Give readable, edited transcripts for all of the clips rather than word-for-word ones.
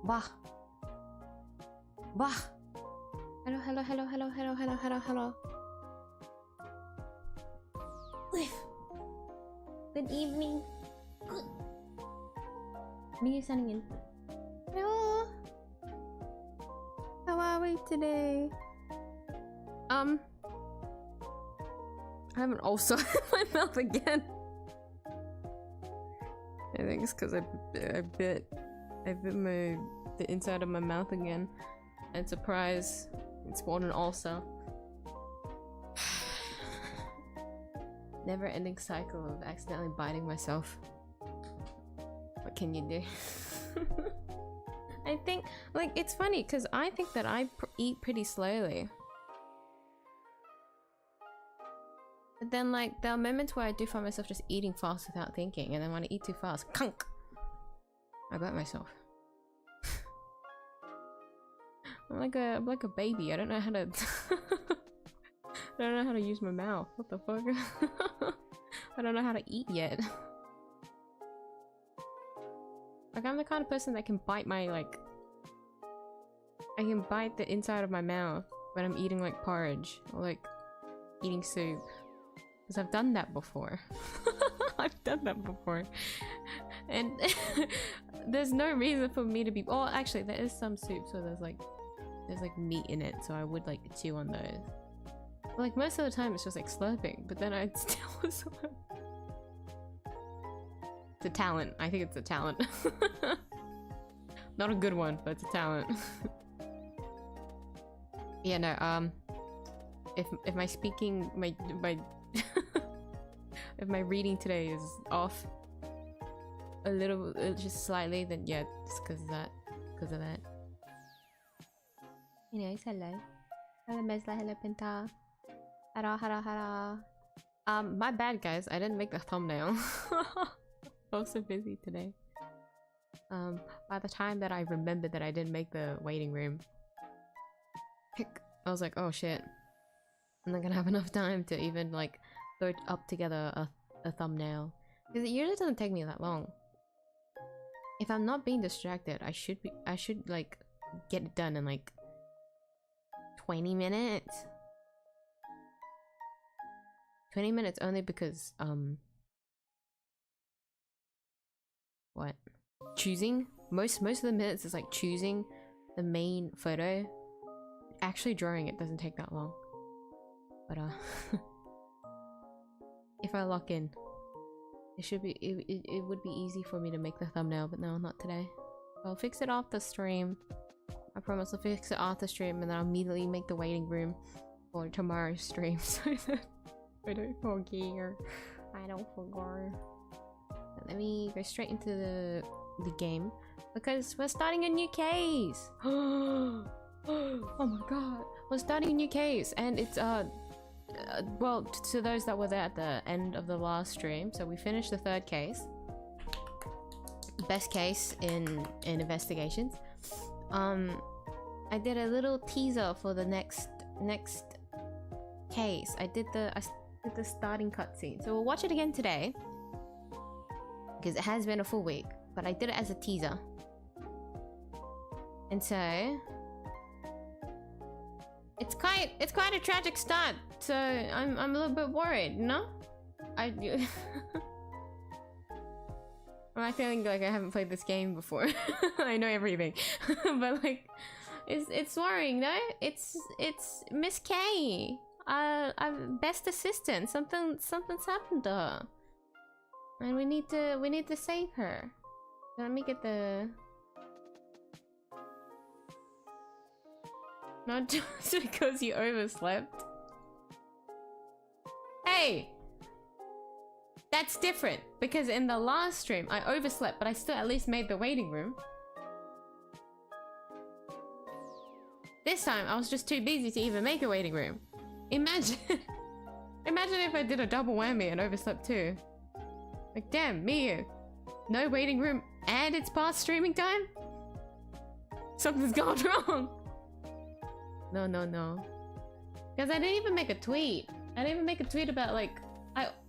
Bah. Bah. Hello, hello, hello, hello, hello, hello, hello, hello. Good evening. Me signing in. Hello. How are we today? I have an ulcer in my mouth again. I think it's because I bit the inside of my mouth again, and surprise, it spawned an ulcer. Never-ending cycle of accidentally biting myself. What can you do? I think, like, it's funny because I think that I eat pretty slowly. But then, like, there are moments where I do find myself just eating fast without thinking, and then when I eat too fast, kunk! I bite myself. I'm like a baby. I don't know how to. I don't know how to use my mouth. What the fuck? I don't know how to eat yet. Like, I'm the kind of person that can bite my, like, I can bite the inside of my mouth when I'm eating, like, porridge or, like, eating soup. Because I've done that before. I've done that before. And there's no reason for me to be... Oh, actually, there is some soups where there's, like, meat in it, so I would, like, chew on those. But, like, most of the time it's just, like, slurping, but then I'd still slurp. It's a talent. I think it's a talent. Not a good one, but it's a talent. Yeah, no, if my speaking, my if my reading today is off a little, just slightly, then yeah, it's because of that. Anyways, hello. Hello, Mesla. Hello, Pinta. Hello, hello, hello. My bad, guys. I didn't make the thumbnail. I was so busy today. By the time that I remembered that I didn't make the waiting room, I was like, oh shit. I'm not gonna have enough time to even, like, throw up together a thumbnail. Because it usually doesn't take me that long. If I'm not being distracted, I should, like, get it done in, like, 20 minutes. 20 minutes only because, what? Choosing? Most of the minutes is, like, choosing the main photo. Actually drawing it doesn't take that long. But, if I lock in, it should be, it would be easy for me to make the thumbnail, but no, not today. I'll fix it off the stream. I promise I'll fix it off the stream, and then I'll immediately make the waiting room for tomorrow's stream, so that I don't forget. I don't forget. Let me go straight into the game, because we're starting a new case. Oh my god, we're starting a new case, and it's well, to those that were there at the end of the last stream, so we finished the third case, best case in investigations. I did a little teaser for the next case. I did the starting cutscene, so we'll watch it again today because it has been a full week, but I did it as a teaser, and so it's quite a tragic start. So I'm a little bit worried, you know? Am I feeling like I haven't played this game before? I know everything, but like, it's worrying, no? It's Miss K. Best assistant. Something's happened to her, and we need to save her. Let me get the. Not just because you overslept. Hey! That's different, because in the last stream I overslept, but I still at least made the waiting room. This time I was just too busy to even make a waiting room. Imagine if I did a double whammy and overslept too. Like, damn, Miyuu. No waiting room and it's past streaming time? Something's gone wrong. No. Because I didn't even make a tweet. I didn't even make a tweet about, like,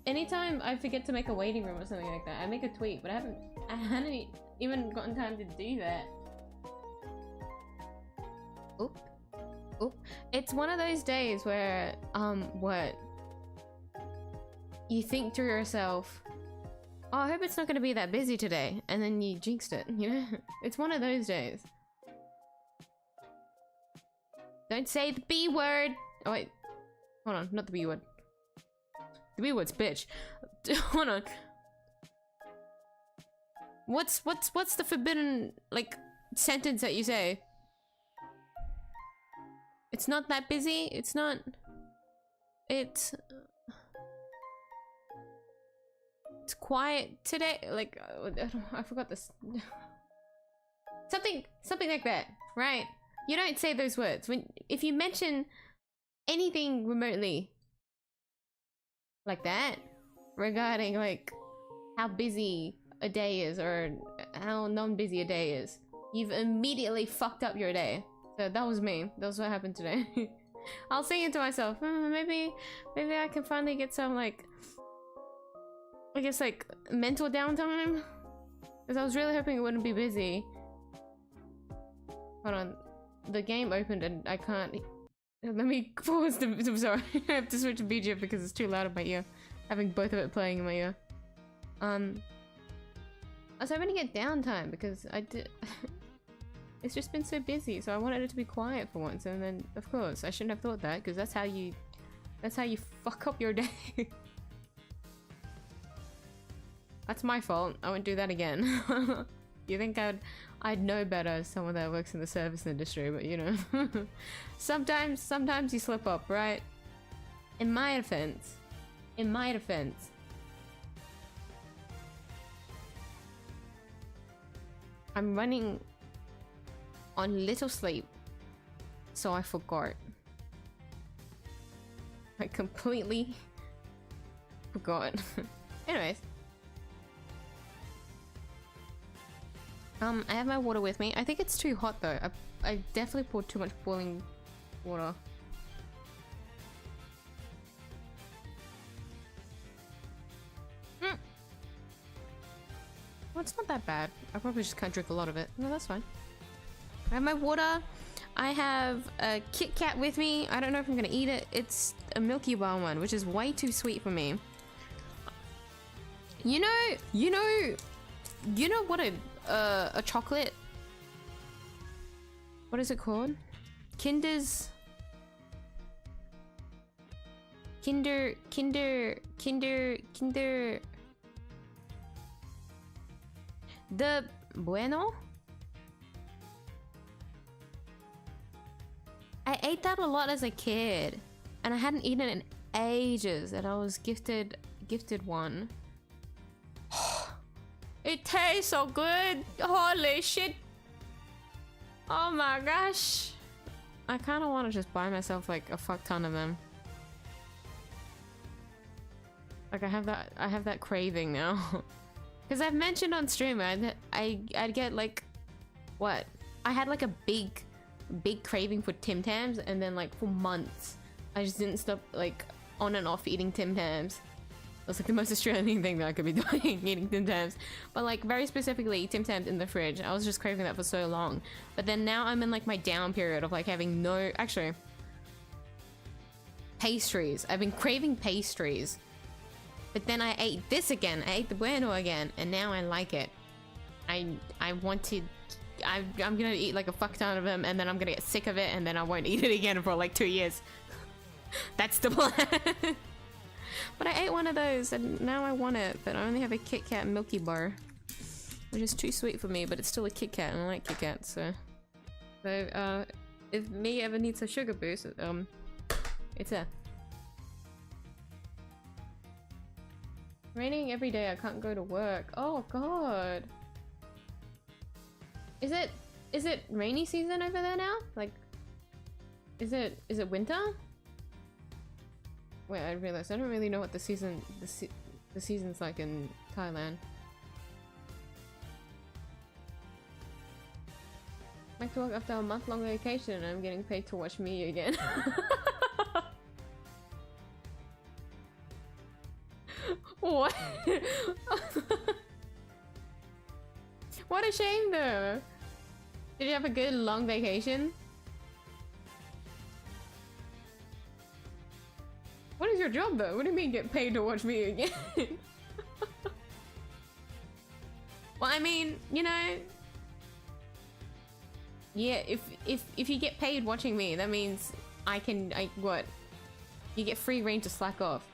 anytime I forget to make a waiting room or something like that, I make a tweet, but I hadn't even gotten time to do that. Oop. Oop. It's one of those days where, what? You think to yourself, oh, I hope it's not gonna be that busy today. And then you jinxed it, you know? It's one of those days. Don't say the B word! Oh wait. Hold on, not the B word. The B word's bitch. Hold on. What's the forbidden, like, sentence that you say? It's not that busy? It's not... It's quiet today? Like, I forgot this. Something like that, right? You don't say those words. If you mention anything remotely like that, regarding, like, how busy a day is or how non-busy a day is, you've immediately fucked up your day. So that was me. That was what happened today. I'll say it to myself, maybe I can finally get some, like, I guess, like, mental downtime, because I was really hoping it wouldn't be busy. Hold on, the game opened and I can't. Let me pause the. I'm sorry, I have to switch to BGF because it's too loud in my ear, having both of it playing in my ear. I was hoping to get downtime because I did. It's just been so busy, so I wanted it to be quiet for once, and then of course I shouldn't have thought that, because that's how you fuck up your day. That's my fault. I won't do that again. You think I'd know better as someone that works in the service industry, but you know. sometimes you slip up, right? In my defense, I'm running on little sleep, so I forgot. I completely forgot. Anyways. I have my water with me. I think it's too hot though. I definitely poured too much boiling water. Well, it's not that bad. I probably just can't drink a lot of it. No, that's fine. I have my water. I have a Kit Kat with me. I don't know if I'm gonna eat it. It's a Milky Bar one, which is way too sweet for me. You know what a chocolate, what is it called? Kinder, the Bueno? I ate that a lot as a kid, and I hadn't eaten it in ages, and I was gifted one. It tastes so good. Holy shit. Oh my gosh. I kind of want to just buy myself like a fuck ton of them. Like I have that craving now. Because I've mentioned on stream I'd get like, what? I had like a big craving for Tim Tams, and then like for months I just didn't stop, like on and off eating Tim Tams. That's like the most Australian thing that I could be doing, eating Tim Tams. But like very specifically Tim Tams in the fridge. I was just craving that for so long. But then now I'm in like my down period of like having no, actually, pastries. I've been craving pastries. But then I ate this again. I ate the Bueno again, and now I like it. I'm gonna eat like a fuck ton of them, and then I'm gonna get sick of it, and then I won't eat it again for like 2 years. That's the plan. But I ate one of those and now I want it, but I only have a Kit Kat Milky Bar, which is too sweet for me, but it's still a Kit Kat and I like Kit Kat, so if me ever needs a sugar boost, it's there. Raining every day, I can't go to work. Oh god. Is it rainy season over there now? Like, is it winter? Wait, I realized I don't really know what the season's like in Thailand. Back to work after a month-long vacation and I'm getting paid to watch me again. What? What a shame though. Did you have a good long vacation? your job though. What do you mean get paid to watch me again? Well, I mean, you know, yeah, if you get paid watching me, that means what? You get free reign to slack off.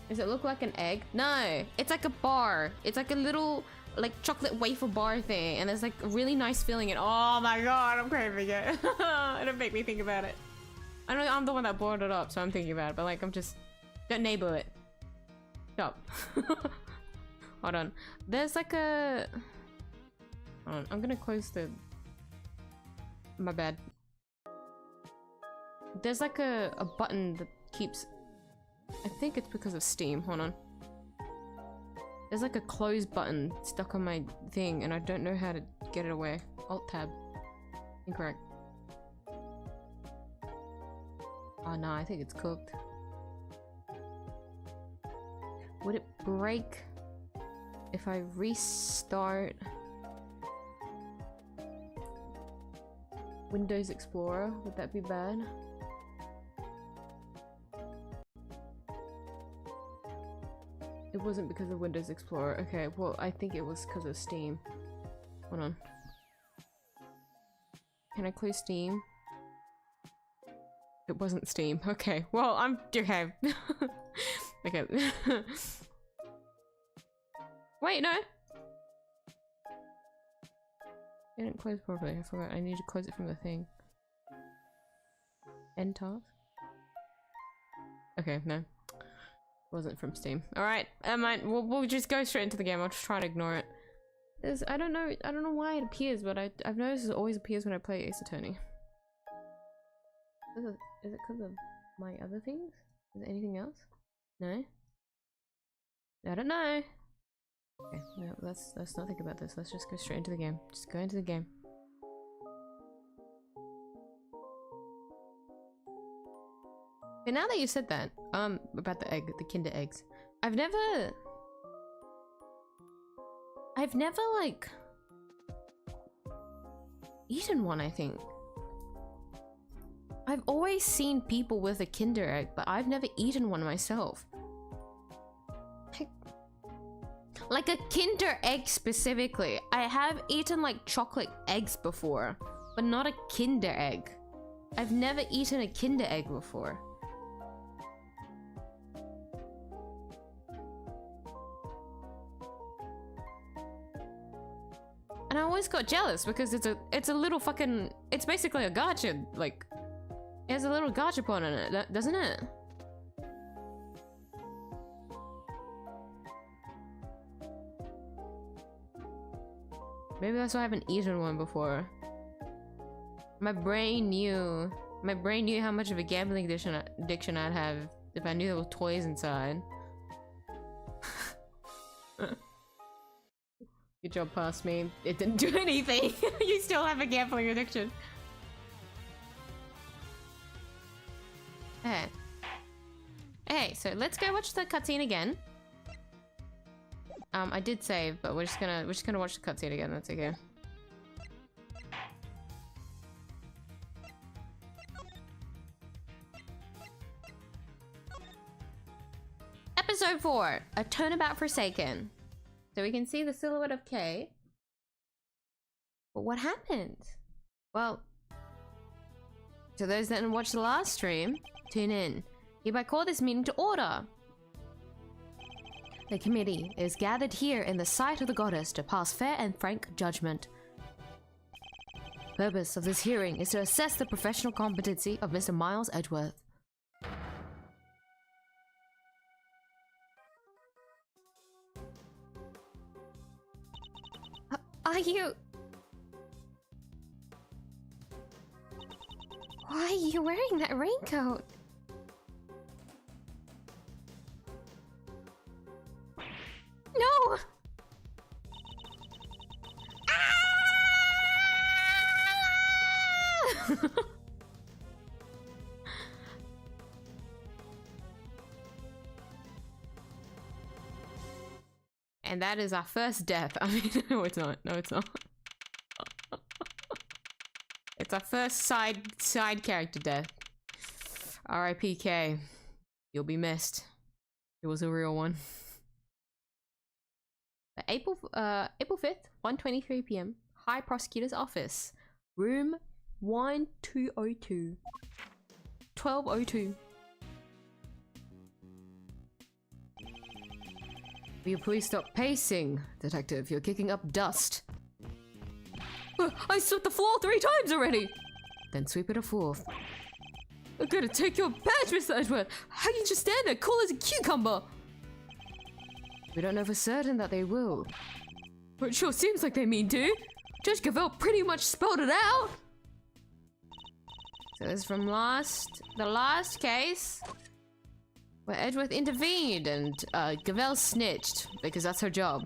Does it look like an egg? No, it's like a bar. It's like a little like chocolate wafer bar thing, and there's like a really nice feeling in. Oh my god, I'm craving it. Don't make me think about it. I know I'm the one that brought it up, so I'm thinking about it, but like I'm just don't neighbor it. Stop. Hold on. There's like a. Hold on. I'm gonna close the. My bad. There's like a button that keeps. I think it's because of Steam. Hold on. There's like a close button stuck on my thing, and I don't know how to get it away. Alt tab. Incorrect. Oh no, I think it's cooked. Would it break if I restart Windows Explorer? Would that be bad? It wasn't because of Windows Explorer. Okay, well, I think it was because of Steam. Hold on. Can I close Steam? It wasn't Steam. Okay, well, I'm okay. Okay. Wait, no. It didn't close properly. I forgot. I need to close it from the thing. End task. Okay, no. Wasn't from Steam. Alright, we'll just go straight into the game. I'll just try to ignore it. I don't know why it appears, but I've noticed it always appears when I play Ace Attorney. Is it because of my other things? Is there anything else? No? I don't know. Okay, no, let's not think about this. Let's just go straight into the game. Just go into the game. But now that you said that, about the egg, the Kinder eggs, I've never like eaten one, I think. I've always seen people with a Kinder egg, but I've never eaten one myself. Like a Kinder egg specifically. I have eaten like chocolate eggs before, but not a Kinder egg. I've never eaten a Kinder egg before. And I always got jealous because it's a little fucking, it's basically a gacha, like, it has a little gachapon in it, doesn't it? Maybe that's why I haven't eaten one before. My brain knew how much of a gambling addiction I'd have if I knew there were toys inside. Good job past me. It didn't do anything. You still have a gambling addiction. Okay. Okay, so let's go watch the cutscene again. I did save, but we're just gonna watch the cutscene again. That's okay. Episode 4: A Turnabout Forsaken. So we can see the silhouette of Kay. But what happened? Well, to those that didn't watch the last stream, tune in. Hereby call this meeting to order. The committee is gathered here in the sight of the goddess to pass fair and frank judgment. The purpose of this hearing is to assess the professional competency of Mr. Miles Edgeworth. Are you... Why are you wearing that raincoat? No! Ah! And that is our first death. I mean, no, it's not. No, it's not. It's our first side character death. R.I.P. K. You'll be missed. It was a real one. April 5th, 1:23 p.m. High Prosecutor's Office. Room 1202. 1202. Will you please stop pacing, Detective? You're kicking up dust. I swept the floor 3 times already! Then sweep it a 4th. I'm gonna take your badge, Mr. Edgeworth! How can you just stand there cool as a cucumber? We don't know for certain that they will. But it sure seems like they mean to. Judge Cavell pretty much spelled it out! So this is from the last case where Edgeworth intervened and Cavell snitched because that's her job.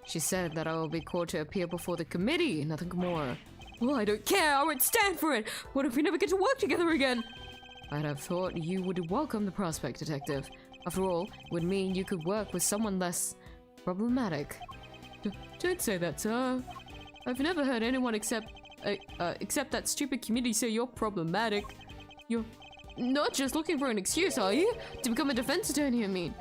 She said that I will be called to appear before the committee, nothing more. Well, I don't care, I won't stand for it! What if we never get to work together again? I'd have thought you would welcome the prospect, Detective. After all, it would mean you could work with someone less problematic. Don't say that, sir. I've never heard anyone except that stupid committee say you're problematic. You're not just looking for an excuse, are you? To become a defense attorney, I mean.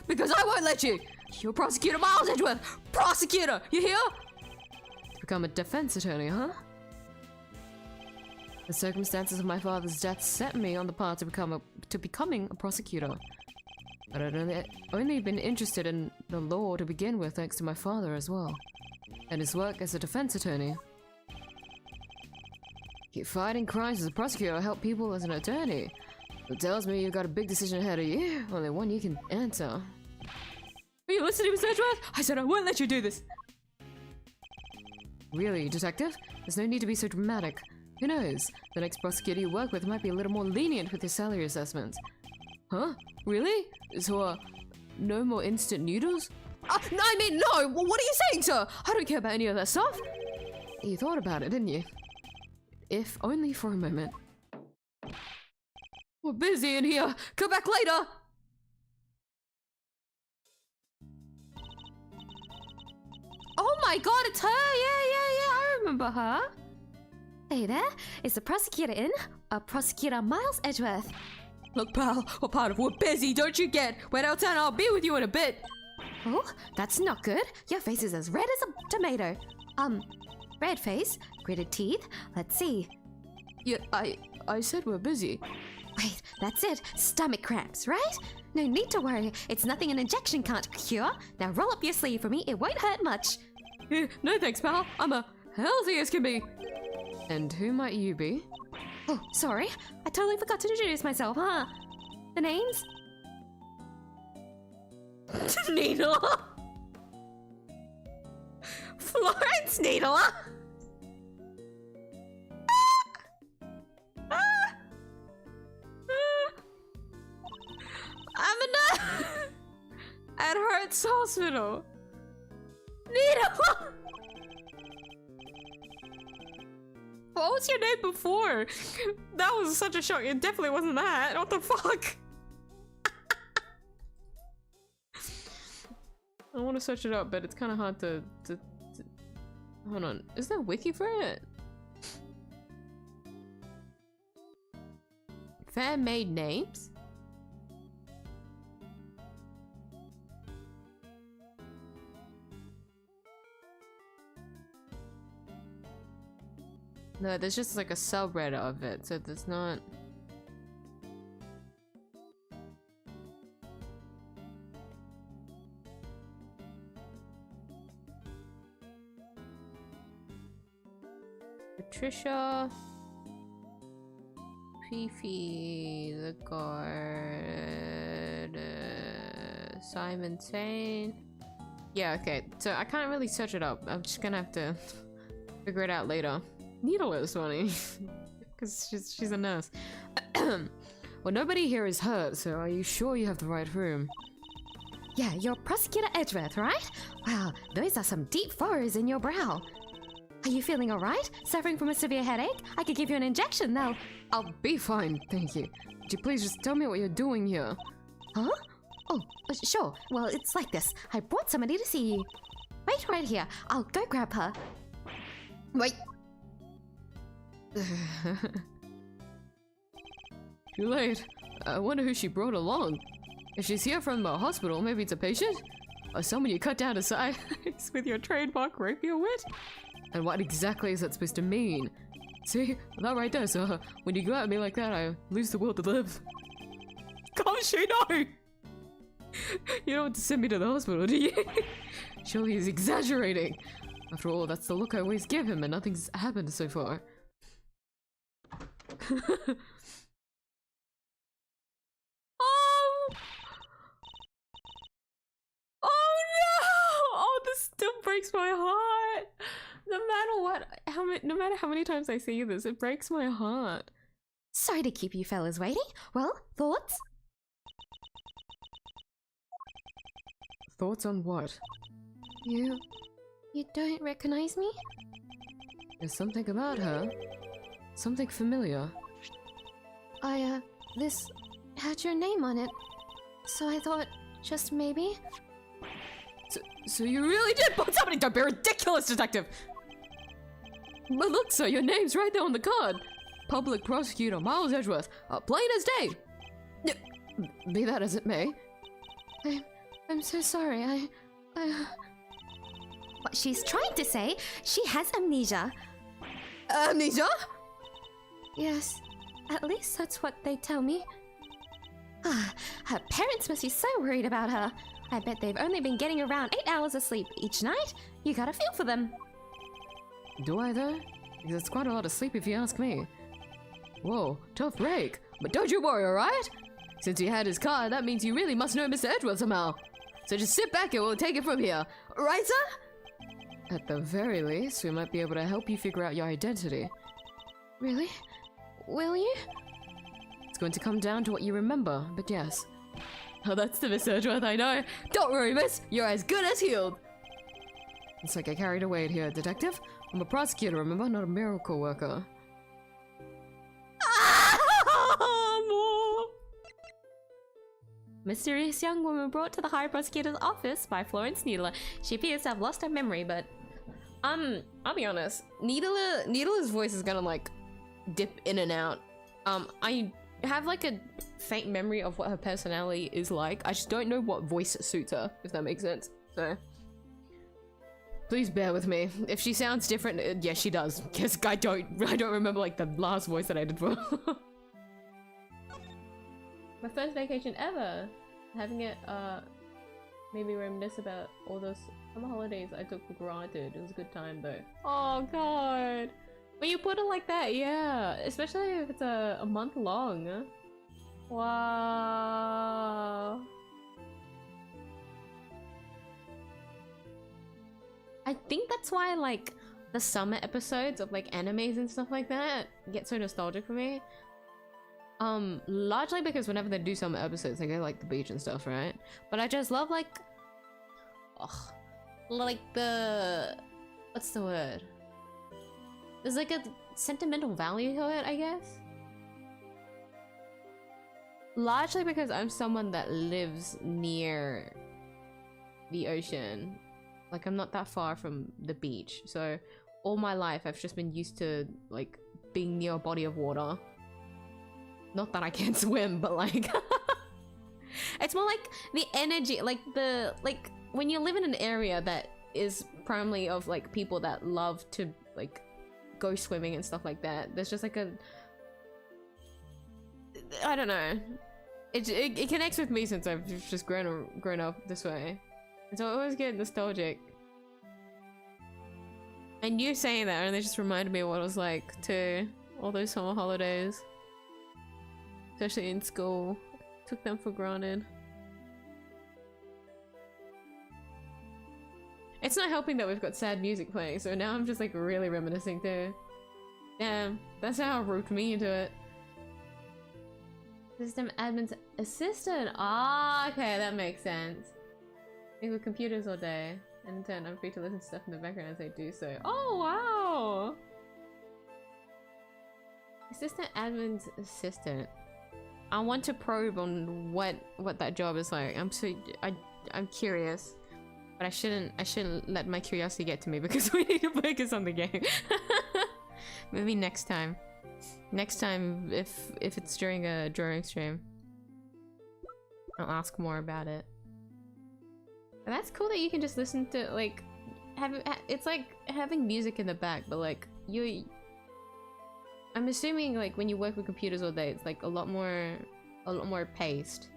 Because I won't let you! You're Prosecutor Miles Edgeworth! Prosecutor! You hear? To become a defense attorney, huh? The circumstances of my father's death set me on the path to becoming a prosecutor. But I'd only been interested in the law to begin with thanks to my father as well. And his work as a defense attorney. Keep fighting crimes as a prosecutor, help people as an attorney. It tells me you've got a big decision ahead of you, only one you can answer. Are you listening, Mr. Edgeworth? I said I won't let you do this! Really, Detective? There's no need to be so dramatic. Who knows? The next prosecutor you work with might be a little more lenient with your salary assessments. Huh? Really? So, no more instant noodles? No, I mean, no! What are you saying, sir? I don't care about any of that stuff! You thought about it, didn't you? If only for a moment. We're busy in here! Come back later! Oh my god, it's her! Yeah, I remember her. Hey there, is the prosecutor in? Prosecutor Miles Edgeworth. Look, pal, we're part of we're busy, don't you get? Wait outside, I'll be with you in a bit. Oh, that's not good. Your face is as red as a tomato. Red face, gritted teeth. Let's see. Yeah, I said we're busy. Wait, that's it. Stomach cramps, right? No need to worry. It's nothing an injection can't cure. Now roll up your sleeve for me. It won't hurt much. No thanks, pal. I'm a healthy as can be. And who might you be? Oh, sorry. I totally forgot to introduce myself, huh? The name's... Needler! Florence Needler! I'm a nurse at Hertz Hospital. Needler! What was your name before? That was such a shock. It definitely wasn't that. What the fuck? I want to search it up, but it's kind of hard to... Hold on. Is there a wiki for it? Fan-made names? No, there's just like a subreddit of it, so there's not... Patricia... Fifi... The Guard... Simon Sane... Yeah, okay, so I can't really search it up. I'm just gonna have to figure it out later. Needle is funny, because she's a nurse. Well, nobody here is hurt, so are you sure you have the right room? Yeah, you're Prosecutor Edgeworth, right? Wow, those are some deep furrows in your brow. Are you feeling alright? Suffering from a severe headache? I could give you an injection now. I'll be fine, thank you. Could you please just tell me what you're doing here? Huh? Oh, sure. Well, it's like this. I brought somebody to see you. Wait right here. I'll go grab her. Wait. Too late. I wonder who she brought along. If she's here from the hospital, maybe it's a patient? Or someone you cut down to size with your trademark rapier wit? And what exactly is that supposed to mean? See? That right there, sir. When you go at me like that, I lose the will to live. Gosh, she know! You don't want to send me to the hospital, do you? Surely he's exaggerating. After all, that's the look I always give him, and nothing's happened so far. Oh no! Oh, this still breaks my heart. No matter what, no matter how many times I see this, it breaks my heart. Sorry to keep you fellas waiting. Well, thoughts? Thoughts on what? You don't recognize me? There's something about her. Something familiar. This had your name on it. So I thought, just maybe? So you really did put somebody? Don't be ridiculous, detective! But look, sir, your name's right there on the card. Public Prosecutor 𝐢𝐧𝐟𝐨. Plain as day. Be that as it may. I'm so sorry. What she's trying to say, she has amnesia. Amnesia? Yes, at least that's what they tell me. Her parents must be so worried about her. I bet they've only been getting around 8 hours of sleep each night. You gotta feel for them. Do I though? Because it's quite a lot of sleep if you ask me. Whoa, tough break. But don't you worry, alright? Since you had his card, that means you really must know Mr. Edgeworth somehow. So just sit back and we'll take it from here. Right, sir? At the very least, we might be able to help you figure out your identity. Really? Will you? It's going to come down to what you remember, but yes. Oh, that's the Miss Edgeworth I know. Don't worry, miss. You're as good as healed. It's like I carried a weight here, detective. I'm a prosecutor, remember? Not a miracle worker. Mysterious young woman brought to the High Prosecutor's office by Florence Needler. She appears to have lost her memory, but... I'll be honest. Needler's voice is gonna, like, dip in and out. I have, like, a faint memory of what her personality is like. I just don't know what voice suits her, if that makes sense. So... please bear with me. If she sounds different, yes, she does. Because I don't remember, like, the last voice that I did for her. My first vacation ever. Having it, made me reminisce about all those summer holidays I took for granted. It was a good time though. Oh god. When you put it like that, yeah. Especially if it's a month long. Wow. I think that's why, like, the summer episodes of, like, animes and stuff like that get so nostalgic for me. Largely because whenever they do summer episodes, they go, like, the beach and stuff, right? But I just love, like... like the... what's the word? There's, like, a sentimental value to it, I guess? Largely because I'm someone that lives near the ocean. Like, I'm not that far from the beach, so all my life I've just been used to, like, being near a body of water. Not that I can't swim, but, like... it's more like the energy, like, when you live in an area that is primarily of, like, people that love to, like, go swimming and stuff like that, there's just, like, a... I don't know. It connects with me since I've just grown up this way. And so I always get nostalgic. And you saying that only just reminded me of what it was like too. All those summer holidays. Especially in school. Took them for granted. It's not helping that we've got sad music playing, so now I'm just like really reminiscing too. Damn, that's how it roped me into it. System admin's assistant. Ah, okay, that makes sense. I with computers all day, and in turn I'm free to listen to stuff in the background as I do so. Oh wow! Assistant admin's assistant. I want to probe on what that job is like. I'm curious. But I shouldn't let my curiosity get to me because we need to focus on the game. Maybe next time. Next time, if it's during a drawing stream, I'll ask more about it. But that's cool that you can just listen to, like, it's like having music in the back, but like I'm assuming like when you work with computers all day, it's like a lot more paced.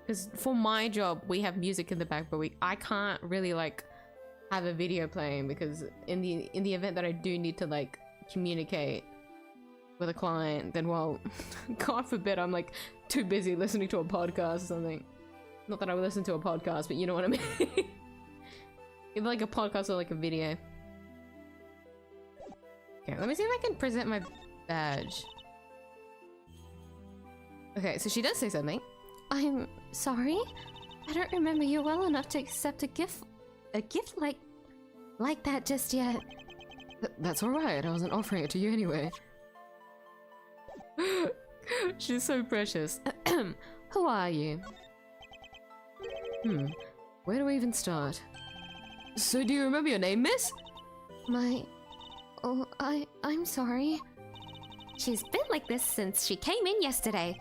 Because for my job, we have music in the back, but I can't really like have a video playing because in the event that I do need to like communicate with a client, then well, God forbid I'm like too busy listening to a podcast or something. Not that I would listen to a podcast, but you know what I mean. Either like a podcast or like a video. Okay, let me see if I can present my badge. Okay, so she does say something. I'm sorry. I don't remember you well enough to accept a gift like that just yet. That's alright, I wasn't offering it to you anyway. She's so precious. Who are you? Where do we even start? So do you remember your name, miss? I'm sorry. She's been like this since she came in yesterday.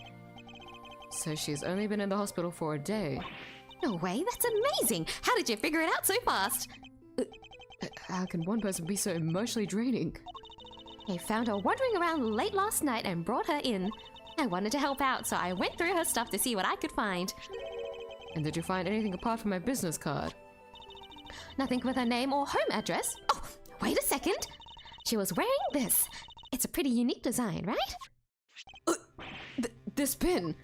So she's only been in the hospital for a day. No way, that's amazing! How did you figure it out so fast? How can one person be so emotionally draining? I found her wandering around late last night and brought her in. I wanted to help out, so I went through her stuff to see what I could find. And did you find anything apart from my business card? Nothing with her name or home address. Oh, wait a second! She was wearing this. It's a pretty unique design, right? This pin?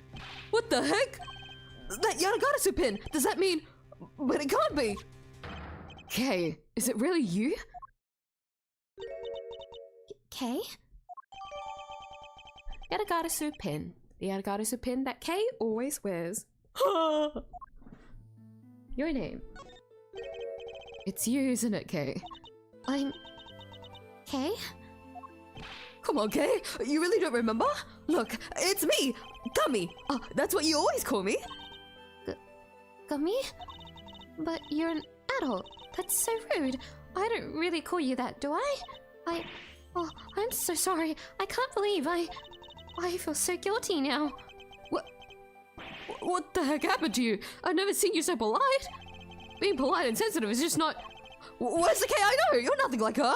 What the heck? That Yaragarasu pin! Does that mean... But it can't be! Kay, is it really you? Kay? Yaragarasu pin. The Yaragarasu pin that Kay always wears. Your name. It's you, isn't it, Kay? I'm... Kay? Come on, Kay. You really don't remember? Look, it's me, Gummy. That's what you always call me. Gummy? But you're an adult. That's so rude. I don't really call you that, do I? Oh, I'm so sorry. I can't believe I feel so guilty now. What the heck happened to you? I've never seen you so polite. Being polite and sensitive is just not... Where's the Kay I know? You're nothing like her.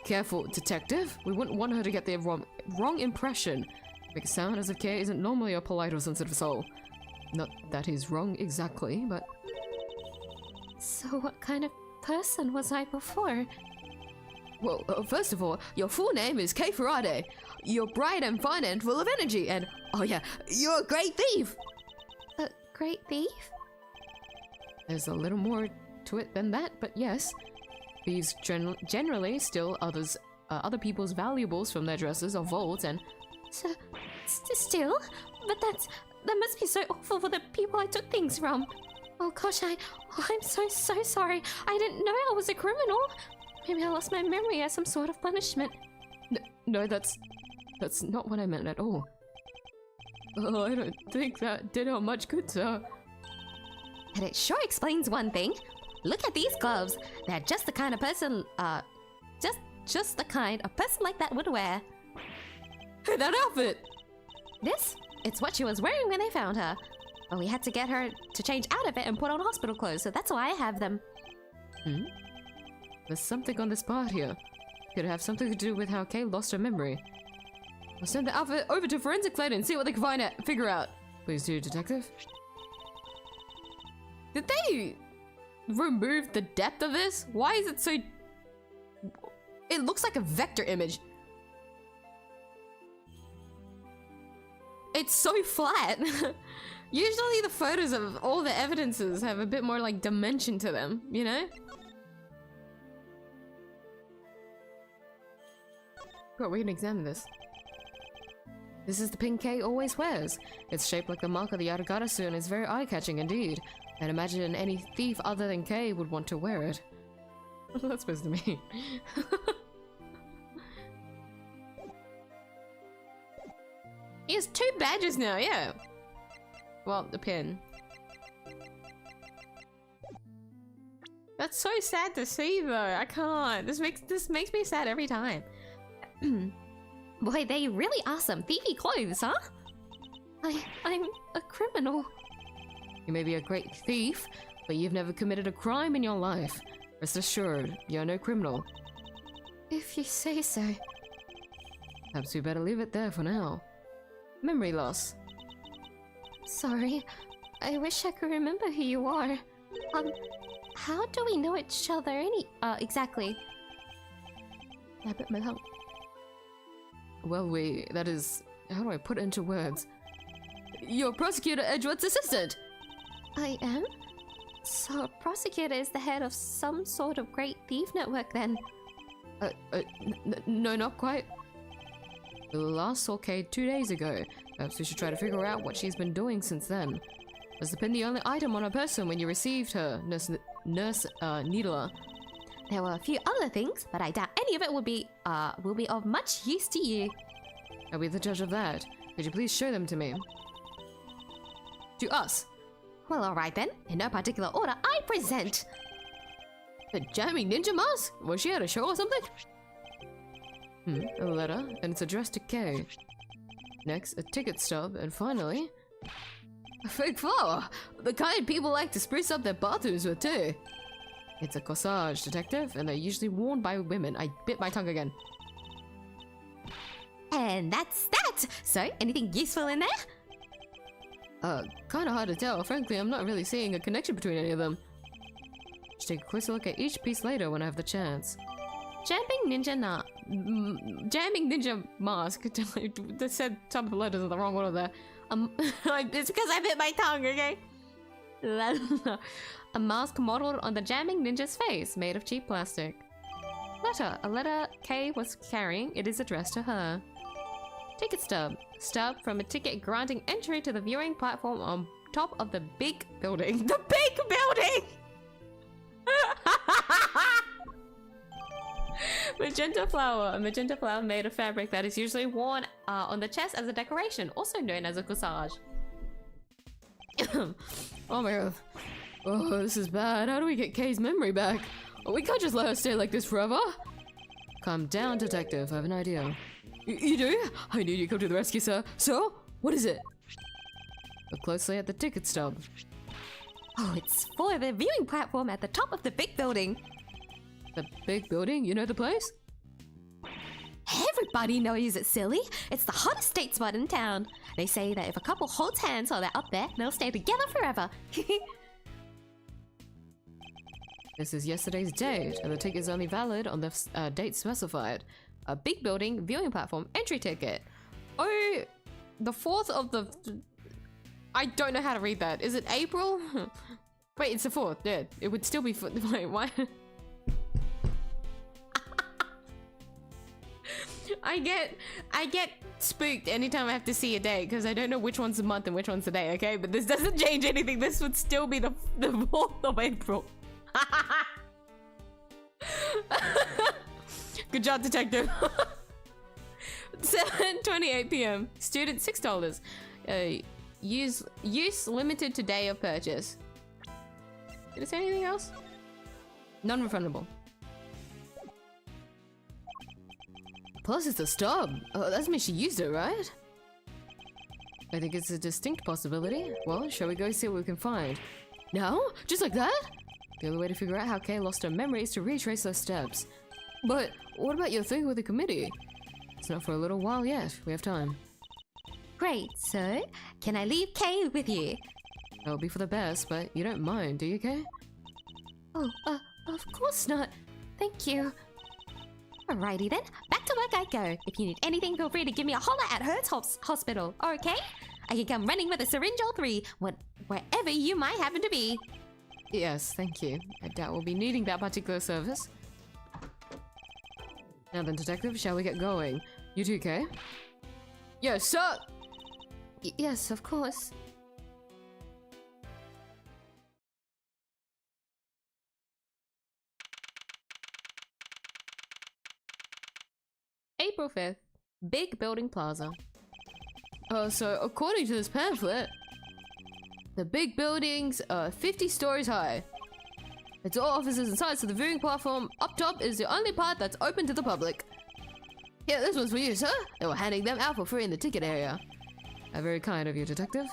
Careful, detective. We wouldn't want her to get the wrong impression. Make it sound as if Kay isn't normally a polite or sensitive soul. Not that he's wrong exactly, but... So what kind of person was I before? Well, first of all, your full name is Kay Faraday. You're bright and fun and full of energy, and oh yeah, you're a great thief! A great thief? There's a little more to it than that, but yes. Thieves generally steal other people's valuables from their dresses or vaults and... Still? But that must be so awful for the people I took things from. Oh gosh, I'm so sorry. I didn't know I was a criminal. Maybe I lost my memory as some sort of punishment. No, that's not what I meant at all. Oh, I don't think that did her much good, sir. And it sure explains one thing. Look at these gloves. They're just the kind of person, just the kind a person like that would wear. Hey, that outfit! It's what she was wearing when they found her. But we had to get her to change out of it and put on hospital clothes, so that's why I have them. There's something on this part here. Could have something to do with how Kay lost her memory. I'll send the outfit over to forensics later and see what they can figure out. Please do, detective. Did they remove the depth of this? Why is it so... It looks like a vector image. It's so flat. Usually the photos of all the evidences have a bit more like dimension to them, you know? Bro, we can examine this. This is the pin Kay always wears. It's shaped like the mark of the Yaragarasu and is very eye-catching indeed. I'd imagine any thief other than Kay would want to wear it. What's that supposed to mean? He has 2 badges now, yeah. Well, the pin. That's so sad to see though. I can't. This makes me sad every time. Boy, they really are some thiefy clothes, huh? I'm a criminal. You may be a great thief, but you've never committed a crime in your life. Rest assured, you're no criminal. If you say so. Perhaps we better leave it there for now. Memory loss. Sorry. I wish I could remember who you are. How do we know each other exactly? I bit my tongue. Well, that is... How do I put it into words? You're Prosecutor Edgeworth's assistant! I am? So, Prosecutor is the head of some sort of great thief network then? No, not quite. We last saw Kay 2 days ago. Perhaps we should try to figure out what she's been doing since then. Was the pin the only item on her person when you received her, Nurse Needler? There were a few other things, but I doubt any of it will be of much use to you. I'll be the judge of that. Could you please show them to me? To us. Well, alright then. In no particular order, I present. The jamming ninja mask? Was she at a show or something? A letter, and it's addressed to Kay. Next, a ticket stub, and finally... a fake flower! The kind people like to spruce up their bathrooms with too. It's a corsage, detective, and they're usually worn by women. I bit my tongue again. And that's that! So, anything useful in there? Kinda hard to tell. Frankly, I'm not really seeing a connection between any of them. Should take a closer look at each piece later when I have the chance. Jamming ninja mask. They said some of the letters are the wrong order there. It's because I bit my tongue, okay? A mask modeled on the jamming ninja's face, made of cheap plastic. Letter. A letter Kay was carrying. It is addressed to her. Ticket stub. Stub from a ticket granting entry to the viewing platform on top of the big building. The big building! Magenta flower. A magenta flower made of fabric that is usually worn on the chest as a decoration, also known as a corsage. Oh my god. Oh, this is bad. How do we get Kay's memory back? Oh, we can't just let her stay like this forever. Calm down, detective. I have an idea. You do? I knew you'd come to the rescue, sir. So, what is it? Look closely at the ticket stub. Oh, it's for the viewing platform at the top of the big building. The big building? You know the place? Everybody knows it, silly. It's the hottest date spot in town. They say that if a couple holds hands while they're up there, they'll stay together forever. This is yesterday's date, and the ticket is only valid on the date specified. A big building, viewing platform, entry ticket. Oh, the 4th of the... I don't know how to read that. Is it April? Wait, it's the 4th. Yeah, it would still be... Wait, why? I get spooked anytime I have to see a date because I don't know which one's the month and which one's the day, okay? But this doesn't change anything. This would still be the 4th of April. Good job, detective. 7:28 p.m. Student $6. Use limited to day of purchase. Did it say anything else? Non-refundable. Plus it's a stub. Oh, that means she used it, right? I think it's a distinct possibility. Well, shall we go see what we can find? Now? Just like that? The only way to figure out how Kay lost her memory is to retrace those steps. But what about your thing with the committee? It's not for a little while yet. We have time. Great, so can I leave Kay with you? That would be for the best, but you don't mind, do you, Kay? Oh, of course not. Thank you. Alrighty then, back to work I go. If you need anything, feel free to give me a holler at Hertz Hospital, okay? I can come running with a syringe or 3, wherever you might happen to be. Yes, thank you. I doubt we'll be needing that particular service. Now then, detective, shall we get going? You too, Kay? Yes, sir! Yes, of course. April 5th. Big Building Plaza. So according to this pamphlet, the big building's 50 stories high. It's all offices inside, so the viewing platform up top is the only part that's open to the public. Yeah, this one's for you, sir. They were handing them out for free in the ticket area. Very kind of you, detective.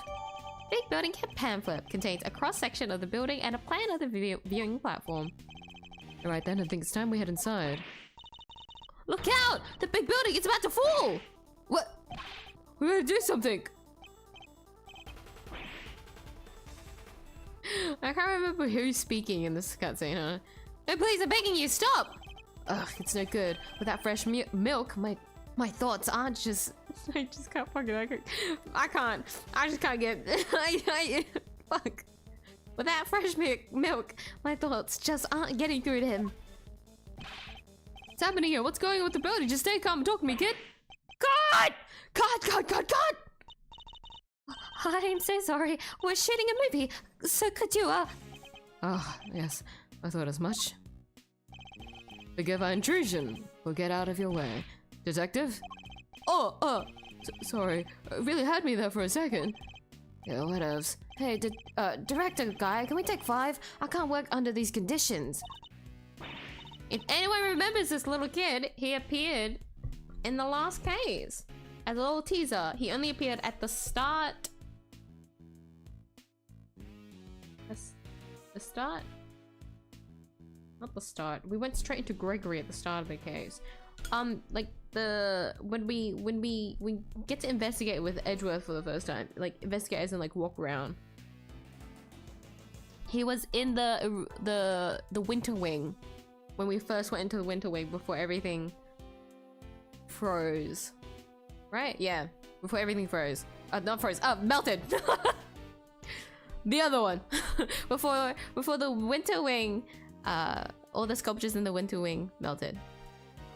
Big building pamphlet contains a cross-section of the building and a plan of the viewing platform. Alright then, I think it's time we head inside. Look out! The big building is about to fall! What? We gotta do something! I can't remember who's speaking in this cutscene, huh? No, please, I'm begging you, stop! Ugh, it's no good. Without fresh milk, my thoughts aren't just... I just can't fucking... I just can't get... Fuck. Without fresh milk, my thoughts just aren't getting through to him. What's happening here? What's going on with the building? Just stay calm and talk to me, kid. God! God! I'm so sorry. We're shooting a movie, so could you, Oh, yes. I thought as much. Forgive our intrusion. We'll get out of your way. Detective? Sorry. Really had me there for a second. Yeah, whatevs. Hey, director guy, can we take 5? I can't work under these conditions. If anyone remembers this little kid, he appeared in the last case. As a little teaser, he only appeared at the start. The start? Not the start. We went straight into Gregory at the start of the case. Like when we get to investigate with Edgeworth for the first time, like investigate as in like walk around. He was in the winter wing when we first went into the winter wing before everything froze. Right? Yeah, before everything froze. Not froze. Melted. The other one. before the winter wing, all the sculptures in the winter wing melted.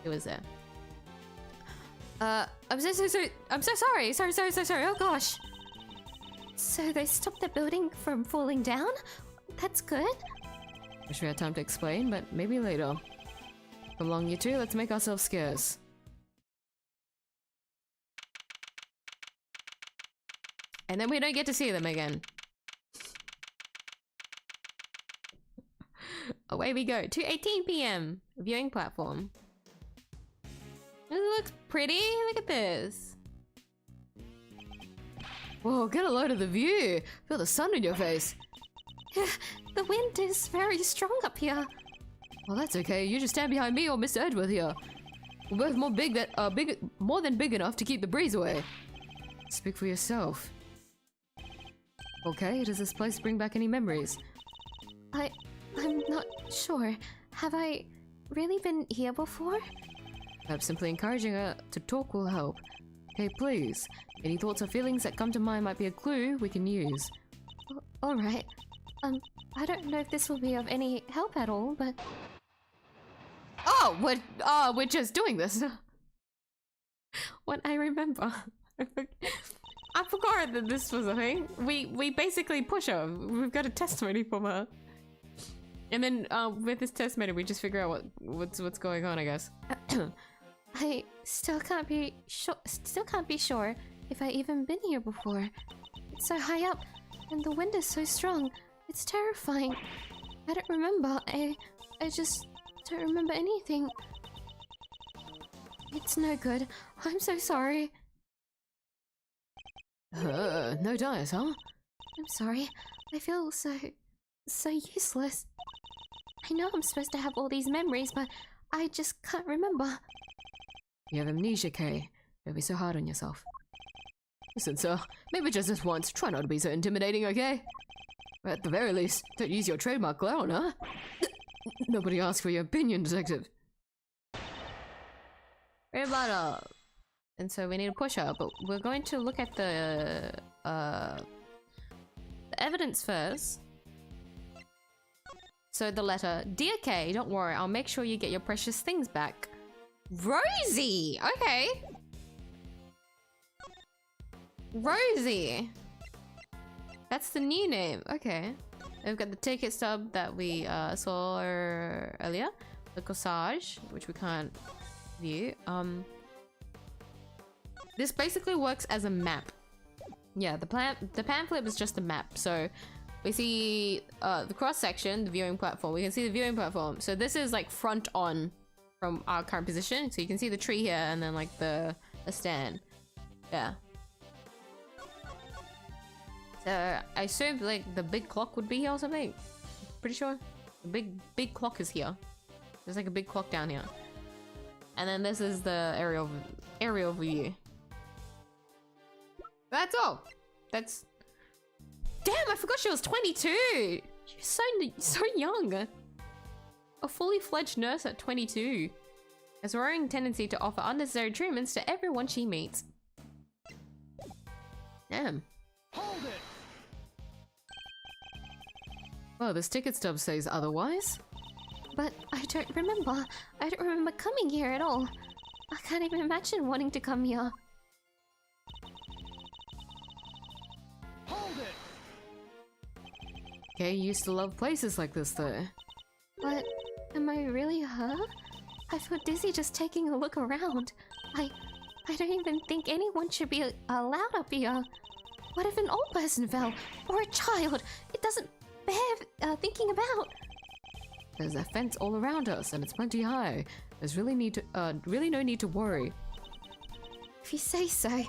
It was there. I'm so sorry. Sorry. Oh gosh. So they stopped the building from falling down? That's good. Wish we had time to explain, but maybe later. Come along, you two. Let's make ourselves scarce. And then we don't get to see them again. Away we go. 2:18 p.m. Viewing platform. This looks pretty. Look at this. Whoa, get a load of the view. Feel the sun in your face. The wind is very strong up here. Well, that's okay. You just stand behind me or Mr. Edgeworth here. We're both more than big enough to keep the breeze away. Speak for yourself. Okay, does this place bring back any memories? I'm not sure. Have I really been here before? Perhaps simply encouraging her to talk will help. Okay, please. Any thoughts or feelings that come to mind might be a clue we can use. Alright. I don't know if this will be of any help at all, but... Oh, we're just doing this. What I remember. I forgot that this was a thing. We basically push her. We've got a testimony from her. And then with this testimony we just figure out what's going on, I guess. I still can't be sure if I even been here before. It's so high up and the wind is so strong. It's terrifying. I don't remember. I just don't remember anything. It's no good. I'm so sorry. No dice, huh? I'm sorry. I feel so useless. I know I'm supposed to have all these memories, but I just can't remember. You have amnesia, Kay. Don't be so hard on yourself. Listen, sir, maybe just this once, try not to be so intimidating, okay? At the very least, don't use your trademark glow, huh? Nobody asked for your opinion, detective. Rebuttal. And so we need to push her, but we're going to look at the evidence first. So the letter, Dear Kay, don't worry, I'll make sure you get your precious things back. Rosie! Okay. Rosie! That's the new name, okay. We've got the ticket stub that we saw earlier. The corsage, which we can't view. This basically works as a map. Yeah, the pamphlet was just a map, so we see the cross section, the viewing platform. We can see the viewing platform. So this is like front on from our current position. So you can see the tree here and then like the stand. Yeah. So I assumed like the big clock would be here or something. Pretty sure the big clock is here. There's like a big clock down here. And then this is the aerial view. That's all. That's... Damn, I forgot she was 22! She's so young. A fully fledged nurse at 22. Has a worrying tendency to offer unnecessary treatments to everyone she meets. Damn. Hold it. Well, this ticket stub says otherwise. But I don't remember. I don't remember coming here at all. I can't even imagine wanting to come here. Hold it. Okay, you used to love places like this though. But am I really her? I feel dizzy just taking a look around. I don't even think anyone should be allowed up here. What if an old person fell? Or a child? It doesn't bear thinking about. There's a fence all around us and it's plenty high. There's really no need to worry. If you say so.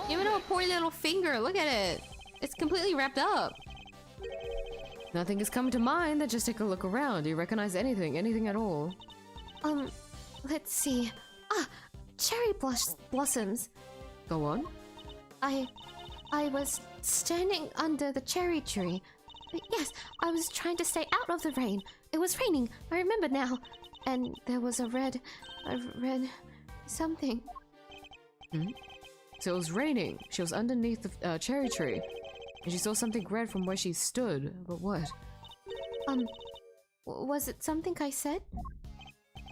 Even a poor little finger, look at it. It's completely wrapped up. Nothing has come to mind, then just take a look around. Do you recognize anything? Anything at all? Let's see. Ah, cherry blossoms. Go on. I was standing under the cherry tree. Yes, I was trying to stay out of the rain. It was raining, I remember now. And there was a red something. Hmm? So it was raining. She was underneath the cherry tree. And she saw something red from where she stood. But what? Was it something I said?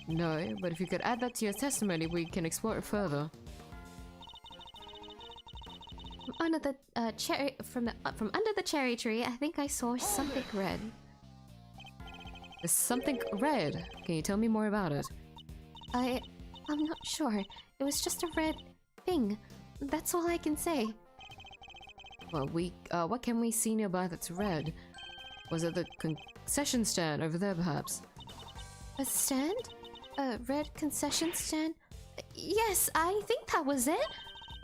No, but if you could add that to your testimony, we can explore it further. Under the cherry from under the cherry tree, I think I saw something red. There's something red. Can you tell me more about it? I'm not sure. It was just a red thing. That's all I can say. Well, what can we see nearby that's red? Was it the concession stand over there, perhaps? A stand? A red concession stand? Yes, I think that was it.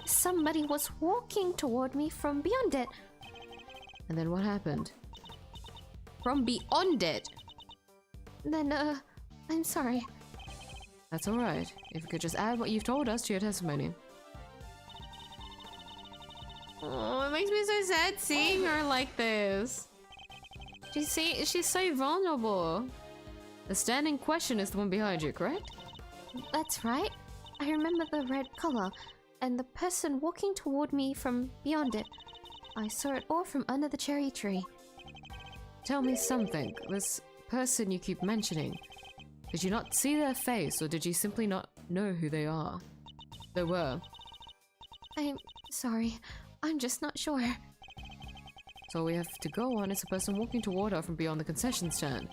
Somebody was walking toward me from beyond it. And then what happened? From beyond it? Then, I'm sorry. That's alright. If you could just add what you've told us to your testimony. Oh, it makes me so sad seeing her like this. She's so vulnerable. The stand in question is the one behind you, correct? That's right. I remember the red color, and the person walking toward me from beyond it. I saw it all from under the cherry tree. Tell me something. This person you keep mentioning. Did you not see their face, or did you simply not know who they are? They were. I'm sorry. I'm just not sure. So all we have to go on is a person walking toward her from beyond the concession stand.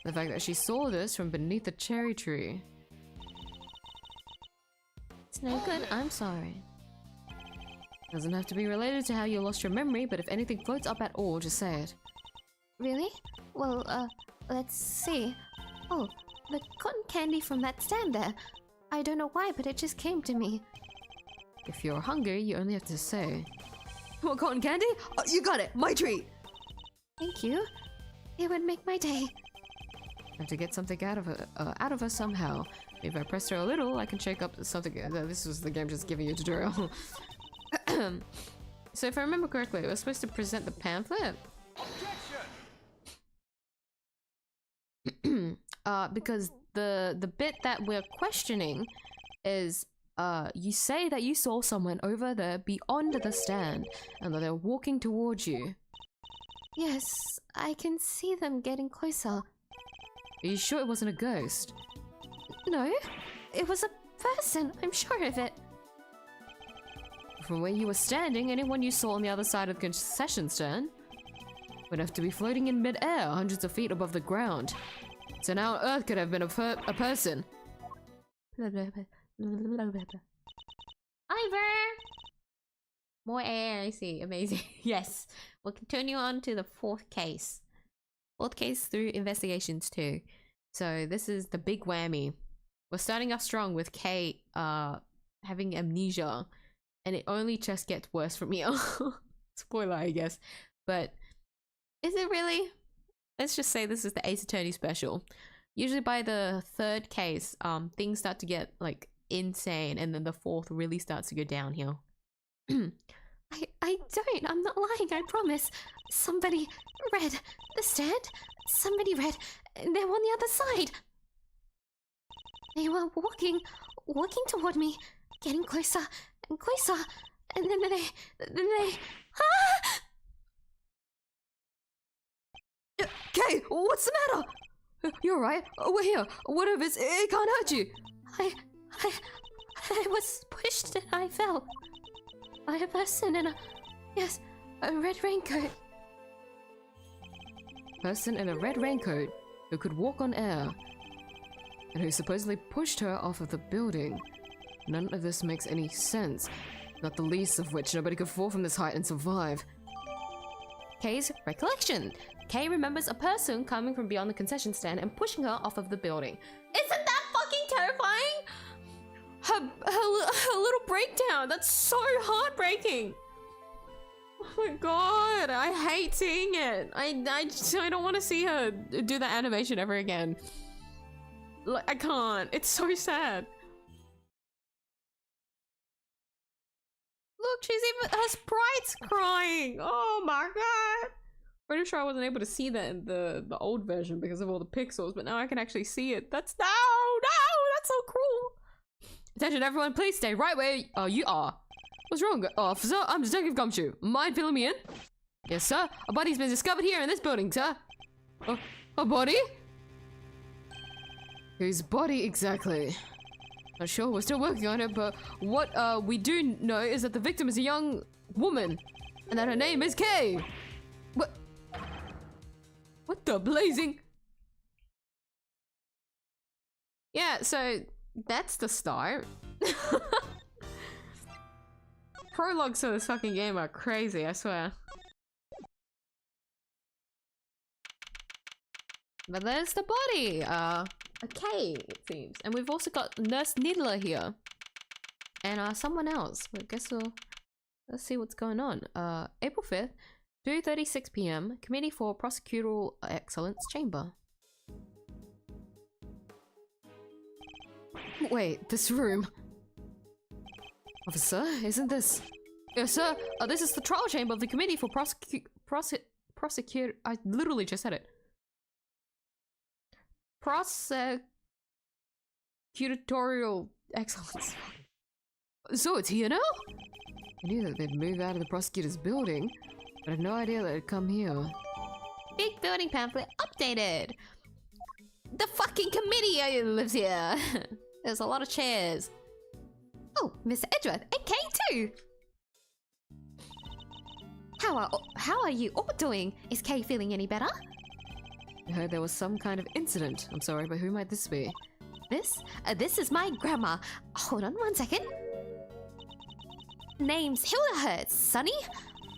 The fact that she saw this from beneath the cherry tree. It's no good. I'm sorry. Doesn't have to be related to how you lost your memory, but if anything floats up at all, just say it. Really? Well, let's see. Oh, the cotton candy from that stand there. I don't know why, but it just came to me. If you're hungry, you only have to say. What, cotton candy? Oh, you got it! My treat! Thank you. It would make my day. Have to get something out of her somehow. If I press her a little, I can shake up something. This was the game just giving you a tutorial. So if I remember correctly, we're supposed to present the pamphlet. Because the bit that we're questioning is you say that you saw someone over there beyond the stand and that they're walking towards you. Yes, I can see them getting closer. Are you sure it wasn't a ghost? No, it was a person. I'm sure of it. From where you were standing, anyone you saw on the other side of the concession stand would have to be floating in mid-air, hundreds of feet above the ground. So now on Earth could have been a person. Ivor! More AAIC. Amazing. Yes. We'll continue on to the fourth case. Fourth case through investigations too. So this is the big whammy. We're starting off strong with Kay having amnesia. And it only just gets worse from here. Spoiler, I guess. But is it really? Let's just say this is the Ace Attorney special. Usually by the third case, things start to get like insane, and then the fourth really starts to go downhill. I don't. I'm not lying, I promise. Somebody read the stand. Somebody read. They're on the other side. They were walking toward me, getting closer and closer, and then they. Ah! Kay, what's the matter? You're right. We're here. Whatever, it can't hurt you. I was pushed and I fell by a person in a red raincoat. Person in a red raincoat who could walk on air and who supposedly pushed her off of the building. None of this makes any sense, not the least of which nobody could fall from this height and survive. Kay's recollection. Kay remembers a person coming from beyond the concession stand and pushing her off of the building. Isn't that fucking terrifying? Her little breakdown. That's so heartbreaking. Oh my god, I hate seeing it. I don't want to see her do that animation ever again. Like, I can't. It's so sad. Look, she's even, her sprite's crying. Oh my god. Pretty sure I wasn't able to see that in the old version because of all the pixels, but now I can actually see it. That's no, that's so cruel. Attention everyone, please stay right where you are. What's wrong, officer? I'm Detective Gumshoe. Mind filling me in? Yes, sir. A body's been discovered here in this building, sir. A body? Whose body exactly? Not sure, we're still working on it, but what we do know is that the victim is a young woman, and that her name is Kay. What the blazing? Yeah, so that's the start. Prologues to this fucking game are crazy, I swear. But there's the body. A K, it seems. And we've also got Nurse Needler here. And someone else. I guess let's see what's going on. April 5th, 2:36 p.m. Committee for Prosecutorial Excellence Chamber. Wait, this room. Officer, isn't this? Yes, sir. This is the trial chamber of the Committee for Prosecutor. I literally just said it. Prosecutorial Excellence. So it's here now? I knew that they'd move out of the prosecutor's building, but I had no idea that it'd come here. Big building pamphlet updated. The fucking committee lives here. There's a lot of chairs. Oh, Mr. Edgeworth, and Kay too. How are you all doing? Is Kay feeling any better? I heard there was some kind of incident. I'm sorry, but who might this be? This is my grandma. Hold on one second. Name's 𝐢𝐧𝐟𝐨, Sonny.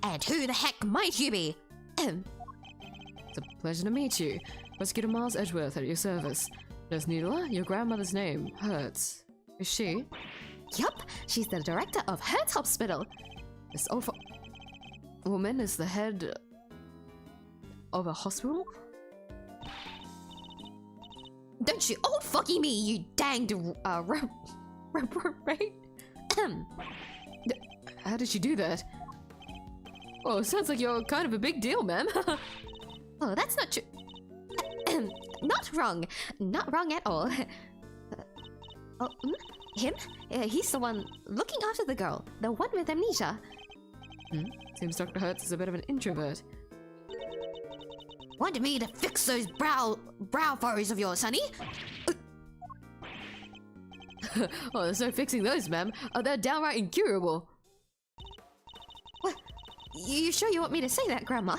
And who the heck might you be? It's a pleasure to meet you. Prosecutor Miles Edgeworth at your service. Nurse Needler, your grandmother's name, Hertz. Is she? Yup, she's the director of Hertz Hospital. This old woman is the head of a hospital? Don't you old fucky me, you danged right? How did she do that? Oh, sounds like you're kind of a big deal, ma'am. Oh, that's not true. Not wrong. Not wrong at all. Him? He's the one looking after the girl. The one with amnesia. Seems Dr. Hertz is a bit of an introvert. Want me to fix those brow furrows of yours, Sonny? Oh, there's no fixing those, ma'am. They're downright incurable. What? You sure you want me to say that, Grandma?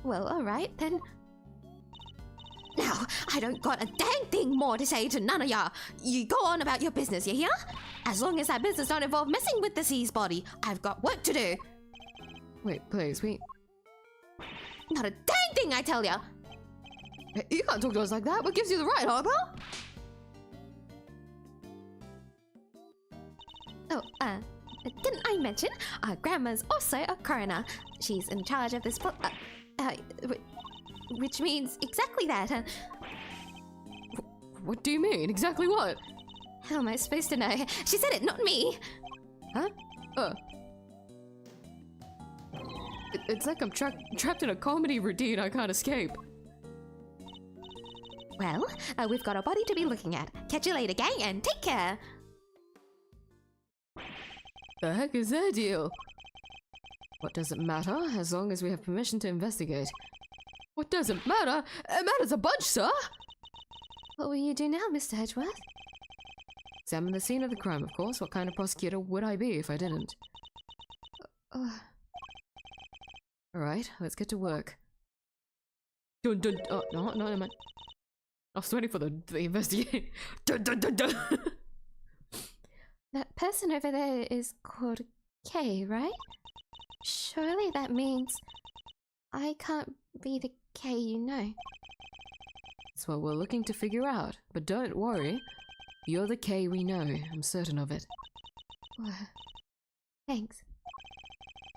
Well, alright, then. Now, I don't got a dang thing more to say to none of y'all. You go on about your business, you hear? As long as that business don't involve messing with the C's body, I've got work to do. Wait, please, Not a dang thing, I tell ya. Hey, you can't talk to us like that. What gives you the right, Harper? Oh, didn't I mention our grandma's also a coroner? She's in charge of this which means exactly that. What do you mean? Exactly what? How am I supposed to know? She said it, not me. Huh? It's like I'm trapped in a comedy routine I can't escape. Well, we've got a body to be looking at. Catch you later, gang, and take care. The heck is their deal? What does it matter, as long as we have permission to investigate? What doesn't matter? It matters a bunch, sir! What will you do now, Mr. Hedgeworth? Examine the scene of the crime, of course. What kind of prosecutor would I be if I didn't? Alright, let's get to work. Dun dun. Oh, no, never mind. I was waiting for the investigate. Dun dun dun dun! That person over there is called K, right? Surely that means I can't be the K you know. That's what we're looking to figure out. But don't worry. You're the K we know. I'm certain of it. Thanks.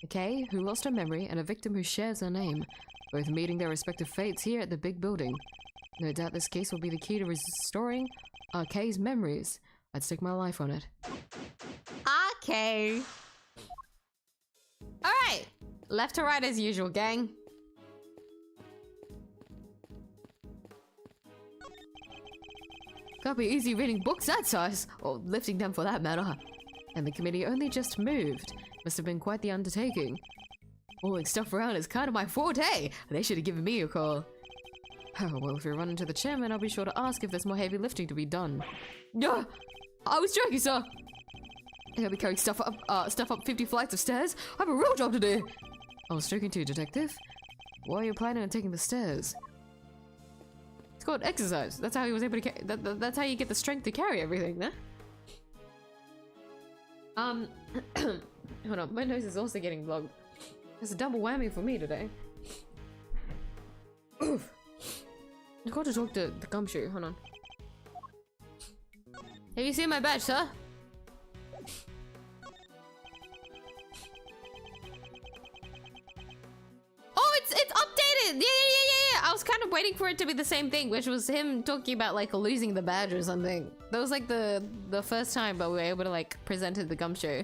A K who lost her memory and a victim who shares her name, both meeting their respective fates here at the big building. No doubt this case will be the key to restoring our K's memories. I'd stake my life on it. Okay. Alright. Left to right as usual, gang. Can't be easy reading books that size, or lifting them for that matter. And the committee only just moved. Must have been quite the undertaking. Hauling stuff around is kind of my forte. They should have given me a call. Oh, well, if we run into the chairman, I'll be sure to ask if there's more heavy lifting to be done. Yeah, I was joking, sir. I gotta be carrying stuff up 50 flights of stairs. I have a real job to do. I was joking too, detective. Why are you planning on taking the stairs? It's called exercise. That's how he was able to that's how you get the strength to carry everything, huh? Hold on, my nose is also getting blocked. It's a double whammy for me today. Oof. I've got to talk to the gumshoe. Hold on. Have you seen my badge, sir? Oh, it's updated! Yeah. I was kind of waiting for it to be the same thing, which was him talking about like losing the badge or something. That was like the first time, but we were able to like present it to the gumshoe.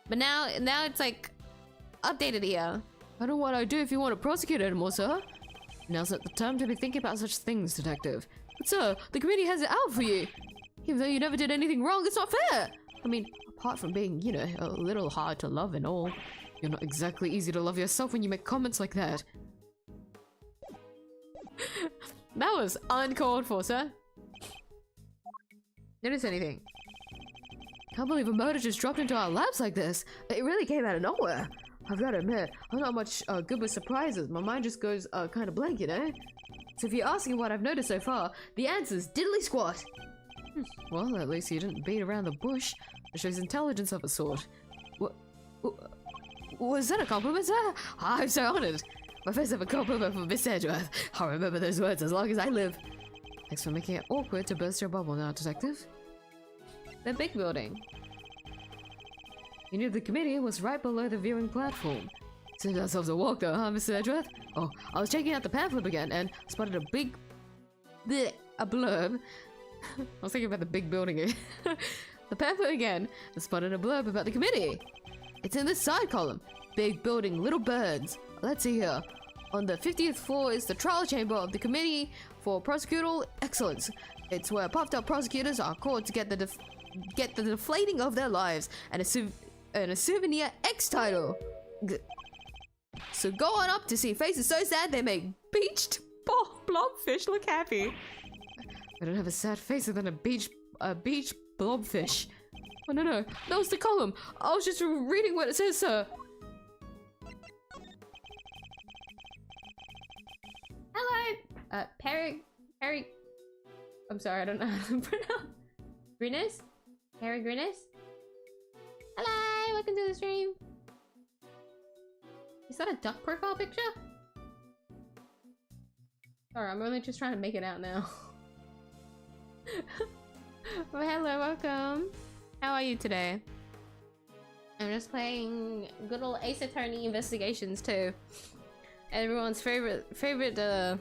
But now it's like updated here. I don't know what I'd do if you want to prosecute anymore, sir. Now's not the time to be thinking about such things, detective. But sir, the committee has it out for you. Even though you never did anything wrong, it's not fair. I mean, apart from being, you know, a little hard to love and all, you're not exactly easy to love yourself when you make comments like that. That was uncalled for, sir. Notice anything? Can't believe a murder just dropped into our laps like this. It really came out of nowhere. I've got to admit, I'm not much good with surprises. My mind just goes kind of blank, you know? So if you're asking what I've noticed so far, the answer's diddly squat. Well, at least you didn't beat around the bush. It shows intelligence of a sort. Was that a compliment, sir? I'm so honored. My first ever compliment from Miss Edgeworth. I'll remember those words as long as I live. Thanks for making it awkward to burst your bubble now, detective. The big building. You knew the committee was right below the viewing platform. Saved ourselves a walk though, huh, Mr. Edgeworth? Oh, I was checking out the pamphlet again and spotted a big... bleh, a blurb. I was thinking about the big building again. The pamphlet again and spotted a blurb about the committee. It's in this side column. Big building, little birds. Let's see here. On the 50th floor is the trial chamber of the Committee for Prosecutorial Excellence. It's where puffed up prosecutors are called to get the deflating of their lives and a souvenir X title. So go on up to see faces so sad they make beached blobfish look happy. I don't have a sad face other than a beach blobfish. Oh no, that was the column. I was just reading what it says, sir. Hello. Perry. I'm sorry, I don't know how to pronounce. Grinnis? Harry Grinnis? Hello, welcome to the stream. Is that a duck profile picture? Sorry, I'm only just trying to make it out now. Well, hello, welcome. How are you today? I'm just playing good old Ace Attorney Investigations 2. Everyone's favorite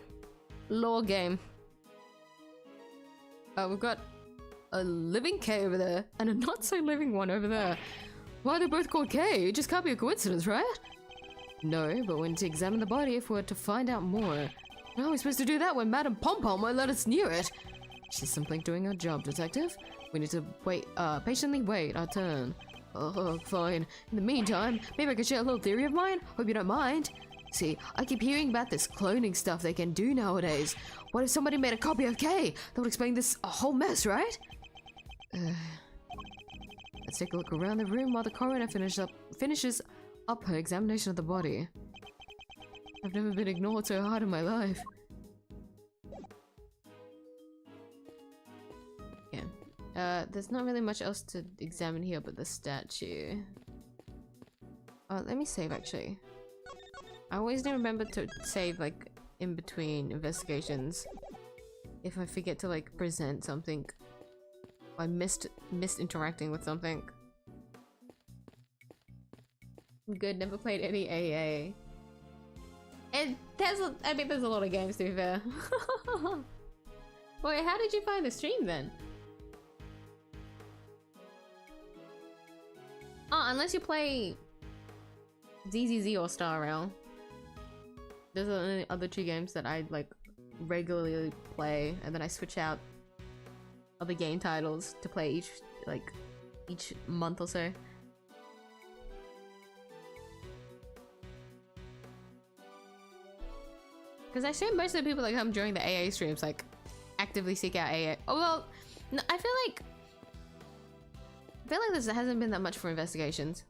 lore game. We've got a living K over there and a not so living one over there. Why are they both called K? It just can't be a coincidence, right? No, but we need to examine the body if we're to find out more. How are we supposed to do that when Madame Pompom won't let us near it? She's simply doing her job, detective. We need to wait, patiently wait our turn. Oh, fine. In the meantime, maybe I could share a little theory of mine? Hope you don't mind. See, I keep hearing about this cloning stuff they can do nowadays. What if somebody made a copy of K? That would explain this whole mess, right? Let's take a look around the room while the coroner finishes up her examination of the body. I've never been ignored so hard in my life. Yeah. There's not really much else to examine here but the statue. Let me save actually. I always do remember to save like in between investigations. If I forget to like present something. I missed interacting with something. Good, never played any AA. And I mean there's a lot of games to be fair. Wait, how did you find the stream then? Oh, unless you play ZZZ or Star Rail. Those are the only other two games that I like regularly play, and then I switch out other game titles to play each month or so. Because I assume most of the people that come during the AA streams like actively seek out AA. Oh well, no, I feel like there hasn't been that much for investigations.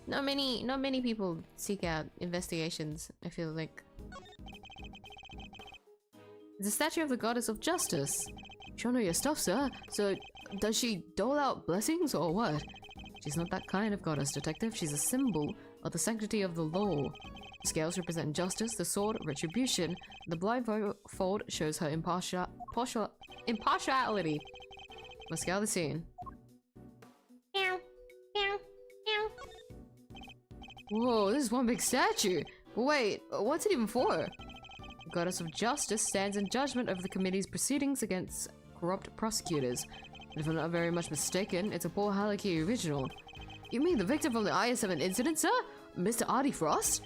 Not many people seek out investigations, I feel like. It's a statue of the goddess of justice. Sure know your stuff, sir. So, does she dole out blessings or what? She's not that kind of goddess, detective. She's a symbol of the sanctity of the law. The scales represent justice, the sword, retribution. The blindfold shows her impartiality. Let's scale the scene. Meow, meow, meow. Whoa, this is one big statue. Wait, what's it even for? The goddess of justice stands in judgment over the committee's proceedings against corrupt prosecutors. If I'm not very much mistaken, it's a Paul Hallecky original. You mean the victim from the IS-7 incident, sir? Mr. Artie Frost?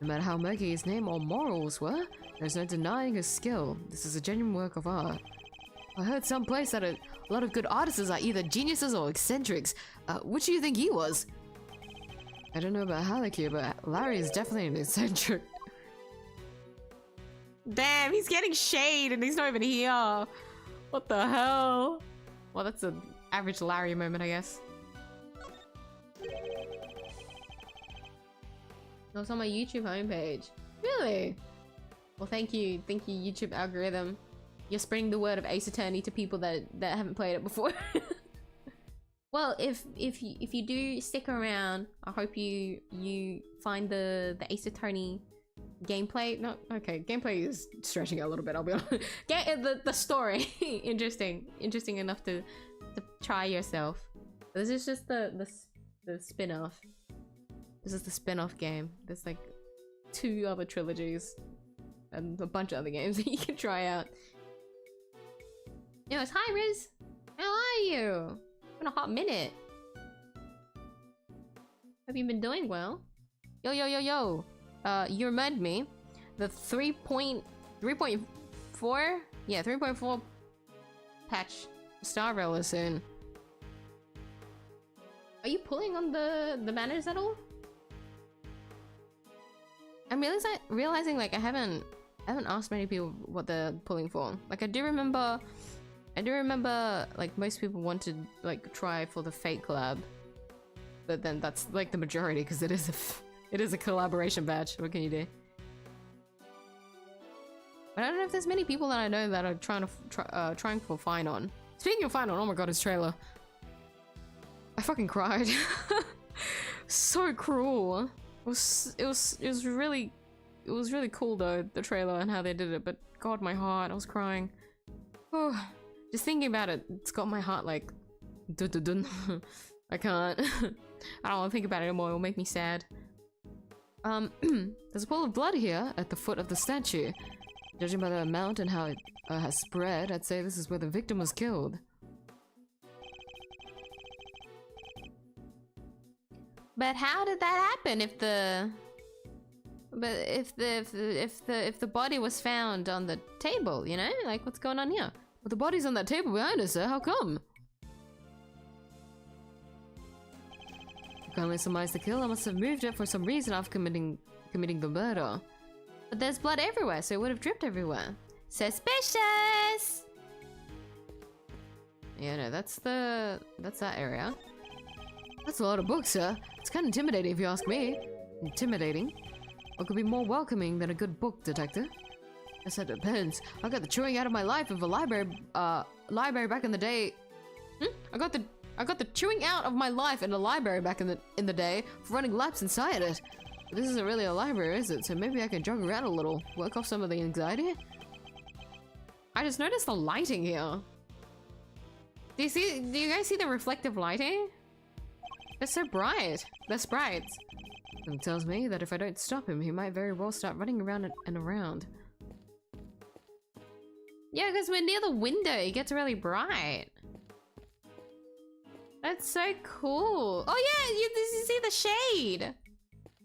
No matter how murky his name or morals were, there's no denying his skill. This is a genuine work of art. I heard someplace that a lot of good artists are either geniuses or eccentrics. Which do you think he was? I don't know about Hallecky, but Larry is definitely an eccentric. Damn, he's getting shade and he's not even here. What the hell? Well, that's an average Larry moment, I guess. That was on my YouTube homepage. Really? Well, thank you, YouTube algorithm. You're spreading the word of Ace Attorney to people that haven't played it before. Well, if you do stick around, I hope you find the Ace Attorney gameplay. No, okay, gameplay is stretching it a little bit. I'll be honest. The story interesting enough to try yourself. This is just the spin-off. This is the spin-off game. There's like 2 other trilogies and a bunch of other games that you can try out. Anyways, hi Riz! How are you? It's been a hot minute. Have you been doing well? Yo. You remind me. The 3.4? Yeah, 3.4 patch Star Rail is soon. Are you pulling on the manners at all? I'm realizing like I haven't asked many people what they're pulling for. Like I do remember like most people wanted like try for the Fate collab, but then that's like the majority because it is a collaboration badge. What can you do? But I don't know if there's many people that I know that are trying for fine on. Speaking of fine on, oh my god, his trailer. I fucking cried. So cruel. It was really cool though, the trailer and how they did it, but god, my heart, I was crying. Oh, just thinking about it, it's got my heart like dun dun dun. I can't. I don't want to think about it anymore, it'll make me sad. There's a pool of blood here at the foot of the statue. Judging by the amount and how it has spread, I'd say this is where the victim was killed. But how did that happen if the body was found on the table, you know? Like, what's going on here? But the body's on that table behind us, sir. How come? You can't only surmise the killer must have moved it for some reason after committing the murder. But there's blood everywhere, so it would have dripped everywhere. Suspicious! Yeah, no, that's that area. That's a lot of books, sir. It's kind of intimidating if you ask me. Intimidating? What could be more welcoming than a good book, detective? I said it depends. I got the chewing out of my life of a library back in the day. I got the chewing out of my life in a library back in the day for running laps inside it. But this isn't really a library, is it? So maybe I can jog around a little, work off some of the anxiety. I just noticed the lighting here. Do you guys see the reflective lighting? They're so bright. They're sprites. It tells me that if I don't stop him, he might very well start running around and around. Yeah, because we're near the window. It gets really bright. That's so cool. Oh yeah, you see the shade.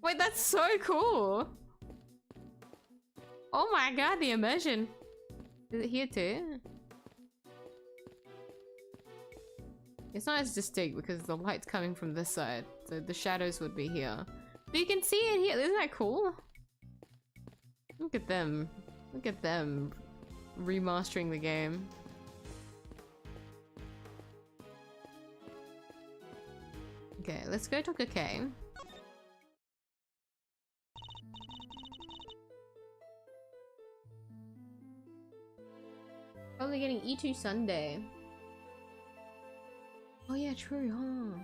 Wait, that's so cool. Oh my god, the immersion. Is it here too? It's not as distinct because the light's coming from this side, so the shadows would be here. But you can see it here. Isn't that cool? Look at them. Look at them remastering the game. Okay, let's go talk to Kay. Probably getting E2 Sunday. Oh yeah, true, huh?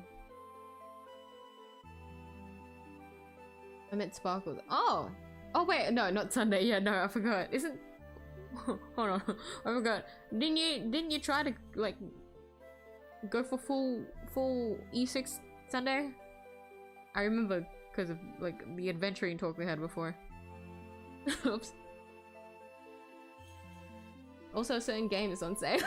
I meant Sparkle. Oh! Oh wait, no, not Sunday. Yeah, no, I forgot. Isn't... Hold on, I forgot. Didn't you try to, like, go for full E6 Sunday? I remember because of, like, the adventuring talk we had before. Oops. Also, a certain game is on sale.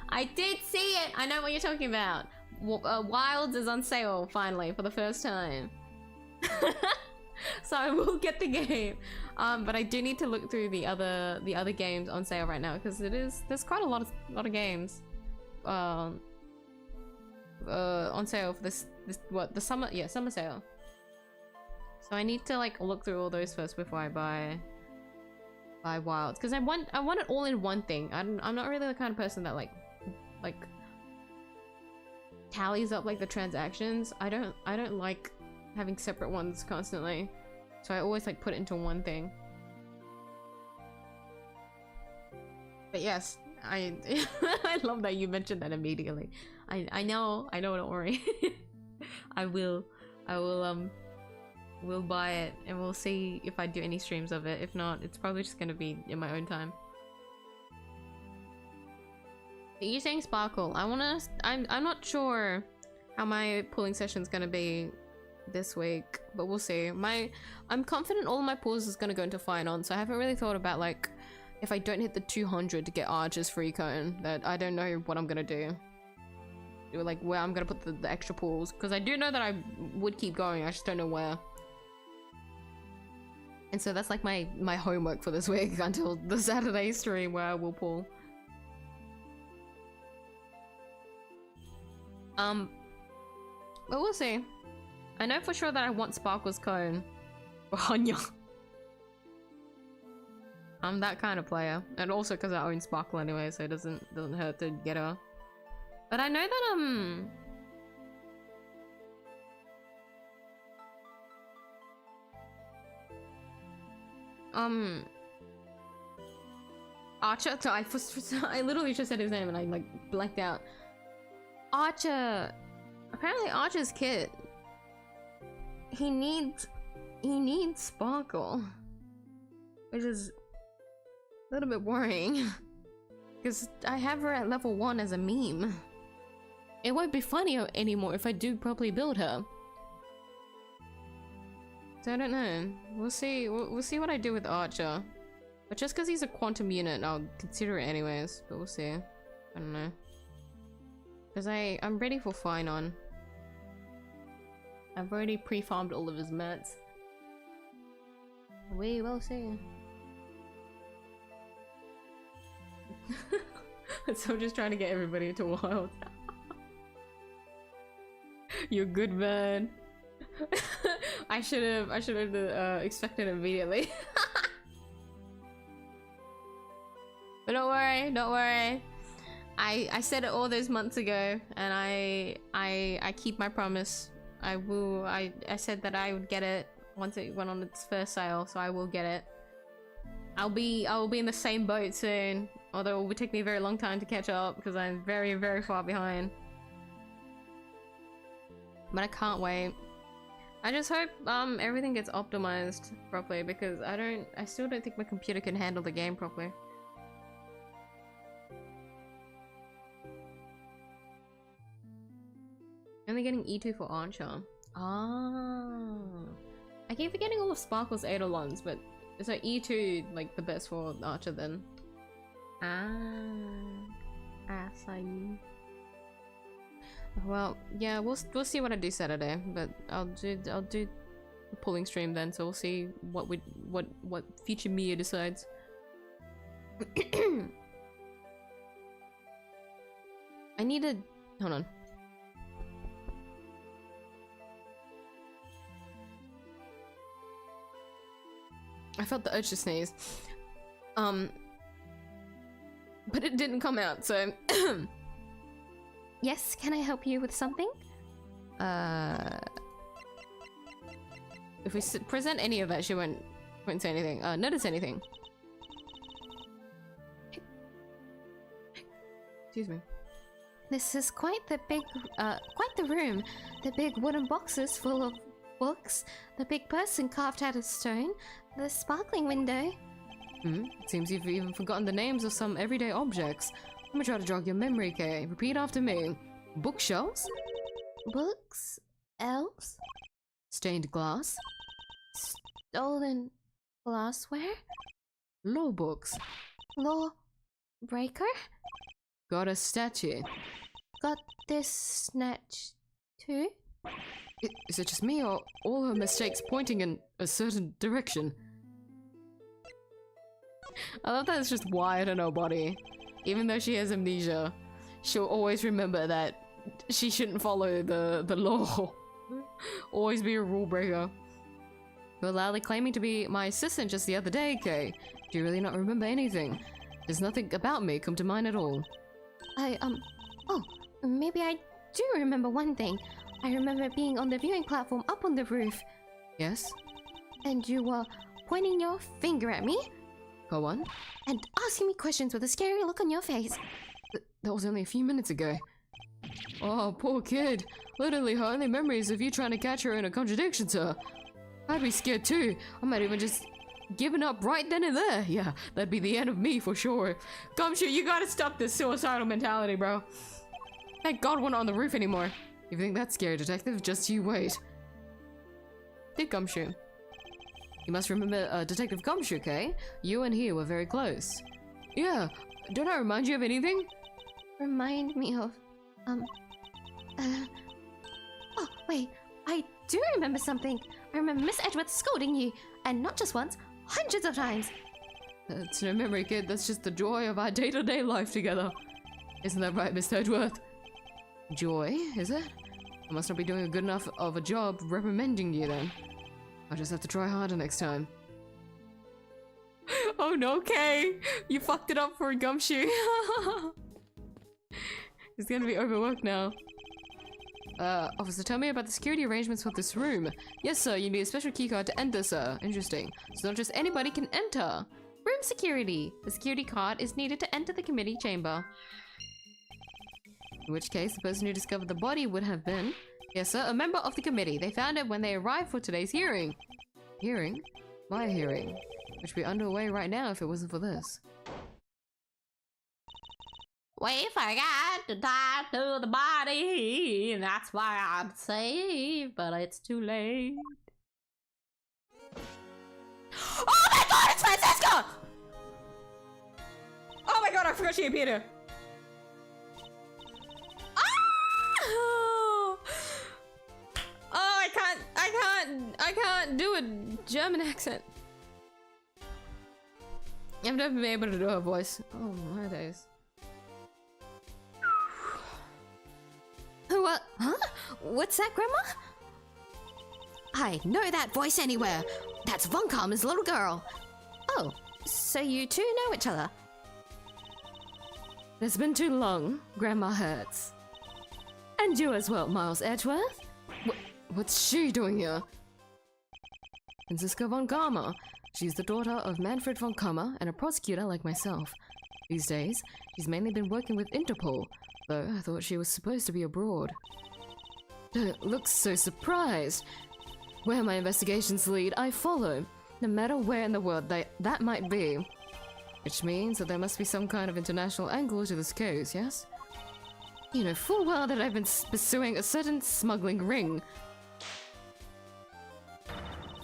I did see it! I know what you're talking about. Wilds is on sale, finally, for the first time. So I will get the game. But I do need to look through the other games on sale right now, because there's quite a lot of games on sale for this the summer sale. So I need to like look through all those first before I buy Wilds, because I want it all in one thing. I'm not really the kind of person that like tallies up like the transactions. I don't like having separate ones constantly, so I always like put it into one thing. But yes, I love that you mentioned that immediately. I know, don't worry. We'll buy it and we'll see if I do any streams of it. If not, it's probably just gonna be in my own time. Are you saying Sparkle? I'm not sure how my pulling session's gonna be this week, but we'll see. I'm confident all of my pulls is gonna go into Fine On, so I haven't really thought about like if I don't hit the 200 to get Archer's free cone, that I don't know what I'm gonna do. Like where I'm gonna put the extra pulls, because I do know that I would keep going, I just don't know where. And so that's like my homework for this week until the Saturday stream where I will pull. But we'll see. I know for sure that I want Sparkle's cone for Hanya. I'm that kind of player, and also because I own Sparkle anyway, so it doesn't hurt to get her. But I know that Archer? So I literally just said his name and I like blanked out. Archer. Apparently Archer's kit. He needs Sparkle. Which is a little bit worrying. Because I have her at level 1 as a meme. It won't be funny anymore if I do properly build her. So I don't know. We'll see. We'll see what I do with Archer. But just because he's a quantum unit, I'll consider it anyways. But we'll see. I don't know. Because I'm ready for Finon. I've already pre-farmed all of his mats. We will see. So I'm just trying to get everybody into wild. You're good, man. I should have expected immediately. But don't worry. I said it all those months ago, and I keep my promise. I said that I would get it once it went on its first sale, so I will get it. I will be in the same boat soon, although it will take me a very long time to catch up because I'm very, very far behind. But I can't wait. I just hope everything gets optimized properly because I still don't think my computer can handle the game properly. Only getting E2 for Archer. Ah. I keep forgetting all of Sparkle's Eidolons, but is like E2 like the best for Archer then? Ah, Sayu. Well, yeah, we'll see what I do Saturday, but I'll do the pulling stream then, so we'll see what future Mia decides. I need to hold on. I felt the urge to sneeze. But it didn't come out, so Yes, can I help you with something? if we present any of that, she won't say anything. Notice anything. Excuse me. This is quite the room. The big wooden boxes full of books, the big person carved out of stone, the sparkling window. It seems you've even forgotten the names of some everyday objects. I'm gonna try to jog your memory, Kay. Repeat after me. Bookshelves? Books? Elves? Stained glass? Stolen glassware? Law books? Law breaker? Got a statue? Got this snatch too? Is it just me, or all her mistakes pointing in a certain direction? I love that it's just wired in her body. Even though she has amnesia, she'll always remember that she shouldn't follow the law. Always be a rule breaker. You were loudly claiming to be my assistant just the other day, Kay. Do you really not remember anything? Does nothing about me come to mind at all? Oh, maybe I do remember one thing. I remember being on the viewing platform up on the roof. Yes? And you were pointing your finger at me. Go on. And asking me questions with a scary look on your face. That was only a few minutes ago. Oh, poor kid. Literally, her only memories of you trying to catch her in a contradiction to her. I'd be scared too. I might even just given up right then and there. Yeah, that'd be the end of me for sure. Gumshoe, you gotta stop this suicidal mentality, bro. Thank God we're not on the roof anymore. If you think that's scary, detective, just you wait. Did Gumshoe. You must remember Detective Gumshoe, okay? You and he were very close. Yeah, don't I remind you of anything? Remind me of... Oh, wait. I do remember something. I remember Miss Edgeworth scolding you. And not just once, hundreds of times. That's no memory, kid. That's just the joy of our day-to-day life together. Isn't that right, Miss Edgeworth? Joy, is it? I must not be doing a good enough of a job reprimanding you then. I'll just have to try harder next time. Oh no, Kay! You fucked it up for Gumshoe. He's gonna be overworked now. Officer, tell me about the security arrangements for this room. Yes, sir, you need a special keycard to enter, sir. Interesting. So not just anybody can enter. Room security. The security card is needed to enter the committee chamber. In which case, the person who discovered the body would have been, yes sir, a member of the committee. They found it when they arrived for today's hearing. Hearing? My hearing. Which would be underway right now if it wasn't for this. We forgot to tie to the body, and that's why I'm safe, but it's too late. Oh my god, it's Francesca! Oh my god, I forgot she appeared here. Oh! Oh, I can't do a German accent. I've never been able to do her voice. Oh my days. What? Huh? What's that, Grandma? I know that voice anywhere. That's Von Karma's little girl. Oh, so you two know each other? It's been too long. Grandma hurts. And you as well, Miles Edgeworth? What's she doing here? Franziska von Karma. She's the daughter of Manfred von Karma and a prosecutor like myself. These days, she's mainly been working with Interpol, though I thought she was supposed to be abroad. Looks so surprised. Where my investigations lead, I follow, no matter where in the world that might be. Which means that there must be some kind of international angle to this case, yes? You know full well that I've been pursuing a certain smuggling ring.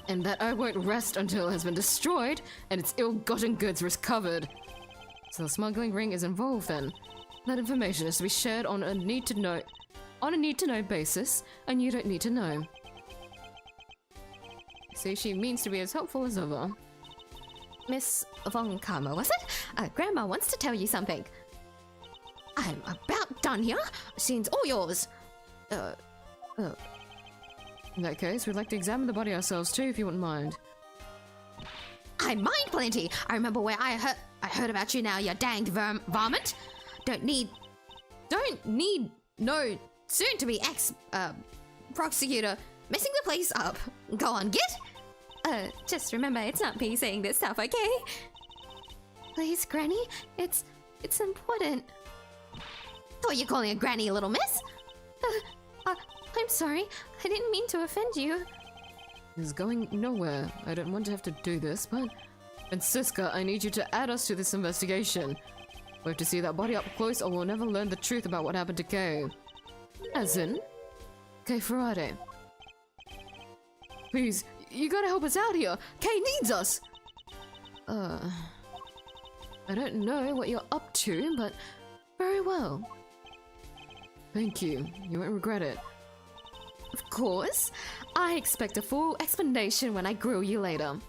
And that I won't rest until it has been destroyed and its ill-gotten goods recovered. So the smuggling ring is involved then. That information is to be shared on a need-to-know basis, and you don't need to know. See, she means to be as helpful as ever. Miss Von Karma, was it? Grandma wants to tell you something. I'm about done here. Scene's all yours. In that case, we'd like to examine the body ourselves too, if you wouldn't mind. I mind plenty. I remember where I heard about you now, you danged varmint. Don't need no soon-to-be ex-prosecutor messing the place up. Go on, get. Just remember, it's not me saying this stuff, okay? Please, Granny, it's important. Thought you calling a granny, little miss? I'm sorry. I didn't mean to offend you. It's going nowhere. I don't want to have to do this, but... Franziska, I need you to add us to this investigation. We have to see that body up close or we'll never learn the truth about what happened to Kay. As in? Kay Ferrari. Please, you gotta help us out here. Kay needs us! I don't know what you're up to, but very well. Thank you. You won't regret it. Of course. I expect a full explanation when I grill you later.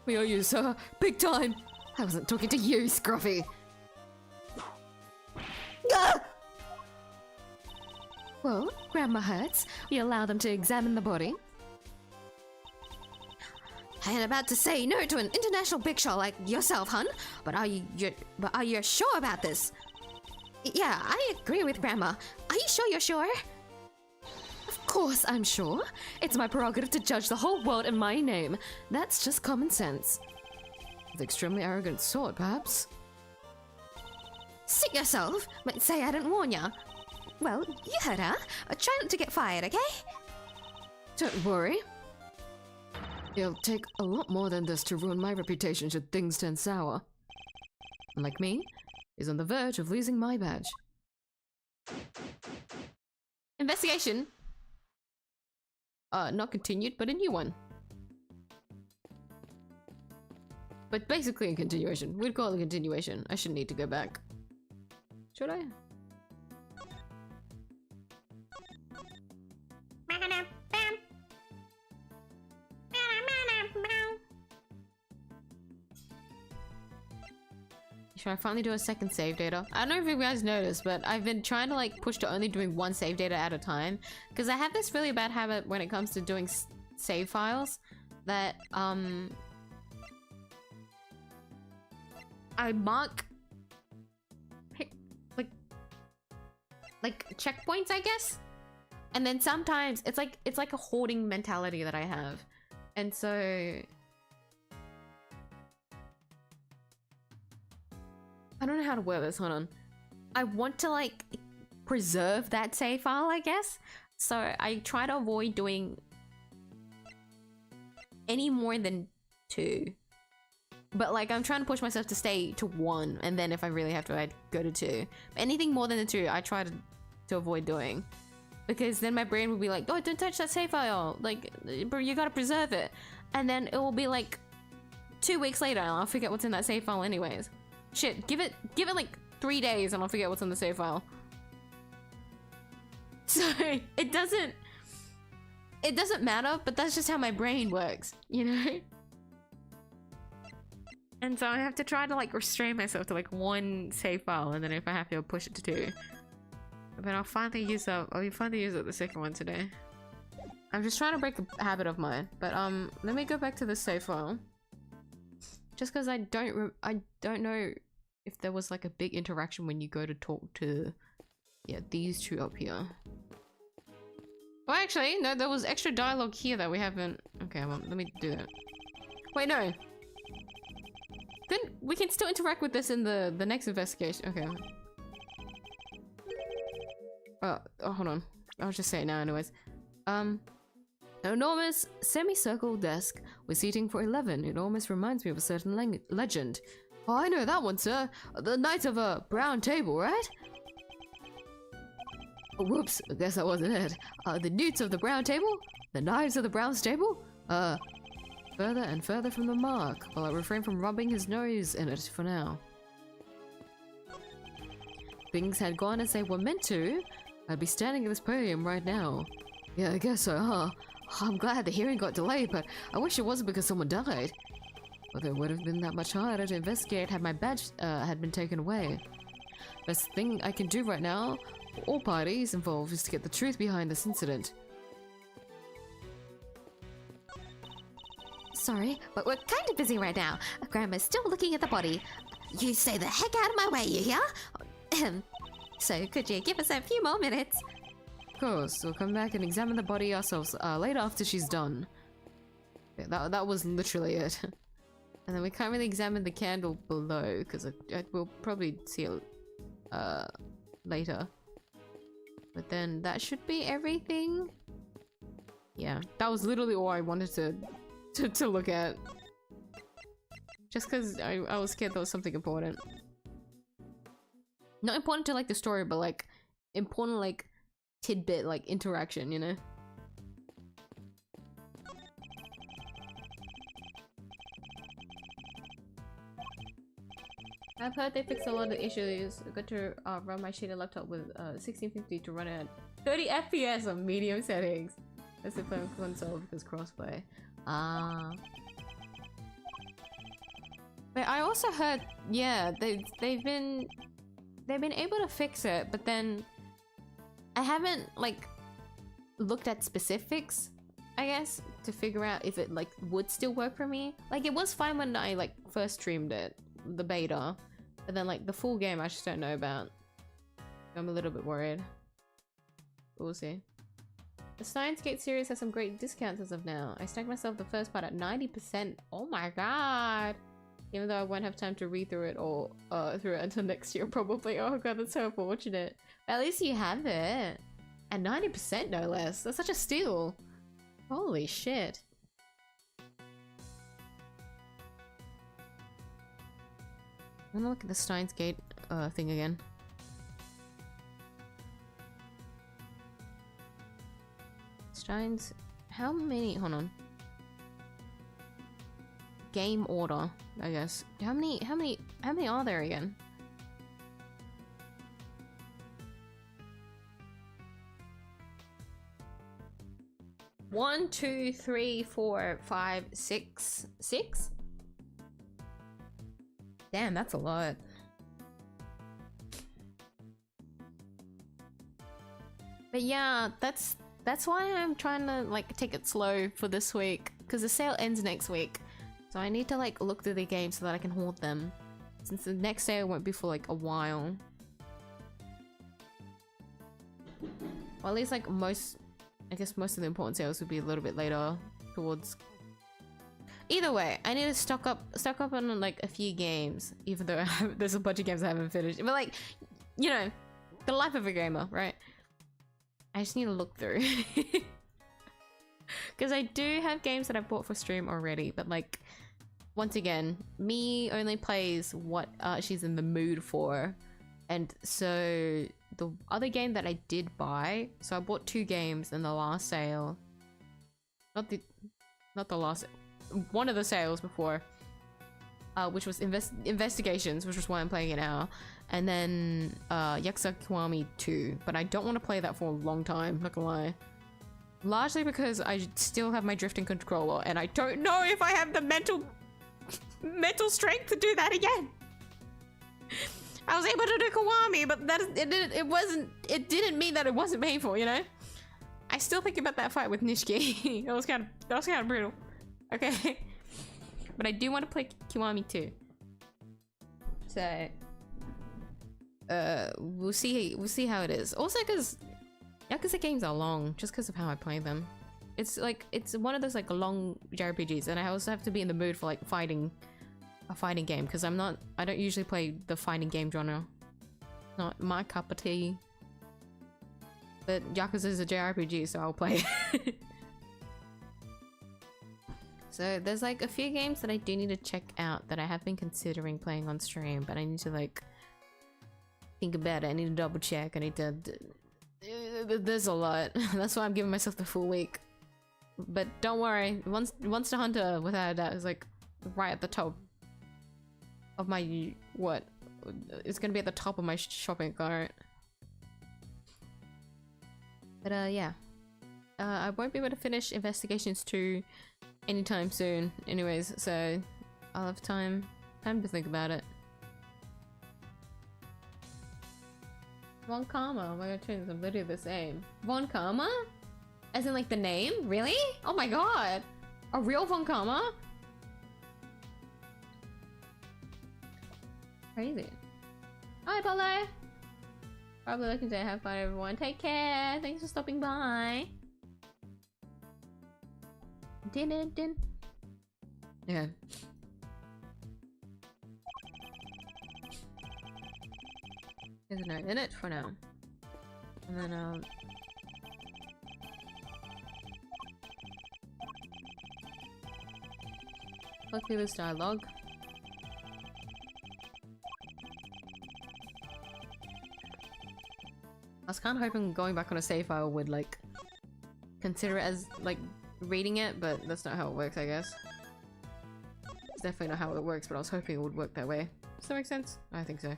We owe you, sir. Big time. I wasn't talking to you, Scruffy. Well, Grandma hurts. We allow them to examine the body. I ain't about to say no to an international big shot like yourself, hun. But are you sure about this? Yeah, I agree with Grandma. Are you sure you're sure? Of course I'm sure. It's my prerogative to judge the whole world in my name. That's just common sense. The extremely arrogant sort, perhaps. Suit yourself, but say I didn't warn ya. Well, you heard her. Try not to get fired, okay? Don't worry. It'll take a lot more than this to ruin my reputation should things turn sour. Unlike me, is on the verge of losing my badge. Investigation. Not continued, but a new one. But basically a continuation. We'd call it a continuation. I shouldn't need to go back. Should I? Should I finally do a second save data? I don't know if you guys noticed, but I've been trying to like push to only doing one save data at a time. Because I have this really bad habit when it comes to doing save files that I mark like checkpoints, I guess. And then sometimes it's like a hoarding mentality that I have. And so I don't know how to word this, hold on. I want to like preserve that save file, I guess. So I try to avoid doing any more than 2. But like I'm trying to push myself to stay to 1, and then if I really have to, I'd go to 2. But anything more than the 2, I try to avoid doing. Because then my brain will be like, oh, don't touch that save file. Like, bro, you gotta preserve it. And then it will be like 2 weeks later and I'll forget what's in that save file anyways. Shit, give it like 3 days and I'll forget what's in the save file. So it doesn't matter, but that's just how my brain works, you know? And so I have to try to like restrain myself to like 1 save file, and then if I have to, I'll push it to 2. But I'll finally use up the second one today. I'm just trying to break a habit of mine. But let me go back to the save file. Just because I don't know if there was like a big interaction when you go to talk to, yeah, these 2 up here. Well, actually, no, there was extra dialogue here that we haven't. Okay, well, let me do that. Wait, no. We can still interact with this in the next investigation. Okay. Oh, hold on. I'll just say it now anyways. An enormous semicircle desk with seating for 11. It almost reminds me of a certain legend. Oh, I know that one, sir. The Knights of a Brown Table, right? Oh, whoops, I guess that wasn't it. The Newts of the Brown Table? The Knights of the Brown Stable? Further and further from the mark, while I refrain from rubbing his nose in it for now. Things had gone as they were meant to. I'd be standing at this podium right now. Yeah, I guess so, huh? I'm glad the hearing got delayed, but I wish it wasn't because someone died. Although it would have been that much harder to investigate had my badge had been taken away. Best thing I can do right now, for all parties involved, is to get the truth behind this incident. Sorry, but we're kind of busy right now. Grandma's still looking at the body. You stay the heck out of my way, you hear? So could you give us a few more minutes? Of course, we'll come back and examine the body ourselves later after she's done. Yeah, that was literally it. And then we can't really examine the candle below because we'll probably see it later. But then that should be everything. Yeah, that was literally all I wanted to look at. Just because I was scared there was something important. Not important to like the story, but like important like tidbit like interaction, you know? I've heard they fixed a lot of issues. I got to run my shaded laptop with 1650 to run at 30 FPS on medium settings. That's the phone console because crossplay. But I also heard, yeah, they've been able to fix it, but then I haven't like looked at specifics, I guess, to figure out if it like would still work for me. Like it was fine when I like first streamed it, the beta, but then like the full game I just don't know about. I'm a little bit worried. But we'll see. The Steins Gate series has some great discounts as of now. I snagged myself the first part at 90%. Oh my god! Even though I won't have time to read through it or through it until next year probably. Oh god, that's so unfortunate. But at least you have it. At 90% no less. That's such a steal. Holy shit. I'm gonna look at the Steins Gate thing again. Steins, how many? Hold on. Game order, I guess. How many are there again? One, two, three, 4, 5, 6. 6? Damn, that's a lot. But yeah, that's why I'm trying to like take it slow for this week, because the sale ends next week. So I need to like look through the games so that I can hoard them, since the next sale won't be for like a while. Or at least like I guess most of the important sales will be a little bit later towards Either way, I need to stock up on like a few games, even though there's a bunch of games I haven't finished. But like, you know, the life of a gamer, right? I just need to look through. Because I do have games that I've bought for stream already, but like, once again, me only plays what she's in the mood for. And so the other game that I did buy, so I bought 2 games in the last sale. Not the last, one of the sales before, which was Investigations, which is why I'm playing it now. And then 𝐢𝐧𝐟𝐨 2, but I don't want to play that for a long time, not gonna lie. Largely because I still have my drifting controller and I don't know if I have the mental strength to do that again. I was able to do Kiwami, but it didn't mean that it wasn't painful, you know? I still think about that fight with Nishiki. that was kind of brutal. Okay. But I do want to play Kiwami too. So we'll see how it is. Also because Yakuza games are long just because of how I play them. It's like, it's one of those like long JRPGs, and I also have to be in the mood for like a fighting game, because I don't usually play the fighting game genre. Not my cup of tea. But Yakuza is a JRPG, so I'll play it. So there's like a few games that I do need to check out that I have been considering playing on stream, but I need to like think about it. I need to double check. I need to there's a lot. That's why I'm giving myself the full week. But don't worry, Monster Hunter without a doubt is like right at the top of my it's gonna be at the top of my shopping cart. But yeah, I won't be able to finish Investigations 2 anytime soon anyways, so I'll have time to think about it. Von Karma, my cartoons are literally the same. Von Karma? As in like the name? Really? Oh my god! A real Von Karma? Crazy. Hi Paulo! Probably looking to have fun, everyone. Take care! Thanks for stopping by! Din. Yeah. There's a note in it for now. And then look through this dialogue. I was kind of hoping going back on a save file would like consider it as like reading it, but that's not how it works, I guess. It's definitely not how it works, but I was hoping it would work that way. Does that make sense? I think so.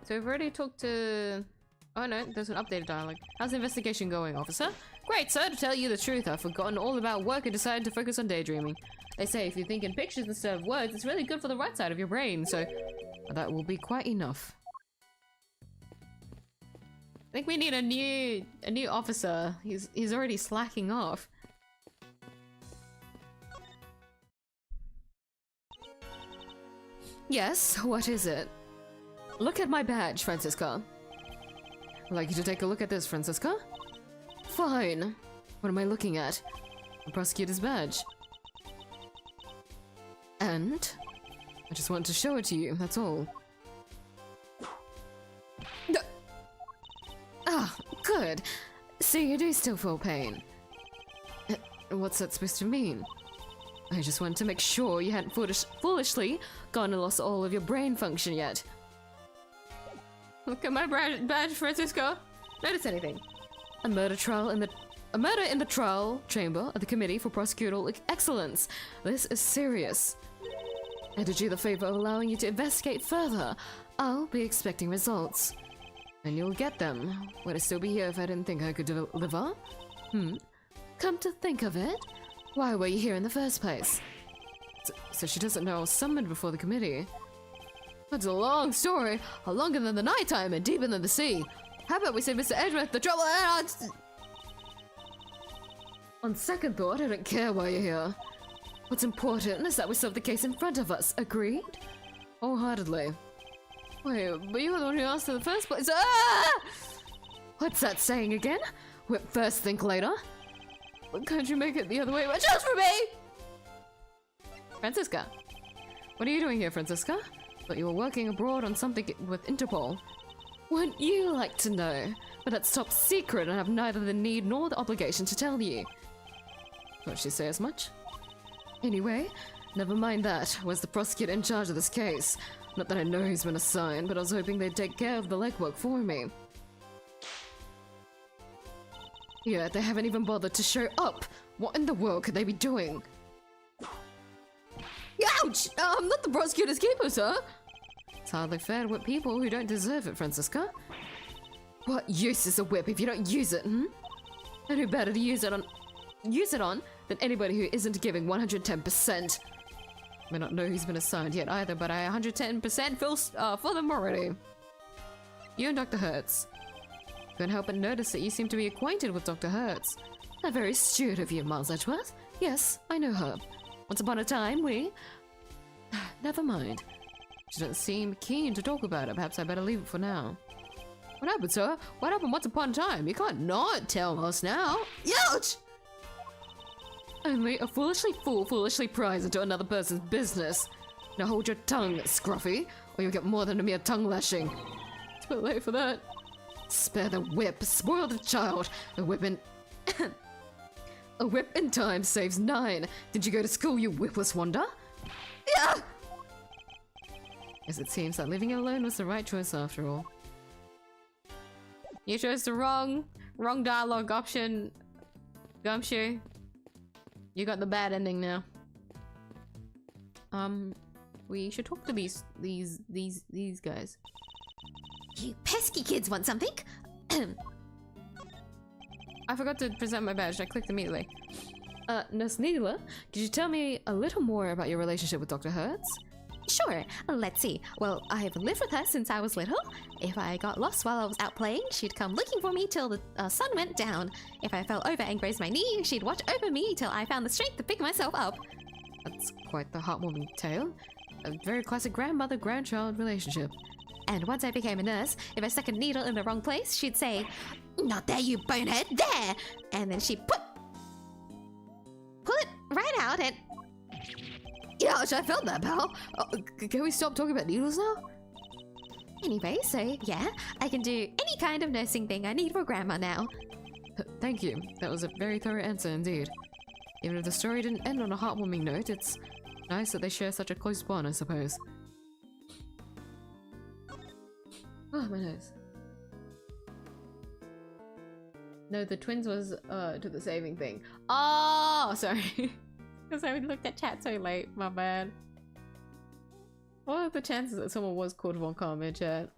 So we've already talked to... Oh no, there's an updated dialogue. How's the investigation going, officer? Great, sir, to tell you the truth, I've forgotten all about work and decided to focus on daydreaming. They say if you think in pictures instead of words, it's really good for the right side of your brain, so that will be quite enough. I think we need a new officer. He's already slacking off. Yes, what is it? Look at my badge, Francisca. I'd like you to take a look at this, Francisca. Fine. What am I looking at? The prosecutor's badge. And I just want to show it to you, that's all. Ah, good. So you do still feel pain. What's that supposed to mean? I just wanted to make sure you hadn't foolishly gone and lost all of your brain function yet. Look at my badge, Francisco. Notice anything? A murder in the trial chamber of the Committee for Prosecutorial Excellence. This is serious. I did you the favor of allowing you to investigate further. I'll be expecting results. And you'll get them. Would I still be here if I didn't think I could deliver? Come to think of it, why were you here in the first place? So she doesn't know I was summoned before the committee. That's a long story, longer than the nighttime and deeper than the sea. How about we save Mr. Edgeworth the trouble and On second thought, I don't care why you're here. What's important is that we solve the case in front of us, agreed? Wholeheartedly. Wait, but you were the one who asked in the first place. Ah! What's that saying again? Whip first, think later? Can't you make it the other way? Just for me! Francisca! What are you doing here, Francisca? Thought you were working abroad on something with Interpol. Wouldn't you like to know? But that's top secret and I have neither the need nor the obligation to tell you. Thought she'd say as much. Anyway, never mind that. Was the prosecutor in charge of this case? Not that I know who's been assigned, but I was hoping they'd take care of the legwork for me. Yeah, they haven't even bothered to show up. What in the world could they be doing? Ouch! I'm not the prosecutor's keeper, sir! It's hardly fair to whip people who don't deserve it, Francisca. What use is a whip if you don't use it, hmm? And who better to use it on than anybody who isn't giving 110%? May not know who's been assigned yet either, but I 110% feel for them already. You and Dr. Hertz. Couldn't help but notice that you seem to be acquainted with Dr. Hertz. A very steward of you, Miles Edgeworth. Yes, I know her. Once upon a time, we... Never mind. She doesn't seem keen to talk about it. Perhaps I better leave it for now. What happened, sir? What happened once upon a time? You can't not tell us now. Ouch! Only a foolishly fool foolishly pries into another person's business. Now hold your tongue, Scruffy, or you'll get more than a mere tongue lashing. It's a bit late for that. Spare the whip, spoil the child. A whip in... A whip in time saves 9. Did you go to school, you whipless wonder? Yeah! As it seems that leaving it alone was the right choice after all. You chose the wrong dialogue option, Gumshoe. You got the bad ending now. We should talk to these guys. You pesky kids want something? I forgot to present my badge. I clicked immediately. Nurse Needler, could you tell me a little more about your relationship with Dr. Hertz? Sure, let's see. Well, I've lived with her since I was little. If I got lost while I was out playing, she'd come looking for me till the sun went down. If I fell over and grazed my knee, she'd watch over me till I found the strength to pick myself up. That's quite the heartwarming tale. A very classic grandmother-grandchild relationship. And once I became a nurse, if I stuck a needle in the wrong place, she'd say, "Not there, you bonehead, there!" And then she'd pull it right out and... Ouch, I felt that, pal. Can we stop talking about needles now? Anyway, so yeah, I can do any kind of nursing thing I need for Grandma now. Thank you. That was a very thorough answer indeed. Even if the story didn't end on a heartwarming note, it's nice that they share such a close bond, I suppose. Oh, my nose. No, the twins was to the saving thing. Oh, sorry. Because I looked at chat so late, my bad. What are the chances that someone was called Von Karma in chat?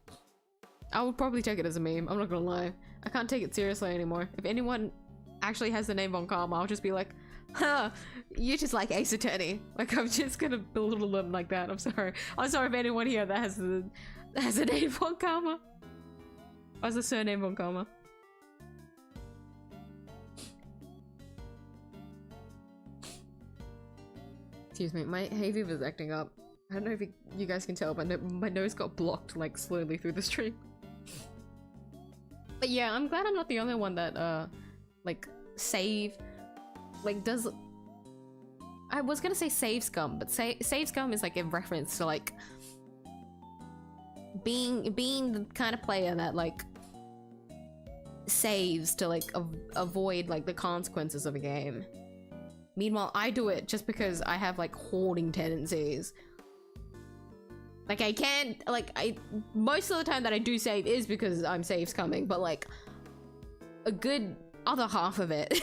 I would probably take it as a meme, I'm not gonna lie. I can't take it seriously anymore. If anyone actually has the name Von Karma, I'll just be like, huh, you just like Ace Attorney. Like, I'm just gonna belittle them like that. I'm sorry. I'm sorry if anyone here that has the name Von Karma. Or has the surname Von Karma. Excuse me, my hay fever is acting up. I don't know if you guys can tell, but my nose got blocked like slowly through the stream. But yeah, I'm glad I'm not the only one that like does. I was gonna say save scum, but save scum is like in reference to like being the kind of player that like saves to like avoid like the consequences of a game. Meanwhile, I do it just because I have like hoarding tendencies. Like I can't, like most of the time that I do save is because I'm saves coming, but like a good other half of it,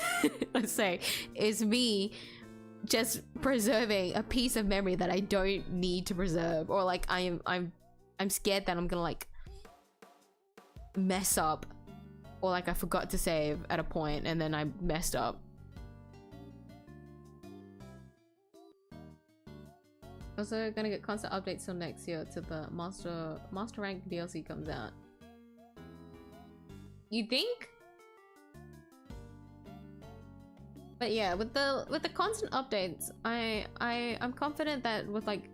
let's say, is me just preserving a piece of memory that I don't need to preserve, or like I'm scared that I'm gonna like mess up, or like I forgot to save at a point and then I messed up. Also gonna get constant updates till next year till the master rank DLC comes out. You think? But yeah, with the constant updates, I'm confident that with like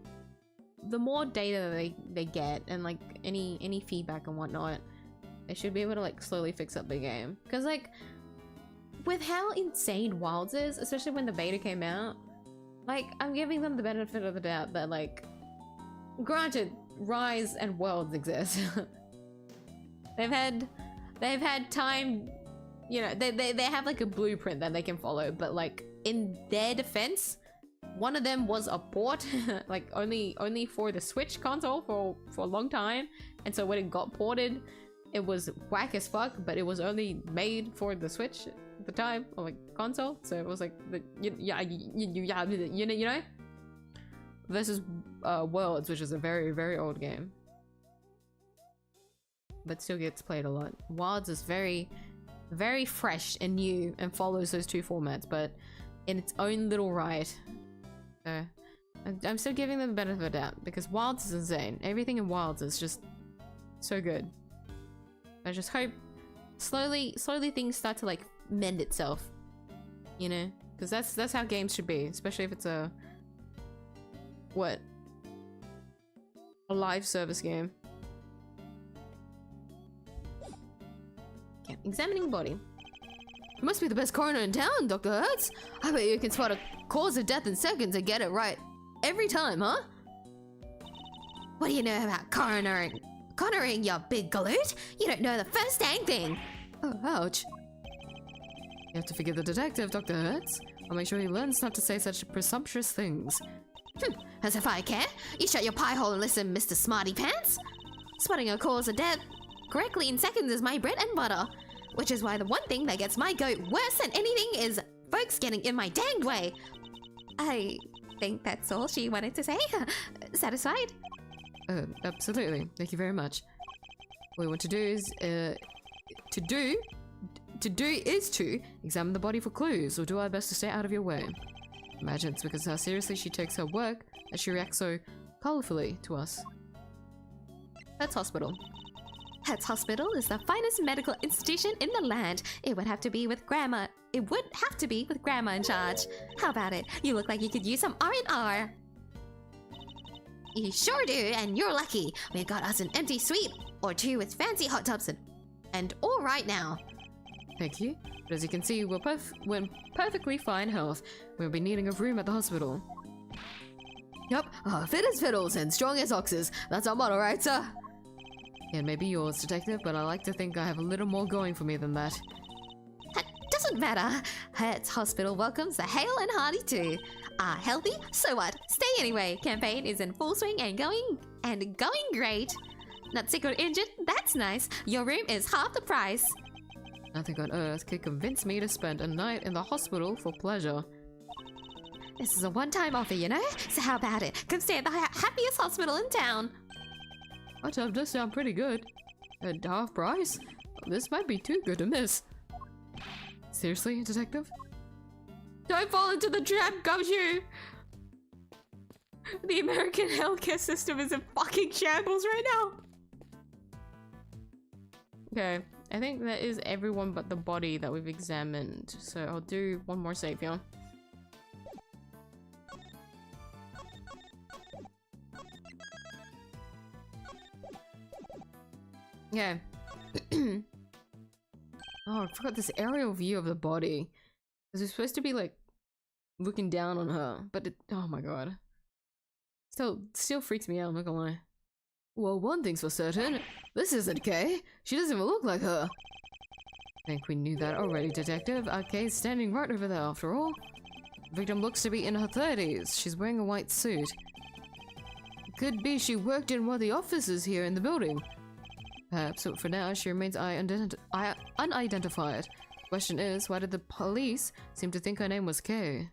the more data they get and like any feedback and whatnot, they should be able to like slowly fix up the game. Because like with how insane Wilds is, especially when the beta came out, Like, I'm giving them the benefit of the doubt that, like, granted, Rise and Worlds exist. they've had time, you know, they have like a blueprint that they can follow, but like in their defense, one of them was a port, like only for the Switch console for a long time, and so when it got ported, it was whack as fuck, but it was only made for the Switch at the time, or like console, so it was like the you know, versus Worlds, which is a very old game, but still gets played a lot. Worlds is very fresh and new and follows those two formats, but in its own little right. So I'm still giving them the benefit of the doubt because Wilds is insane. Everything in Wilds is just so good. I just hope slowly things start to like mend itself, you know, because that's how games should be, especially if it's a live service game. Okay, examining body. You must be the best coroner in town, Dr. 𝐢𝐧𝐟𝐨. I bet you can spot a cause of death in seconds and get it right every time, huh? What do you know about coronering, you big galoot? You don't know the first dang thing. Oh, ouch. You have to forgive the detective, Dr. 𝐢𝐧𝐟𝐨. I'll make sure he learns not to say such presumptuous things. As if I care. You shut your pie hole and listen, Mr. Smarty Pants. Spotting a cause of death correctly in seconds is my bread and butter. Which is why the one thing that gets my goat worse than anything is folks getting in my danged way. I think that's all she wanted to say. Satisfied? Absolutely. Thank you very much. What we want to do is, to examine the body for clues, or do our best to stay out of your way. Imagine it's because how seriously she takes her work that she reacts so colorfully to us. That's hospital. Het's Hospital is the finest medical institution in the land. It would have to be with Grandma. It would have to be with Grandma in charge. How about it? You look like you could use some R&R. You sure do, and you're lucky. We got us an empty suite or two with fancy hot tubs and all right now. Thank you. But as you can see, we're in perfectly fine health. We'll be needing a room at the hospital. Yup, fit as fiddles and strong as oxes. That's our motto, right, sir? Yeah, maybe yours, detective, but I like to think I have a little more going for me than that. That doesn't matter. Het's Hospital welcomes the hale and hearty too. Healthy? So what? Stay anyway. Campaign is in full swing and going great. Not sick or injured? That's nice. Your room is half the price. Nothing on earth could convince me to spend a night in the hospital for pleasure. This is a one-time offer, you know? So how about it? Come stay at the happiest hospital in town. Hot tub does sound pretty good. At half price? This might be too good to miss. Seriously, detective? Don't fall into the trap, Gumshoe! The American healthcare system is in fucking shambles right now! Okay, I think that is everyone but the body that we've examined. So I'll do one more save here. Yeah. Oh, I forgot this aerial view of the body. Because we're supposed to be like looking down on her, but oh my god. Still freaks me out, I'm not gonna lie. Well, one thing's for certain. This isn't Kay. She doesn't even look like her. I think we knew that already, detective. Our Kay's standing right over there after all. The victim looks to be in her 30s. She's wearing a white suit. Could be she worked in one of the offices here in the building. Perhaps, but for now, she remains unidentified. Question is, why did the police seem to think her name was Kay?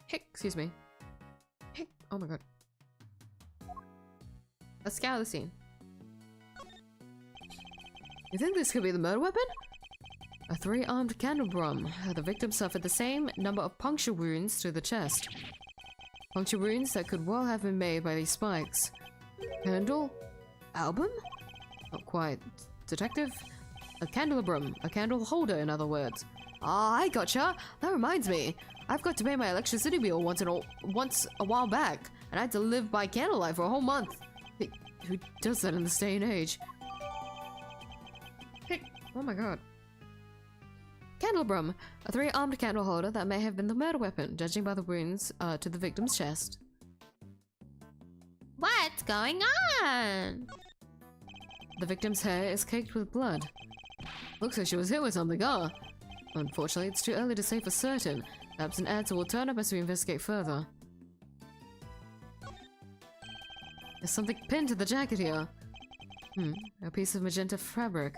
Hick, excuse me. Hick, oh my god. Let's scour the scene. You think this could be the murder weapon? A 3-armed candelabrum. The victim suffered the same number of puncture wounds to the chest. Puncture wounds that could well have been made by these spikes. Candle? Album? Not quite. Detective? A candelabrum. A candle holder, in other words. Ah, I gotcha! That reminds me. I've got to pay my electricity bill once a while back, and I had to live by candlelight for a whole month. Who does that in this day and age? Oh my god. Candelabrum, a 3-armed candle holder that may have been the murder weapon, judging by the wounds to the victim's chest. What's going on? The victim's hair is caked with blood. Looks like she was hit with something, Unfortunately, it's too early to say for certain. Perhaps an answer will turn up as we investigate further. There's something pinned to the jacket here. A piece of magenta fabric.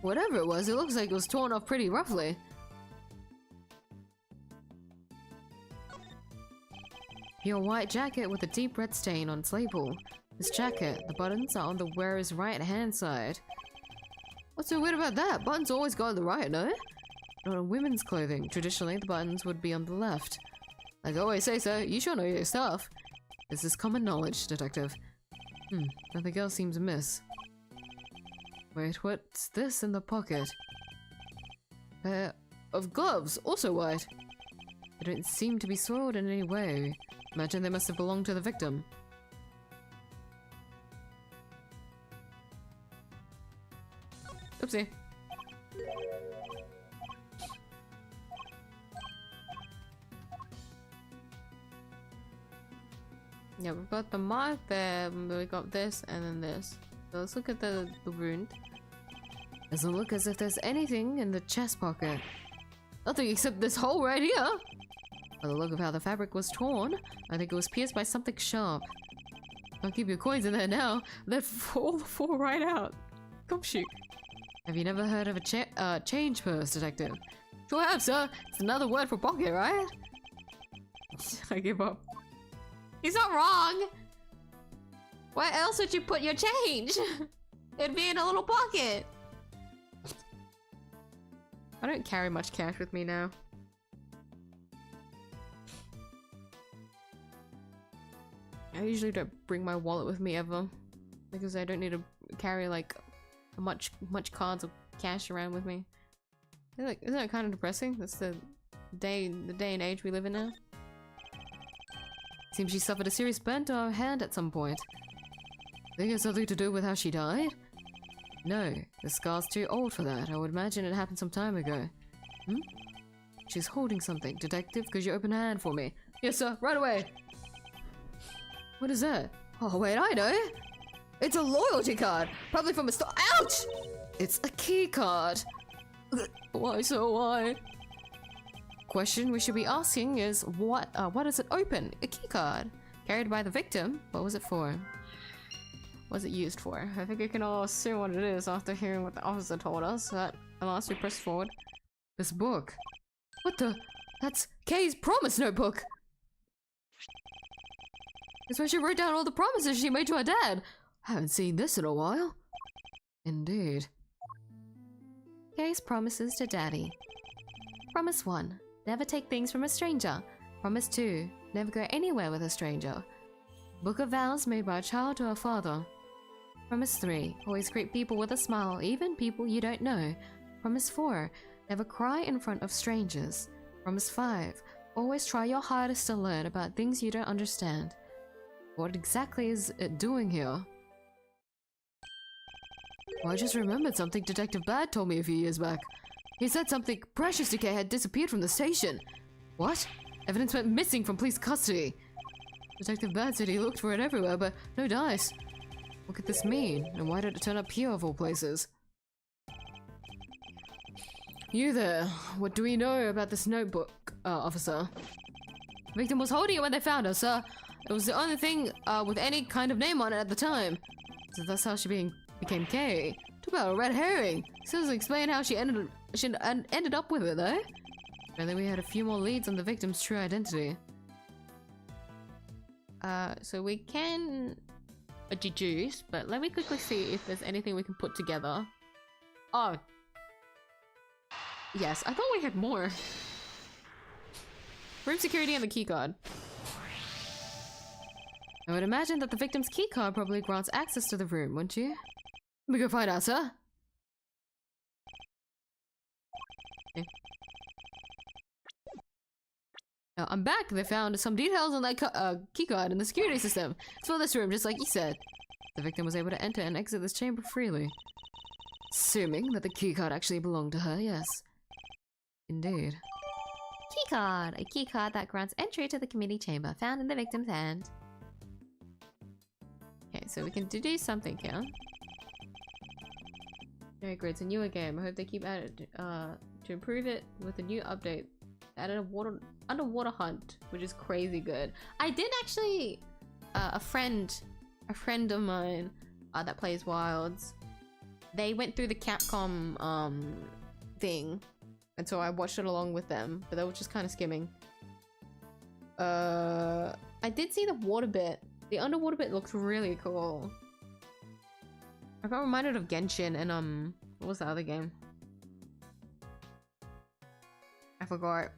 Whatever it was, it looks like it was torn off pretty roughly. Your white jacket with a deep red stain on its label. This jacket, the buttons are on the wearer's right hand side. What's so weird about that? Buttons always go on the right, no? Not on women's clothing. Traditionally, the buttons would be on the left. Like I always say, sir, you sure know your stuff. This is common knowledge, detective. Nothing else seems amiss. Wait, what's this in the pocket? Pair of gloves, also white. They don't seem to be soiled in any way. Imagine they must have belonged to the victim. Oopsie. Yeah, we've got the mark there, we got this, and then this. So let's look at the wound. Doesn't look as if there's anything in the chest pocket. Nothing except this hole right here! By the look of how the fabric was torn, I think it was pierced by something sharp. I'll keep your coins in there now. They'd fall right out. Come shoot. Have you never heard of a change purse, detective? Sure have, sir. It's another word for pocket, right? I give up. He's not wrong! Where else would you put your change? It'd be in a little pocket. I don't carry much cash with me now. I usually don't bring my wallet with me ever, because I don't need to carry like much cards of cash around with me. Isn't that kind of depressing? That's the day and age we live in now. Seems she suffered a serious burn to her hand at some point. Think it's something to do with how she died? No, the scar's too old for that. I would imagine it happened some time ago. She's holding something. Detective, could you open her hand for me? Yes, sir. Right away. What is that? Oh, wait, I know. It's a loyalty card. Probably from a store. Ouch! It's a key card. Why so why? Question we should be asking is what does it open? A key card. Carried by the victim. What was it for? What was it used for? I think we can all assume what it is after hearing what the officer told us. That unless we press forward. This book. What the? That's Kay's promise notebook. It's where she wrote down all the promises she made to her dad. Haven't seen this in a while. Indeed. Kay's promises to Daddy. Promise 1. Never take things from a stranger. Promise 2. Never go anywhere with a stranger. Book of vows made by a child to a father. Promise 3. Always greet people with a smile, even people you don't know. Promise 4. Never cry in front of strangers. Promise 5. Always try your hardest to learn about things you don't understand. What exactly is it doing here? Well, I just remembered something Detective Bad told me a few years back. He said something precious to Kay had disappeared from the station. What? Evidence went missing from police custody. Detective Bad said he looked for it everywhere, but no dice. What could this mean? And why did it turn up here of all places? You there. What do we know about this notebook, officer? The victim was holding it when they found her, sir. It was the only thing with any kind of name on it at the time. So that's how she became Kay. Talk about a red herring. Still doesn't explain how she ended up with it, though. And then we had a few more leads on the victim's true identity. So we can deduce, but let me quickly see if there's anything we can put together. Oh. Yes, I thought we had more. Room security and the keycard. I would imagine that the victim's keycard probably grants access to the room, wouldn't you? We go find out, sir. Okay. Now, I'm back. They found some details on that keycard in the security system. It's for this room, just like you said. The victim was able to enter and exit this chamber freely. Assuming that the keycard actually belonged to her, yes. Indeed. Keycard. A keycard that grants entry to the committee chamber found in the victim's hand. Okay, so we can do something here. Very good. It's a newer game. I hope they keep at it to improve it with a new update. Added a underwater hunt, which is crazy good. I did actually a friend of mine that plays Wilds. They went through the Capcom thing, and so I watched it along with them, but they were just kind of skimming. I did see the water bit. The underwater bit looks really cool. I got reminded of Genshin and what was the other game? I forgot.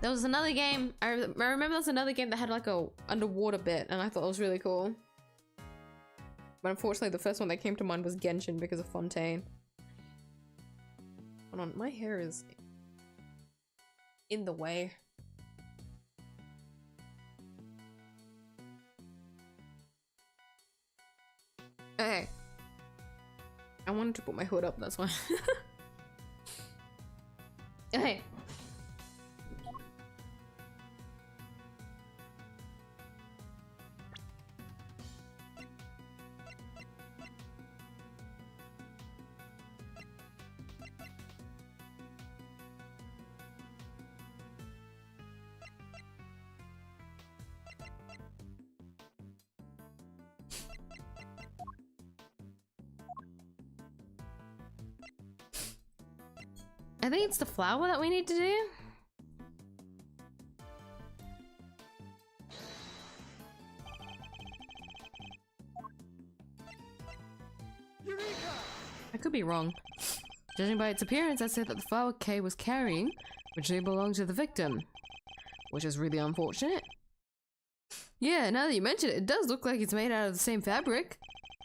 There was another game. I remember there was another game that had like a underwater bit, and I thought it was really cool. But unfortunately, the first one that came to mind was Genshin because of Fontaine. Hold on, my hair is in the way. Okay. I wanted to put my hood up, that's why. Okay. I think it's the flower that we need to do. Eureka! I could be wrong. Judging by its appearance, I'd say that the flower Kay was carrying originally belonged to the victim, which is really unfortunate. Yeah, now that you mention it, it does look like it's made out of the same fabric.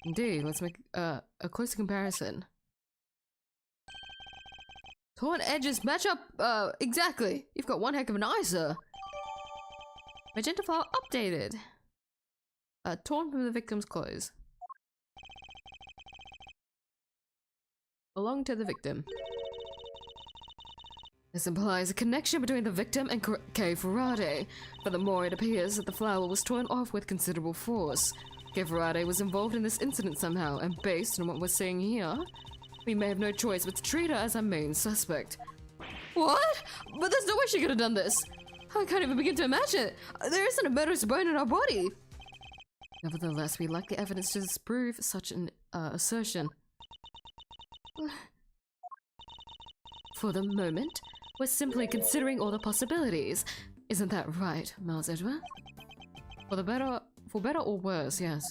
Indeed, let's make a closer comparison. Torn edges match up, exactly. You've got one heck of an eye, sir. Magenta flower updated. Torn from the victim's clothes. Belong to the victim. This implies a connection between the victim and Kay Faraday. Furthermore, it appears that the flower was torn off with considerable force. Kay Faraday was involved in this incident somehow, and based on what we're seeing here, we may have no choice but to treat her as our main suspect. What? But there's no way she could have done this. I can't even begin to imagine it. There isn't a murderous bone in our body. Nevertheless, we lack the evidence to disprove such an assertion. For the moment, we're simply considering all the possibilities. Isn't that right, Miles Edgeworth? For better or worse, yes.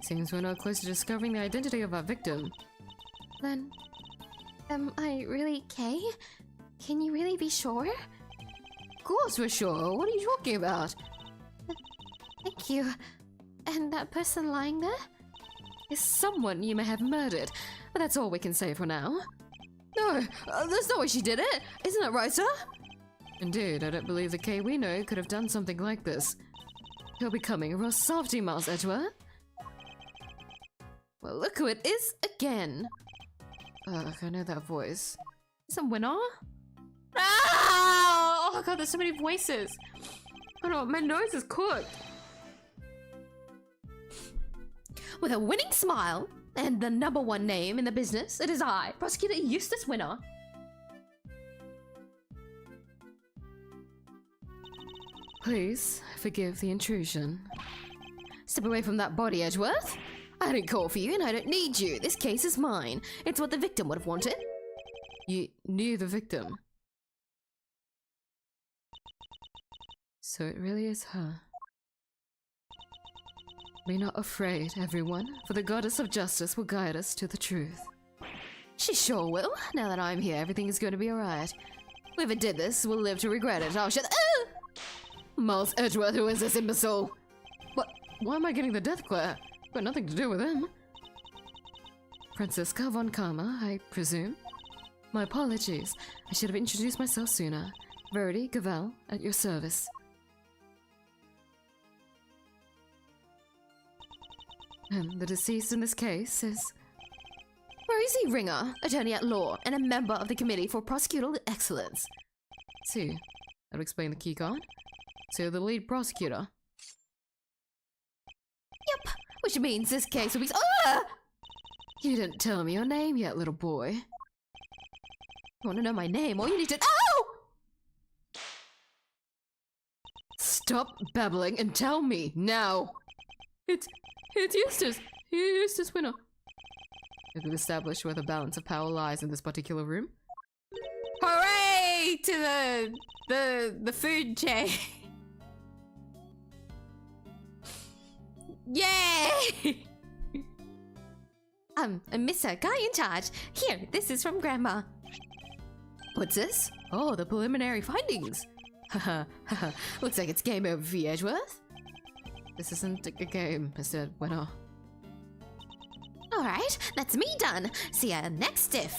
Seems we're now close to discovering the identity of our victim. Then, am I really Kay? Can you really be sure? Of course we're sure. What are you talking about? Thank you. And that person lying there? Is someone you may have murdered, but that's all we can say for now. No, there's no way she did it. Isn't that right, sir? Indeed, I don't believe the Kay we know could have done something like this. You're becoming a real softy, Miles Edgeworth. Well, look who it is again. Ugh, I know that voice. Is it Winner? Ah! Oh god, there's so many voices. Oh no, my nose is cooked. With a winning smile and the #1 name in the business, it is I, Prosecutor Eustace Winner. Please forgive the intrusion. Step away from that body, Edgeworth. I didn't call for you and I don't need you. This case is mine. It's what the victim would have wanted. You knew the victim. So it really is her. Be not afraid, everyone, for the goddess of justice will guide us to the truth. She sure will. Now that I'm here, everything is going to be alright. Whoever did this will live to regret it. I'll shut. Miles Edgeworth, who is this imbecile? What? Why am I getting the death glare? Got nothing to do with him. Franziska von Karma, I presume. My apologies. I should have introduced myself sooner. Verity Gavel, at your service. And the deceased in this case is... Rosie Ringer, attorney at law, and a member of the Committee for Prosecutorial Excellence. See, that'll explain the keycard. So you're the lead prosecutor. Yep, which means this case will be... You didn't tell me your name yet, little boy. You want to know my name? All you need to... Oh! Stop babbling and tell me, now! It's Eustace! Eustace Winner! We could establish where the balance of power lies in this particular room. Hooray to the food chain. Yay! Mr. Guy in charge. Here, this is from Grandma. What's this? Oh, the preliminary findings! Haha, haha. Looks like it's game over for you, Edgeworth. This isn't a game, Mr. Winner. Alright, that's me done. See ya next stiff.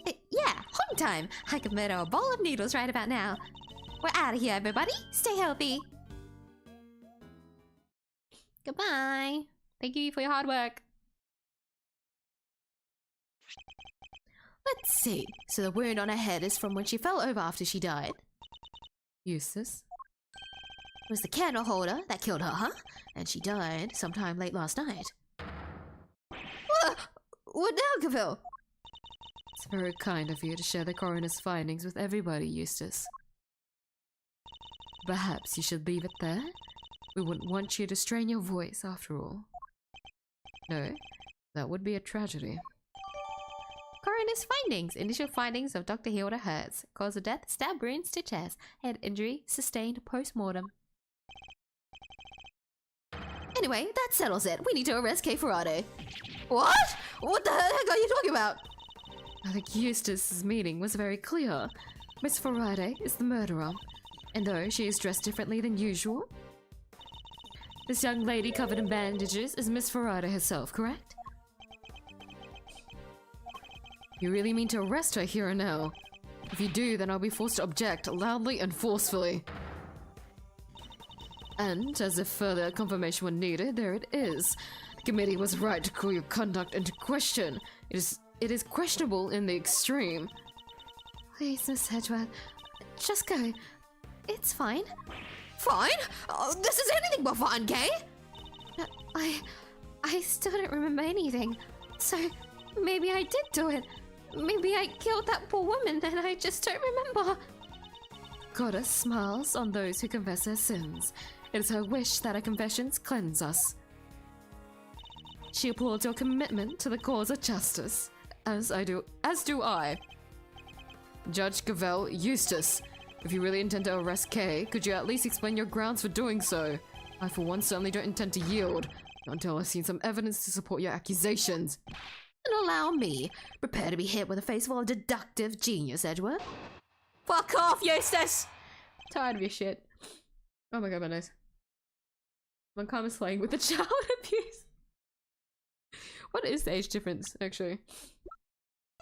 Yeah, home time. I can murder a bowl of noodles right about now. We're out of here, everybody. Stay healthy. Goodbye. Thank you for your hard work. Let's see. So the wound on her head is from when she fell over after she died. Eustace? It was the candle holder that killed her, huh? And she died sometime late last night. What now, Gavril? It's very kind of you to share the coroner's findings with everybody, Eustace. Perhaps you should leave it there? We wouldn't want you to strain your voice, after all. No, that would be a tragedy. Coroner's findings. Initial findings of Dr. Hilda Hertz. Cause of death, stab wound, stitches. Head injury, sustained post-mortem. Anyway, that settles it. We need to arrest Kay Ferrate. What? What the heck are you talking about? I think Eustace's meaning was very clear. Miss Ferrate is the murderer. And though she is dressed differently than usual, this young lady covered in bandages is Miss Ferrate herself, correct? You really mean to arrest her here and now? If you do, then I'll be forced to object loudly and forcefully. And, as if further confirmation were needed, there it is. The committee was right to call your conduct into question. It is questionable in the extreme. Please, Miss Edgeworth, just go. It's fine. Fine? Oh, this is anything but fine, Kay! I still don't remember anything. So, maybe I did do it. Maybe I killed that poor woman and I just don't remember. Goddess smiles on those who confess their sins. It is her wish that our confessions cleanse us. She applauds your commitment to the cause of justice, as do I. Judge Gavel Eustace, if you really intend to arrest Kay, could you at least explain your grounds for doing so? I for one certainly don't intend to yield, not until I've seen some evidence to support your accusations. And allow me. Prepare to be hit with a face full of deductive genius, Edgeworth. Fuck off, Eustace! Tired of your shit. Oh my god, my nose. My karma's playing with the child abuse. What is the age difference, actually?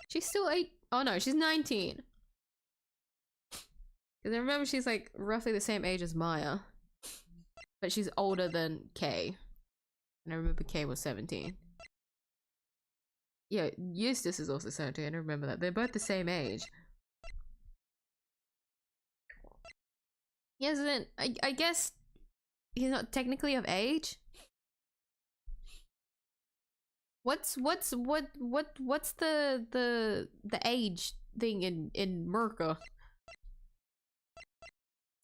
She's still 8. Oh no, she's 19. Because I remember she's like roughly the same age as Maya. But she's older than Kay. And I remember Kay was 17. Yeah, Eustace is also 17, I remember that. They're both the same age. He hasn't, I guess he's not technically of age. What's the age thing in Merca?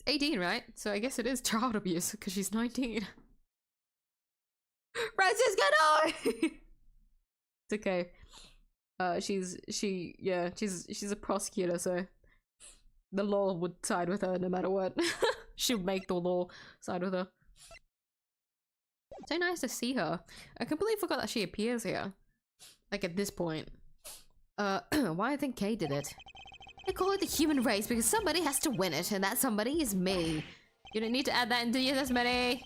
18, right? So I guess it is child abuse because she's 19. Francisco, no! It's okay. She's a prosecutor, so the law would side with her no matter what. She'll make the law side with her. So nice to see her. I completely forgot that she appears here. Like at this point. Why I think Kay did it. They call it the human race because somebody has to win it, and that somebody is me. You don't need to add that into your testimony.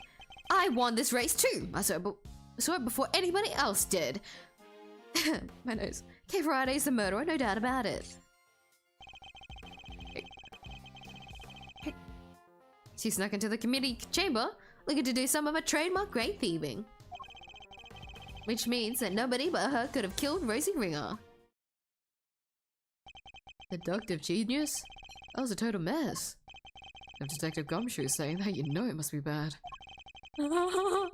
I won this race too. I saw it before anybody else did. My nose. Kay Faraday the murderer, no doubt about it. She snuck into the committee chamber, looking to do some of her trademark great thieving. Which means that nobody but her could have killed Rosie Ringer. Deductive genius? That was a total mess. If Detective Gumshoe is saying that, you know it must be bad. I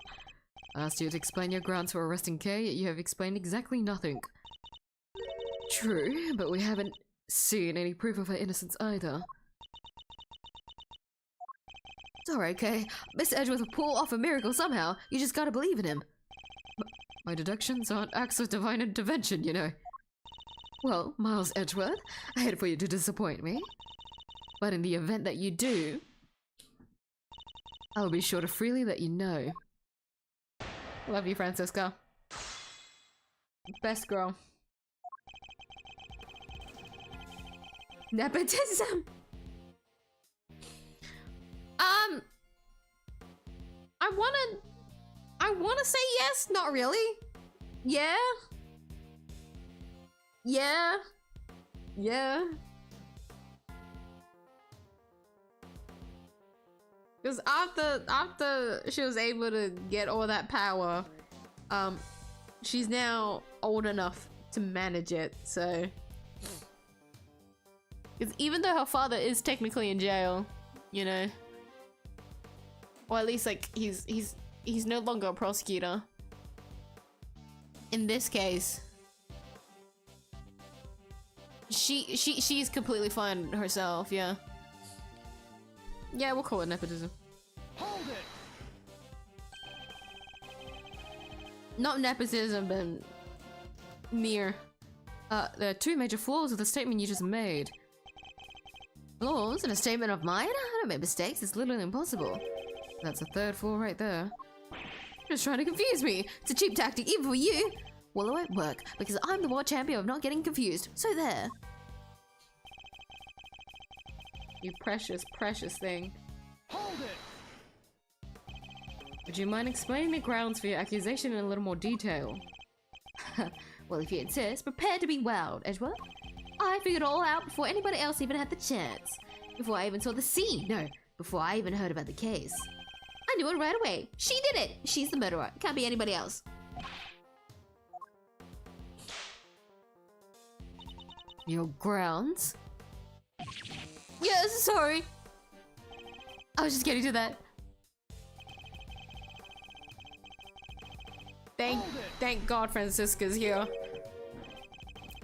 asked you to explain your grounds for arresting Kay, yet you have explained exactly nothing. True, but we haven't seen any proof of her innocence either. It's alright, Kay. Mr. Edgeworth will pull off a miracle somehow. You just gotta believe in him. My deductions aren't acts of divine intervention, you know. Well, Miles Edgeworth, I hate for you to disappoint me. But in the event that you do, I'll be sure to freely let you know. Love you, Francisca. Best girl. Nepotism! I wanna say yes, not really. Yeah. Yeah. Yeah. Because after she was able to get all that power, she's now old enough to manage it, so. Because even though her father is technically in jail, you know, or at least like he's no longer a prosecutor. In this case, she's completely fine herself. Yeah. Yeah, we'll call it nepotism. Hold it. Not nepotism, but mere. There are two major flaws with the statement you just made. Flaws in a statement of mine? I don't make mistakes. It's literally impossible. That's a third flaw right there. Just trying to confuse me. It's a cheap tactic, even for you. Well, it won't work, because I'm the world champion of not getting confused. So there. You precious, precious thing. Hold it. Would you mind explaining the grounds for your accusation in a little more detail? Well, if you insist, prepare to be wowed, Edgeworth. I figured it all out before anybody else even had the chance. Before I even saw the scene. No, before I even heard about the case. I knew it right away. She did it. She's the murderer. Can't be anybody else. Your grounds? Yes, sorry. I was just getting to that. Thank God Francisca's here.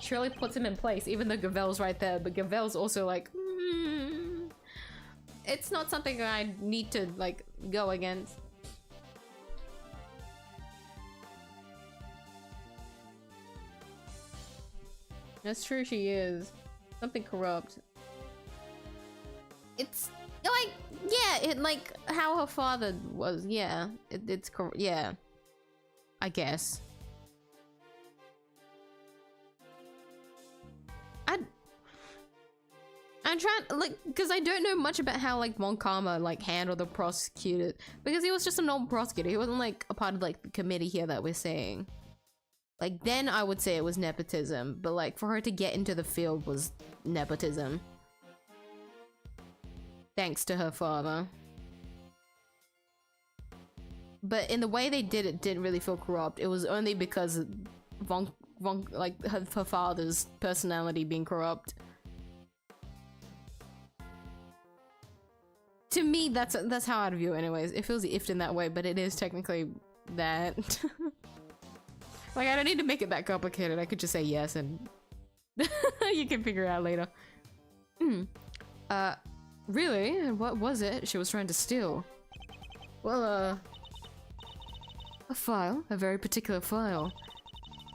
She really puts him in place, even though Gavel's right there, but Gavel's also like, it's not something I need to, like, go against. That's true, she is. Something corrupt. It's, like, yeah, it, like, how her father was, yeah. It's corrupt, yeah. I guess. I'm trying, like, because I don't know much about how, like, Von Karma, like, handled the prosecutor. Because he was just a normal prosecutor. He wasn't, like, a part of, like, the committee here that we're saying. Like, then I would say it was nepotism. But, like, for her to get into the field was nepotism. Thanks to her father. But in the way they did it, didn't really feel corrupt. It was only because like, her father's personality being corrupt. To me, that's how I'd view it anyways. It feels ifed in that way, but it is technically that. Like, I don't need to make it that complicated. I could just say yes and you can figure it out later. Really? What was it she was trying to steal? Well, a file. A very particular file.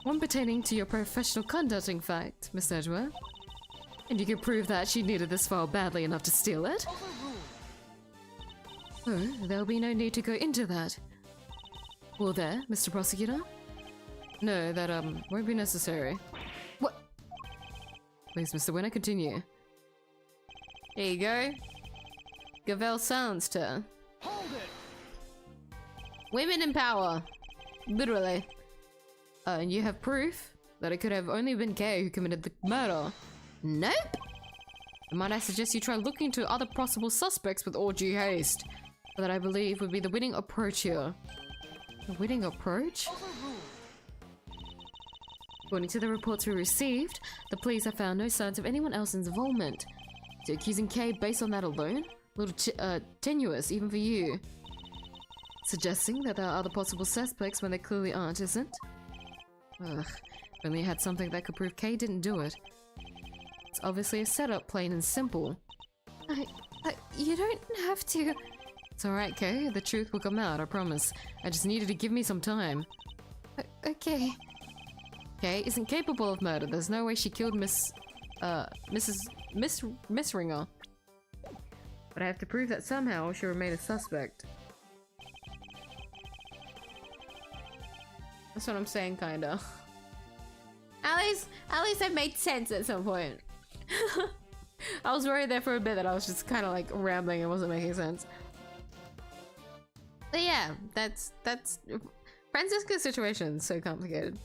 One pertaining to your professional conduct, in fact, Miss Edgeworth. And you can prove that she needed this file badly enough to steal it? Oh, there'll be no need to go into that. Will there, Mr. Prosecutor? No, that, won't be necessary. What? Please, Mr. Winner, continue. There you go. Gavel silenced her. Hold it. Women in power. Literally. And you have proof that it could have only been Kay who committed the murder? Nope. Might I suggest you try looking into other possible suspects with all due haste? That I believe would be the winning approach here. The winning approach? According to the reports we received, the police have found no signs of anyone else's involvement. So accusing Kay based on that alone? A little tenuous, even for you. Suggesting that there are other possible suspects when there clearly aren't, isn't? Ugh. If only you had something that could prove Kay didn't do it. It's obviously a setup, plain and simple. You don't have to... It's alright, Kay. The truth will come out, I promise. I just needed to give me some time. Okay. Kay isn't capable of murder. There's no way she killed Miss Ringer. But I have to prove that somehow she remained a suspect. That's what I'm saying, kinda. At least it made sense at some point. I was worried there for a bit that I was just kind of like rambling and wasn't making sense. But yeah, that's Francisca's situation is so complicated.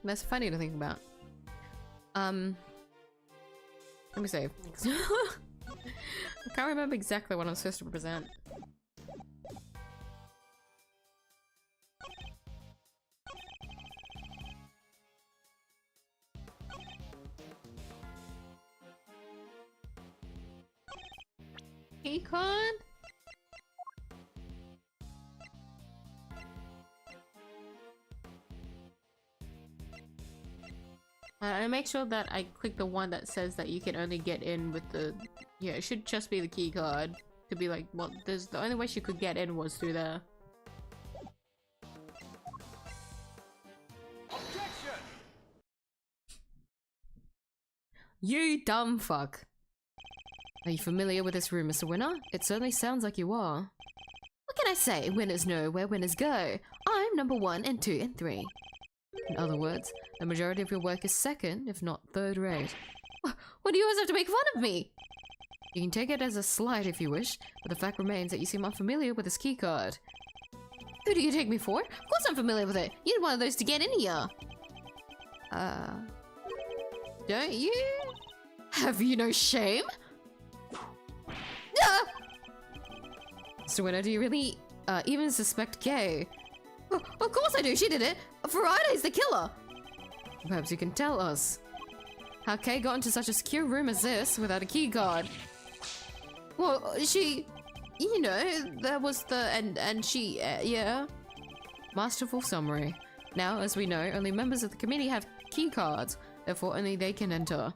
That's funny to think about. Let me save. I can't remember exactly what I'm supposed to present. Econ? I make sure that I click the one that says that you can only get in with the... Yeah, it should just be the key card. To be like, well, there's the only way she could get in was through there. Objection! You dumb fuck. Are you familiar with this room, Mr. Winner? It certainly sounds like you are. What can I say? Winners know where winners go. I'm number 1 and 2 and 3. In other words, the majority of your work is second, if not third rate. What do you always have to make fun of me? You can take it as a slight if you wish, but the fact remains that you seem unfamiliar with this keycard. Who do you take me for? Of course I'm familiar with it. You need one of those to get in here. Don't you? Have you no shame? Mr. Winner, do you really even suspect Kay? Of course I do. She did it. Friday's the killer. Perhaps you can tell us how Kay got into such a secure room as this without a key card. Well, she... You know, there was the... And she... yeah. Masterful summary. Now, as we know, only members of the committee have key cards. Therefore, only they can enter.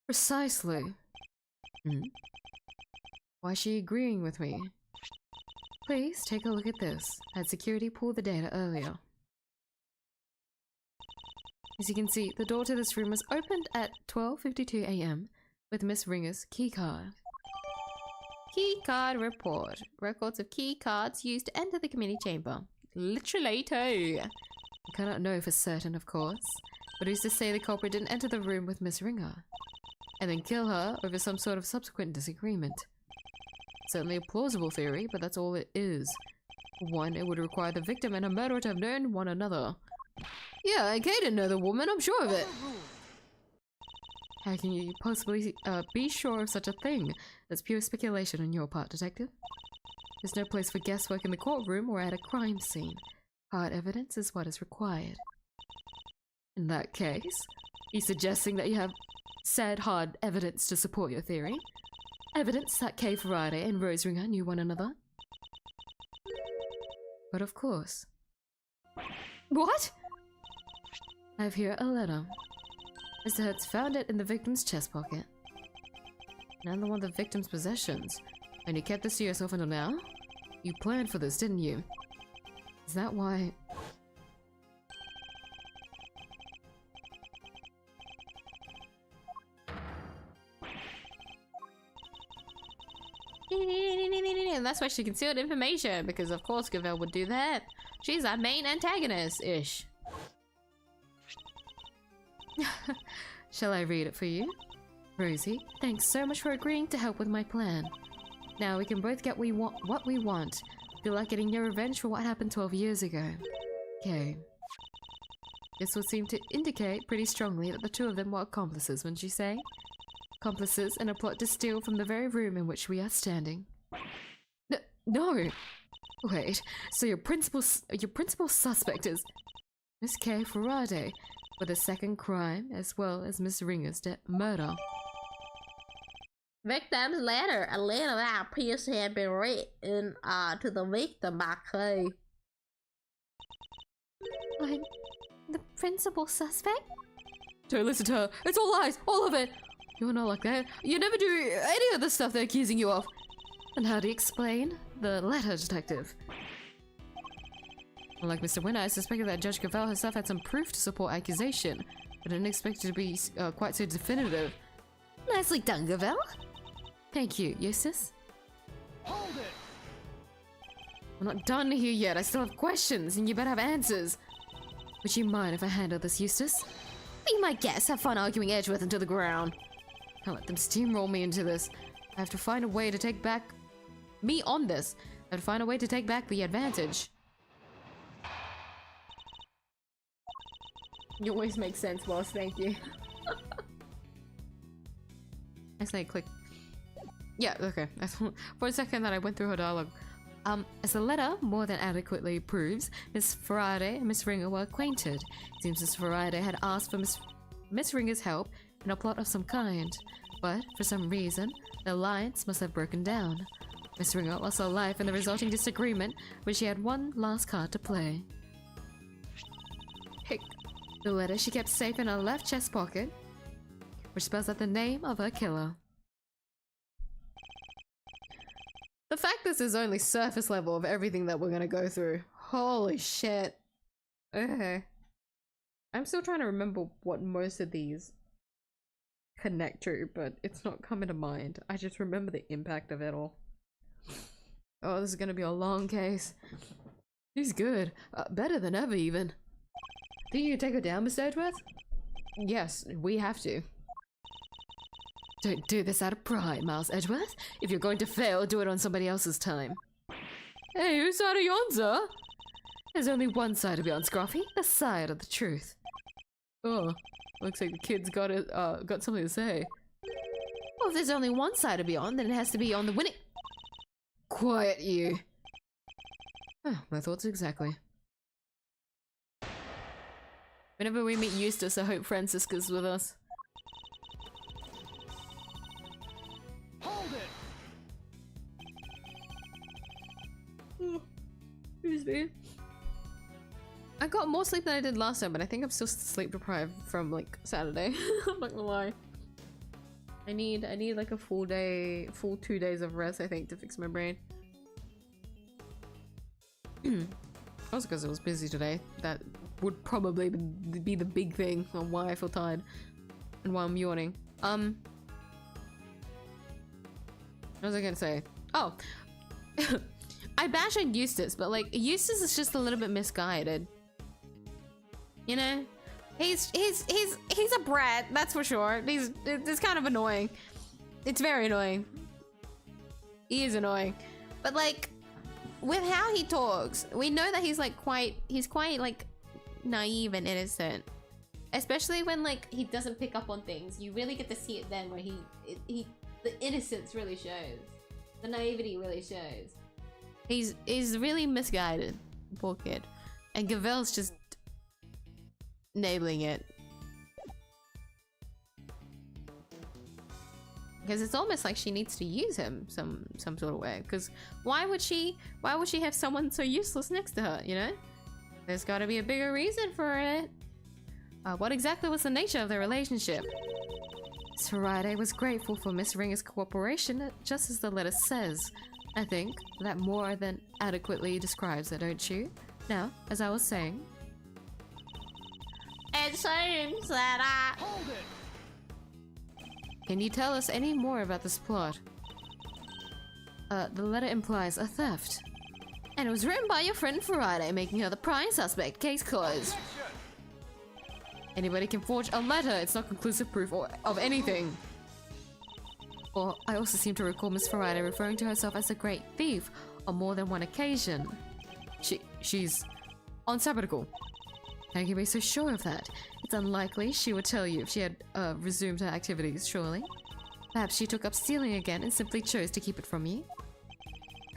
Precisely. Why is she agreeing with me? Please take a look at this. Had security pull the data earlier. As you can see, the door to this room was opened at 12:52 AM with Miss Ringer's keycard. Keycard report. Records of key cards used to enter the committee chamber. Literally too. I cannot know for certain, of course, but who's to say the culprit didn't enter the room with Miss Ringer and then kill her over some sort of subsequent disagreement? Certainly a plausible theory, but that's all it is. One, it would require the victim and her murderer to have known one another. Yeah, Kay didn't know the woman, I'm sure of it. How can you possibly be sure of such a thing? That's pure speculation on your part, detective. There's no place for guesswork in the courtroom or at a crime scene. Hard evidence is what is required. In that case, you're suggesting that you have said hard evidence to support your theory? Evidence that Kay Friday and Rose Ringer knew one another? But of course. What? I have here a letter. Mr. Hertz found it in the victim's chest pocket. Another one of the victim's possessions. And you kept this to yourself until now? You planned for this, didn't you? Is that why... And that's why she concealed information, because of course Gavel would do that. She's our main antagonist-ish. Shall I read it for you? Rosie, thanks so much for agreeing to help with my plan. Now we can both get what we want. Feel like getting your revenge for what happened 12 years ago. Okay. This would seem to indicate pretty strongly that the two of them were accomplices, wouldn't you say? Accomplices in a plot to steal from the very room in which we are standing. No. Wait, so your principal suspect is Miss K. Faraday for the second crime, as well as Miss Ringer's murder. Victim's letter. A letter that appears to have been written to the victim by K. I'm the principal suspect? Don't listen to her. It's all lies. All of it. You're not like that. You never do any of the stuff they're accusing you of. And how do you explain the letter, detective? Unlike Mr. Winner, I suspected that Judge Cavell herself had some proof to support accusation, but I didn't expect it to be quite so definitive. Nicely done, Cavell. Thank you, Eustace. Hold it! I'm not done here yet. I still have questions, and you better have answers. Would you mind if I handle this, Eustace? Be my guest. Have fun arguing Edgeworth into the ground. Can't let them steamroll me into this. I have to find a way to take back me on this. I have to find a way to take back the advantage. You always make sense, boss. Thank you. I say click. Yeah, okay. For a second that I went through her dialogue. As the letter more than adequately proves, Miss Faraday and Miss Ringer were acquainted. It seems Miss Faraday had asked for Miss Ringer's help in a plot of some kind, but for some reason, the alliance must have broken down. Miss Ringer lost her life in the resulting disagreement, when she had one last card to play. Pick. The letter she kept safe in her left chest pocket, which spells out the name of her killer. The fact this is only surface level of everything that we're gonna go through. Holy shit. Okay. I'm still trying to remember what most of these connect to, but it's not coming to mind. I just remember the impact of it all. Oh, this is gonna be a long case. He's good. Better than ever, even. Do you take her down, Mr. Edgeworth? Yes, we have to. Don't do this out of pride, Miles Edgeworth. If you're going to fail, do it on somebody else's time. Hey, whose side are you on, sir? There's only one side to be on, Scruffy. The side of the truth. Oh, looks like the kid's got something to say. Well, if there's only one side to be on, then it has to be on the winning. Quiet, you. My thoughts exactly. Whenever we meet Eustace, I hope Francisca's with us. Hold it! Excuse me. I got more sleep than I did last time, but I think I'm still sleep deprived from like Saturday. I'm not gonna lie. I need like a full 2 days of rest, I think, to fix my brain. Also because I was busy today. That would probably be the big thing on why I feel tired and why I'm yawning. What was I gonna say? Oh, I bash on Eustace, but like Eustace is just a little bit misguided. You know, he's a brat, that's for sure. It's kind of annoying. It's very annoying. He is annoying, but like with how he talks, we know that he's quite like naive and innocent. Especially when like he doesn't pick up on things, you really get to see it then, where the innocence really shows, the naivety really shows. He's really misguided, poor kid, and Gavel's just nailing it. Because it's almost like she needs to use him some sort of way. Because why would she have someone so useless next to her, you know? There's got to be a bigger reason for it. What exactly was the nature of their relationship? Miss Faraday was grateful for Miss Ringer's cooperation, just as the letter says. I think that more than adequately describes it, don't you? Now, as I was saying... It seems that Hold it! Can you tell us any more about this plot? The letter implies a theft. And it was written by your friend Faraday, making her the prime suspect. Case closed. Anybody can forge a letter. It's not conclusive proof of anything. Or I also seem to recall Miss Faraday referring to herself as a great thief on more than one occasion. She's on sabbatical. How can you be so sure of that? It's unlikely she would tell you if she had resumed her activities, surely. Perhaps she took up stealing again and simply chose to keep it from you.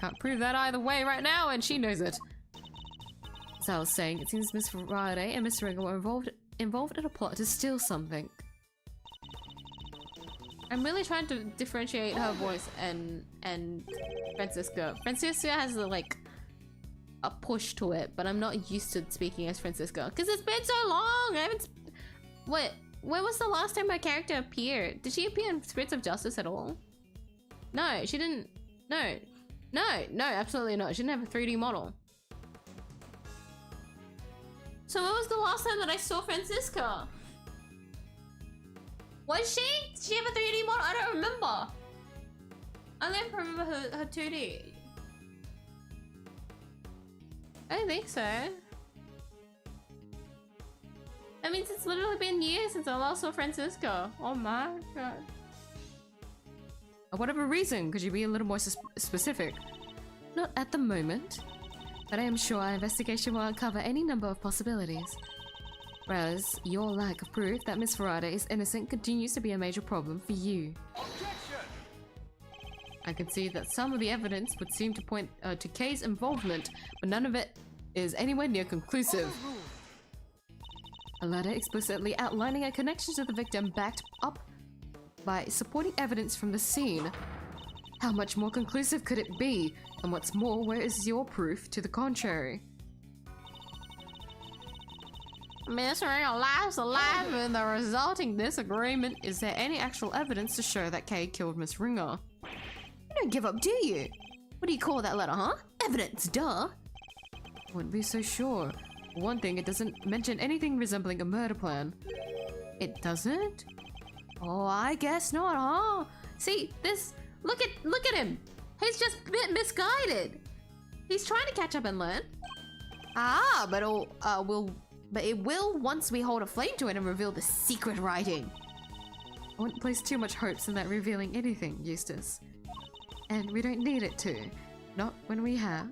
can't prove that either way right now, and she knows it. As I was saying, it seems Miss Friday and Miss Ringer were involved in a plot to steal something. I'm really trying to differentiate her voice and Francisca. Francisca has like a push to it, but I'm not used to speaking as Francisca because it's been so long. I haven't. What? When was the last time my character appeared? Did she appear in Spirits of Justice at all? No, she didn't. No, absolutely not. She didn't have a 3D model. So when was the last time that I saw Francisca? Was she? Did she have a 3D model? I don't remember. I don't remember her 2D. I don't think so. That means it's literally been years since I last saw Francisco. Oh my god. For whatever reason, could you be a little more specific? Not at the moment, but I am sure our investigation will uncover any number of possibilities. Whereas your lack of proof that Miss Farada is innocent continues to be a major problem for you. Objection! I can see that some of the evidence would seem to point to Kay's involvement, but none of it is anywhere near conclusive. A letter explicitly outlining a connection to the victim backed up by supporting evidence from the scene. How much more conclusive could it be? And what's more, where is your proof to the contrary? Miss Ringer lives alive in the resulting disagreement. Is there any actual evidence to show that Kay killed Miss Ringer? You don't give up, do you? What do you call that letter, huh? Evidence, duh. Wouldn't be so sure. For one thing, it doesn't mention anything resembling a murder plan. It doesn't? Oh, I guess not, huh? See, this... Look at him! He's just a bit misguided. He's trying to catch up and learn. Ah, but it will once we hold a flame to it and reveal the secret writing. I wouldn't place too much hopes in that revealing anything, Eustace. And we don't need it to. Not when we have.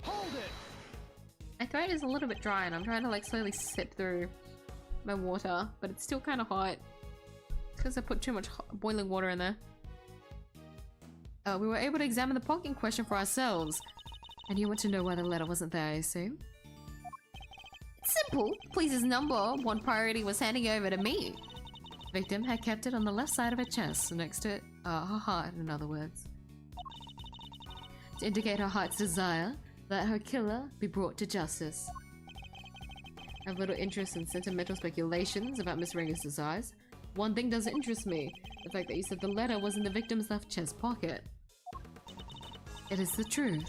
Hold it! My throat is a little bit dry and I'm trying to like slowly sip through my water, but it's still kind of hot. It's because I put too much boiling water in there. We were able to examine the pocket in question for ourselves. And you want to know why the letter wasn't there, I assume? It's simple. Please's number one priority was handing over to me. The victim had kept it on the left side of her chest, next to her heart, in other words. To indicate her heart's desire that her killer be brought to justice. I have little interest in sentimental speculations about Miss Ringer's desires. One thing doesn't interest me, the fact that you said the letter was in the victim's left chest pocket. It is the truth,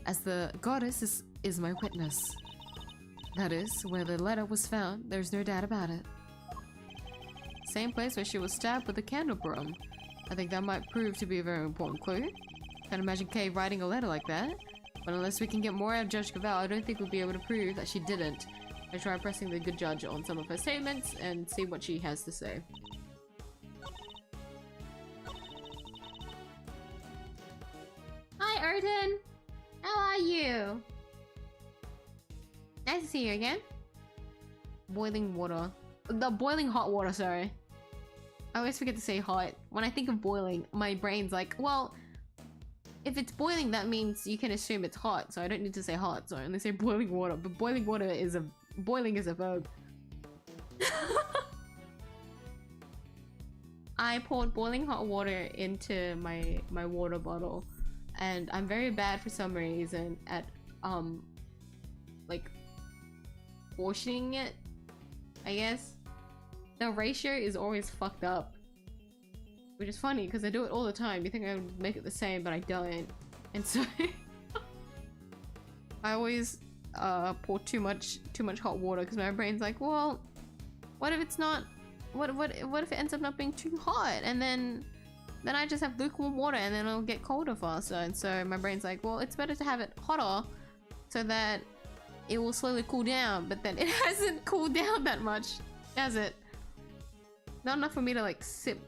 as the goddess is my witness. That is, where the letter was found, there's no doubt about it. Same place where she was stabbed with a candle broom. I think that might prove to be a very important clue. Can't imagine Kay writing a letter like that. But unless we can get more out of Judge Cavell, I don't think we'll be able to prove that she didn't. I try pressing the good judge on some of her statements and see what she has to say. Hi, Erden! How are you? Nice to see you again. Boiling water. The boiling hot water, sorry. I always forget to say hot. When I think of boiling, my brain's like, well, if it's boiling, that means you can assume it's hot, so I don't need to say hot, so I only say boiling water. But boiling water is a... boiling is a verb. I poured boiling hot water into my water bottle, and I'm very bad for some reason at like portioning it, I guess. The ratio is always fucked up, which is funny because I do it all the time. You think I would make it the same, but I don't, and so I always pour too much hot water because my brain's like, well, what if it's not? What if it ends up not being too hot, and then I just have lukewarm water and then it'll get colder faster. And so my brain's like, well, it's better to have it hotter so that it will slowly cool down. But then it hasn't cooled down that much, has it? Not enough for me to like sip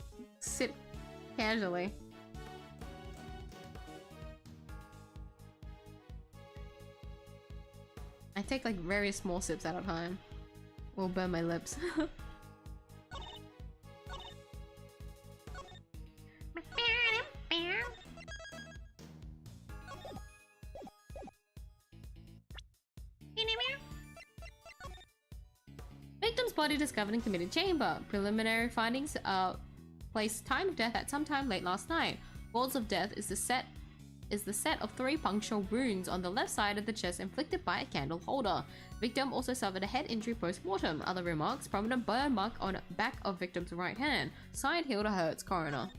casually. I take like very small sips at a time. Will burn my lips. body discovered in committed chamber. Preliminary findings place time of death at sometime late last night. Cause of death is the set of 3 punctual wounds on the left side of the chest inflicted by a candle holder. Victim also suffered a head injury post-mortem. Other remarks: prominent burn mark on back of victim's right hand. Signed Hilda Hertz, coroner.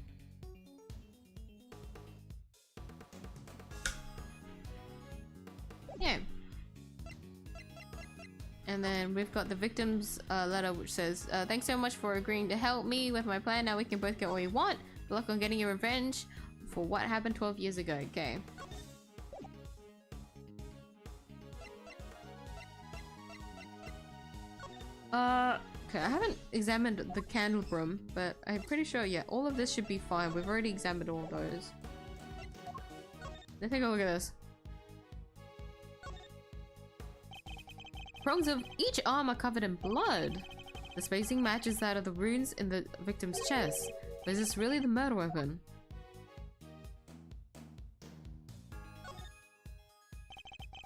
Yeah. And then we've got the victim's letter, which says, thanks so much for agreeing to help me with my plan. Now we can both get what we want. Good luck on getting your revenge for what happened 12 years ago. Okay. Okay, I haven't examined the candle room, but I'm pretty sure, yeah, all of this should be fine. We've already examined all those. Let's take a look at this. Prongs of each arm are covered in blood. The spacing matches that of the wounds in the victim's chest. But is this really the murder weapon?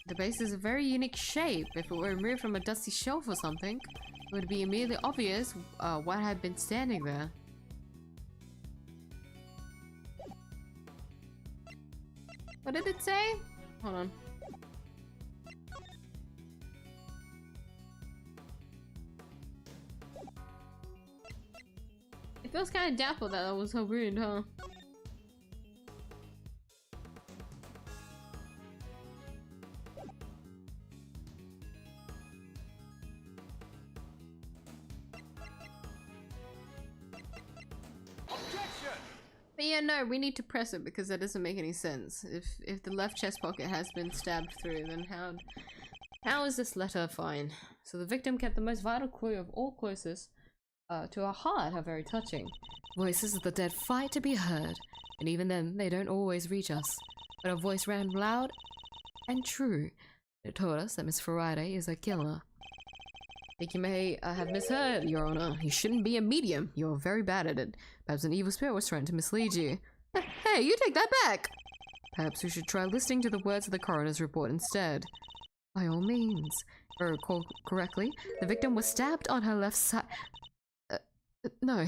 The base is a very unique shape. If it were removed from a dusty shelf or something, it would be immediately obvious what had been standing there. What did it say? Hold on. It feels kind of doubtful that was her wound, huh? But yeah, no, we need to press it because that doesn't make any sense. If the left chest pocket has been stabbed through, then how is this letter fine? So the victim kept the most vital clue of all closest to our heart. How very touching. Voices of the dead fight to be heard, and even then, they don't always reach us. But her voice rang loud and true. It told us that Miss Faraday is a killer. I think you may have misheard, Your Honor. You shouldn't be a medium. You're very bad at it. Perhaps an evil spirit was trying to mislead you. Hey, you take that back! Perhaps we should try listening to the words of the coroner's report instead. By all means. If I recall correctly, the victim was stabbed on her left side. No.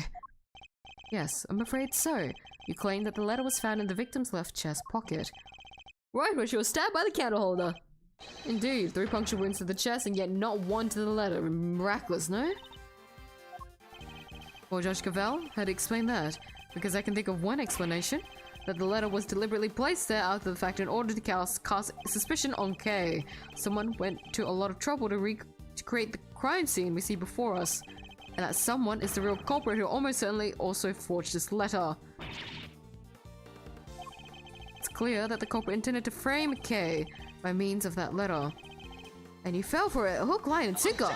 Yes, I'm afraid so. You claim that the letter was found in the victim's left chest pocket. Right, where she was stabbed by the candle holder. Indeed, 3 puncture wounds to the chest and yet not 1 to the letter. Miraculous, no? Well, Judge Cavell had to explain that, because I can think of one explanation. That the letter was deliberately placed there after the fact in order to cast suspicion on Kay. Someone went to a lot of trouble to create the crime scene we see before us. And that someone is the real culprit who almost certainly also forged this letter. It's clear that the culprit intended to frame Kay by means of that letter. And you fell for it, hook, line, and sinker.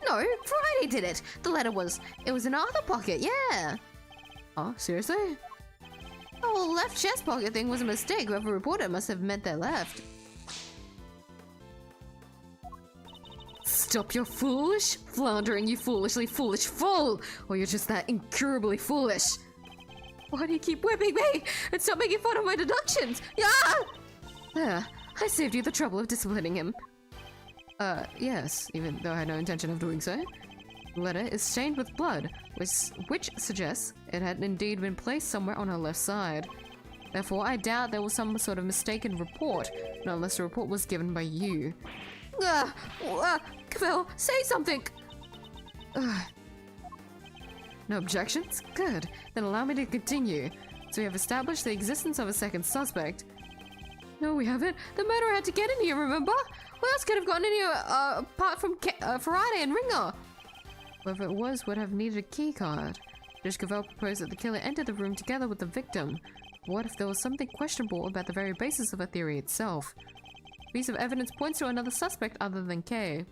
No, Friday did it. The letter was in our other pocket, yeah. Oh, seriously? The whole left chest pocket thing was a mistake. Whoever reported it must have meant they left. Stop your foolish floundering, you foolishly foolish fool! Or you're just that incurably foolish. Why do you keep whipping me? And stop making fun of my deductions! Yeah! There, I saved you the trouble of disciplining him. Yes, even though I had no intention of doing so. The letter is stained with blood, which suggests it had indeed been placed somewhere on her left side. Therefore, I doubt there was some sort of mistaken report, not unless the report was given by you. Cavell, say something! No objections? Good. Then allow me to continue. So we have established the existence of a second suspect. No, we haven't. The murderer had to get in here, remember? Who else could have gotten in here apart from Faraday and Ringer? Whoever it was would have needed a key card. Judge Cavell proposed that the killer enter the room together with the victim. What if there was something questionable about the very basis of a theory itself? A piece of evidence points to another suspect other than Kay.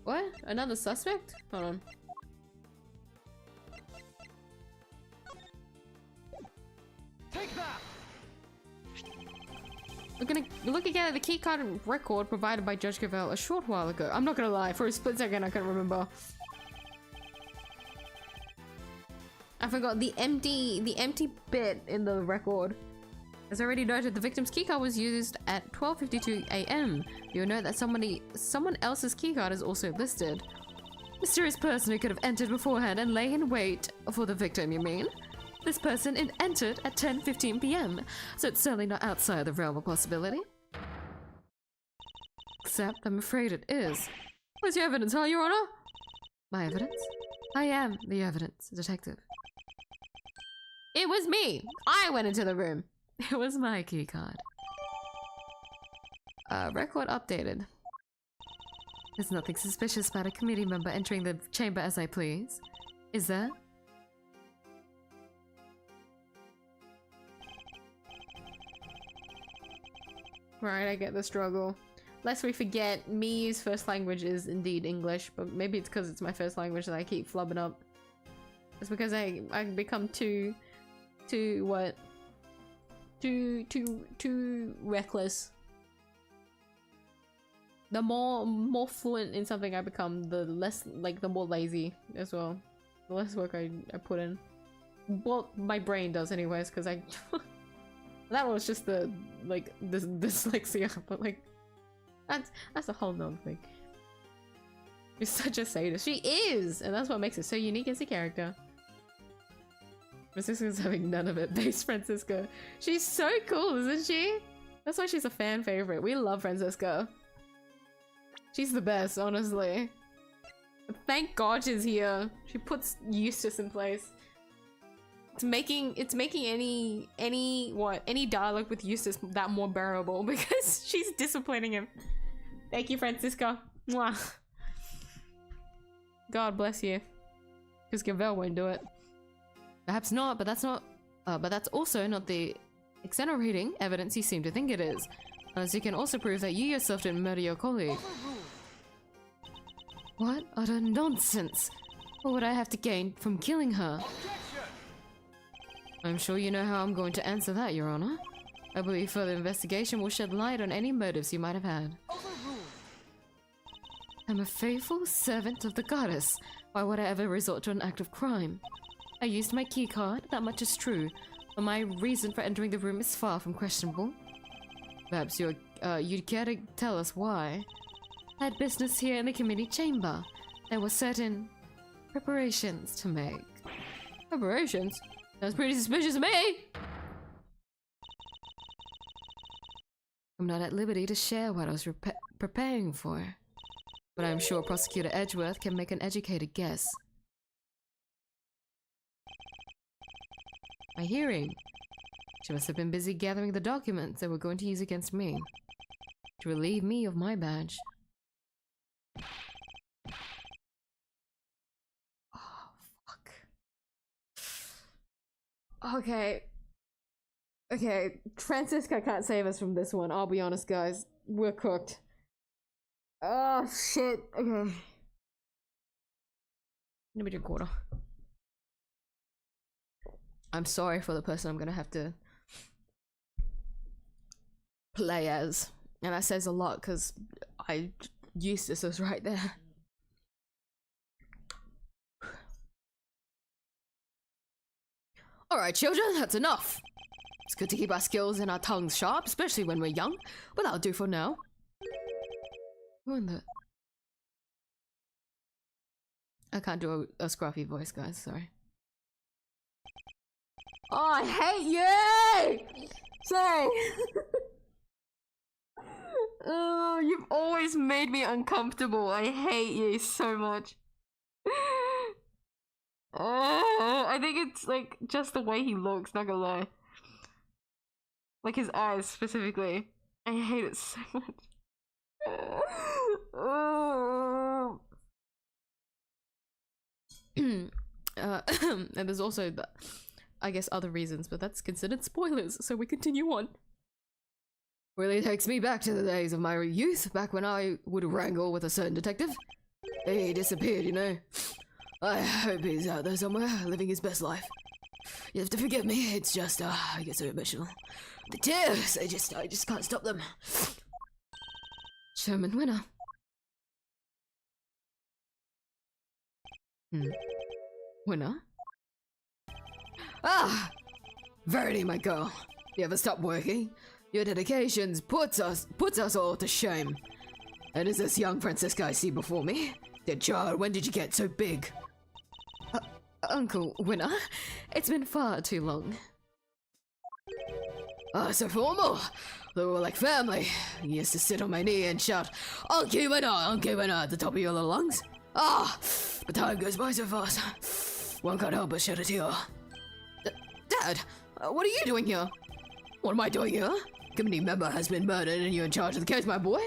What? Another suspect? Hold on. Take that! We're gonna look again at the keycard record provided by Judge Cavell a short while ago. I'm not gonna lie, for a split second I couldn't remember. I forgot the empty bit in the record. As already noted, the victim's keycard was used at 12:52 a.m. You'll note that someone else's keycard is also listed. Mysterious person who could have entered beforehand and lay in wait for the victim, you mean? This person entered at 10:15 p.m, so it's certainly not outside the realm of possibility. Except, I'm afraid it is. Where's your evidence, huh, Your Honor? My evidence? I am the evidence detective. It was me! I went into the room! It was my keycard. Record updated. There's nothing suspicious about a committee member entering the chamber as I please. Is there? Right, I get the struggle. Lest we forget, Miyuu's first language is indeed English, but maybe it's because it's my first language that I keep flubbing up. It's because I become too reckless. The more fluent in something I become, the less, like, the more lazy as well. The less work I put in. Well, my brain does anyways, because I... that was just the, like, dyslexia, but, like, that's a whole nother thing. She's such a sadist. She is! And that's what makes her so unique as a character. Francisco's having none of it. Base Francisco. She's so cool, isn't she? That's why she's a fan favorite. We love Francisco. She's the best, honestly. Thank God she's here. She puts Eustace in place. It's making any dialogue with Eustace that more bearable because she's disciplining him. Thank you, Francisco. Mwah. God bless you. Because Gavel won't do it. Perhaps not, but that's also not the exonerating evidence you seem to think it is. As you can also prove that you yourself didn't murder your colleague. What utter nonsense! What would I have to gain from killing her? I'm sure you know how I'm going to answer that, Your Honor. I believe further investigation will shed light on any motives you might have had. I'm a faithful servant of the goddess. Why would I ever resort to an act of crime? I used my keycard, that much is true, but my reason for entering the room is far from questionable. Perhaps you'd care to tell us why? I had business here in the committee chamber. There were certain preparations to make. Preparations? That's pretty suspicious of me! I'm not at liberty to share what I was preparing for, but I'm sure Prosecutor 𝐢𝐧𝐿 can make an educated guess. My hearing. She must have been busy gathering the documents they were going to use against me, to relieve me of my badge. Oh, fuck. Okay. Okay, Francisco can't save us from this one, I'll be honest, guys. We're cooked. Oh, shit. Okay. Let me drink water. I'm sorry for the person I'm gonna have to play as. And that says a lot, because Eustace was right there. Alright, children, that's enough. It's good to keep our skills and our tongues sharp, especially when we're young. But that'll do for now. Who in the... I can't do a scruffy voice, guys, sorry. Oh, I hate you! Sorry. Oh, you've always made me uncomfortable. I hate you so much. Oh, I think it's like just the way he looks, not gonna lie. Like his eyes specifically. I hate it so much. Oh. And there's also the, I guess, other reasons, but that's considered spoilers, so we continue on. Really takes me back to the days of my youth, back when I would wrangle with a certain detective. He disappeared, you know. I hope he's out there somewhere, living his best life. You have to forgive me, it's just, I get so emotional. The tears, I just can't stop them. Sherman winner. Winner? Ah! Verity, my girl. You ever stop working? Your dedications puts us all to shame. And is this young Francisca I see before me? Dear child, when did you get so big? Uncle Winner, it's been far too long. So formal. We were like family. You used to sit on my knee and shout, Uncle Winner, at the top of your little lungs. But time goes by so fast. One can't help but shed a tear. Dad, what are you doing here? What am I doing here? Committee member has been murdered and you're in charge of the case, my boy?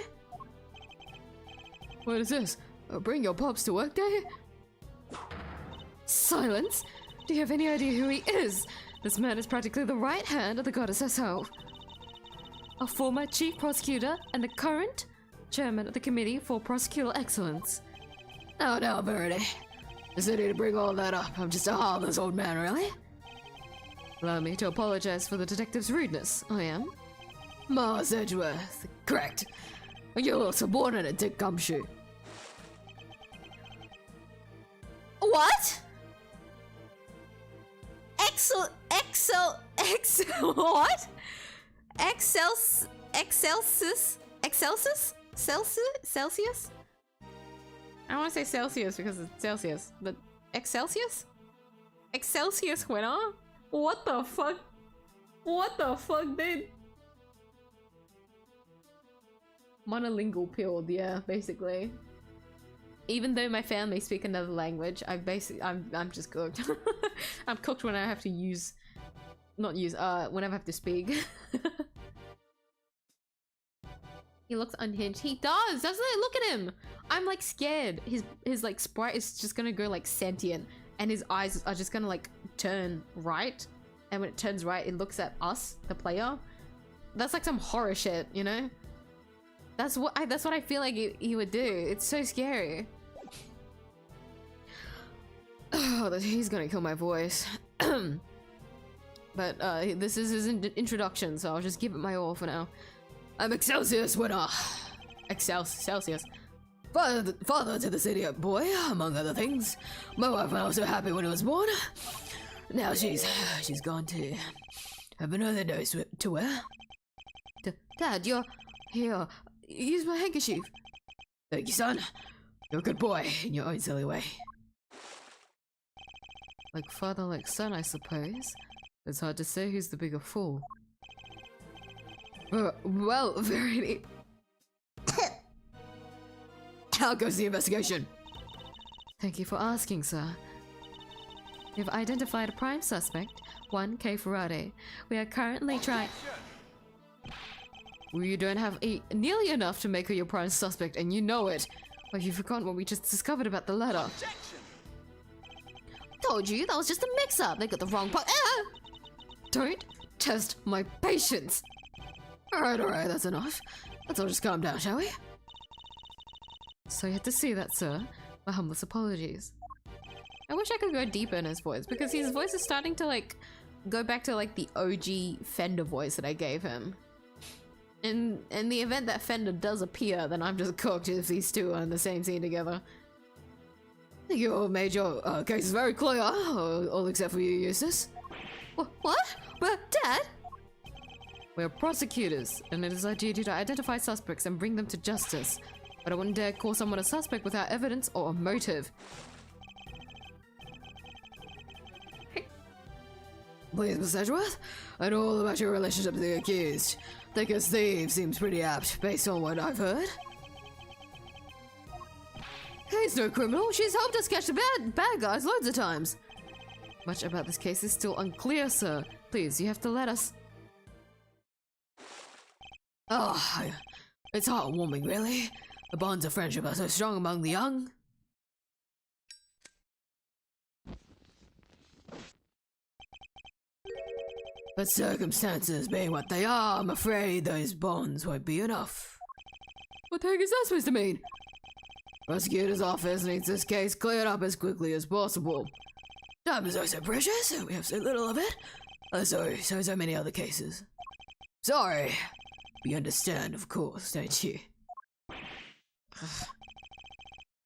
What is this? Bring your pops to work day? Silence! Do you have any idea who he is? This man is practically the right hand of the goddess herself. A former chief prosecutor and the current chairman of the Committee for Prosecutorial Excellence. Oh no, Verity. There's no need to bring all that up. I'm just a harmless old man, really. Allow me to apologize for the detective's rudeness. I am. Mars Edgeworth. Correct. You're a little subordinate, Dick Gumshoe. What? What? Celsius? I want to say Celsius because it's Celsius, but Excelsius? Excelsius winner? What the fuck? What the fuck, dude? Monolingual pilled, yeah, basically. Even though my family speak another language, I'm just cooked. I'm cooked when I have to when I have to speak. He looks unhinged. He does, doesn't it? Look at him. I'm like scared. His like sprite is just gonna go like sentient, and his eyes are just gonna like turn right. And when it turns right, it looks at us, the player. That's like some horror shit, you know? That's what I feel like he would do. It's so scary. Oh, he's gonna kill my voice. But this is his introduction, so I'll just give it my all for now. I'm Excelsius winner. Celsius. Father to the city boy, among other things. My wife and I were so happy when he was born. Now she's gone to have another nose to wear. Dad, you're here. Use my handkerchief. Thank you, son. You're a good boy in your own silly way. Like father, like son, I suppose. It's hard to say who's the bigger fool. Well, Verity. How goes the investigation? Thank you for asking, sir. We've identified a prime suspect, one K. Ferrari. We are currently trying. Well, you don't have nearly enough to make her your prime suspect, and you know it. But you've forgotten what we just discovered about the letter. Objection. Told you, that was just a mix-up. They got the wrong part. Don't test my patience. Alright, that's enough. Let's all just calm down, shall we? So you had to see that, sir. My humblest apologies. I wish I could go deeper in his voice, because his voice is starting to like go back to like the OG Fender voice that I gave him. In the event that Fender does appear, then I'm just cooked if these two are in the same scene together. You made your case very clear, all except for you, Eustace. What? But Dad? We're prosecutors, and it is our duty to identify suspects and bring them to justice. But I wouldn't dare call someone a suspect without evidence or a motive. Please, Miss Edgeworth, I know all about your relationship to the accused. Thick as thieves seems pretty apt, based on what I've heard. Kay's no criminal. She's helped us catch the bad guys loads of times. Much about this case is still unclear, sir. Please, you have to let us... Oh, it's heartwarming, really. The bonds of friendship are so strong among the young. But circumstances being what they are, I'm afraid those bonds won't be enough. What the heck is that supposed to mean? Prosecutor's office needs this case cleared up as quickly as possible. Time is so precious, and we have so little of it. So many other cases. Sorry. But you understand, of course, don't you?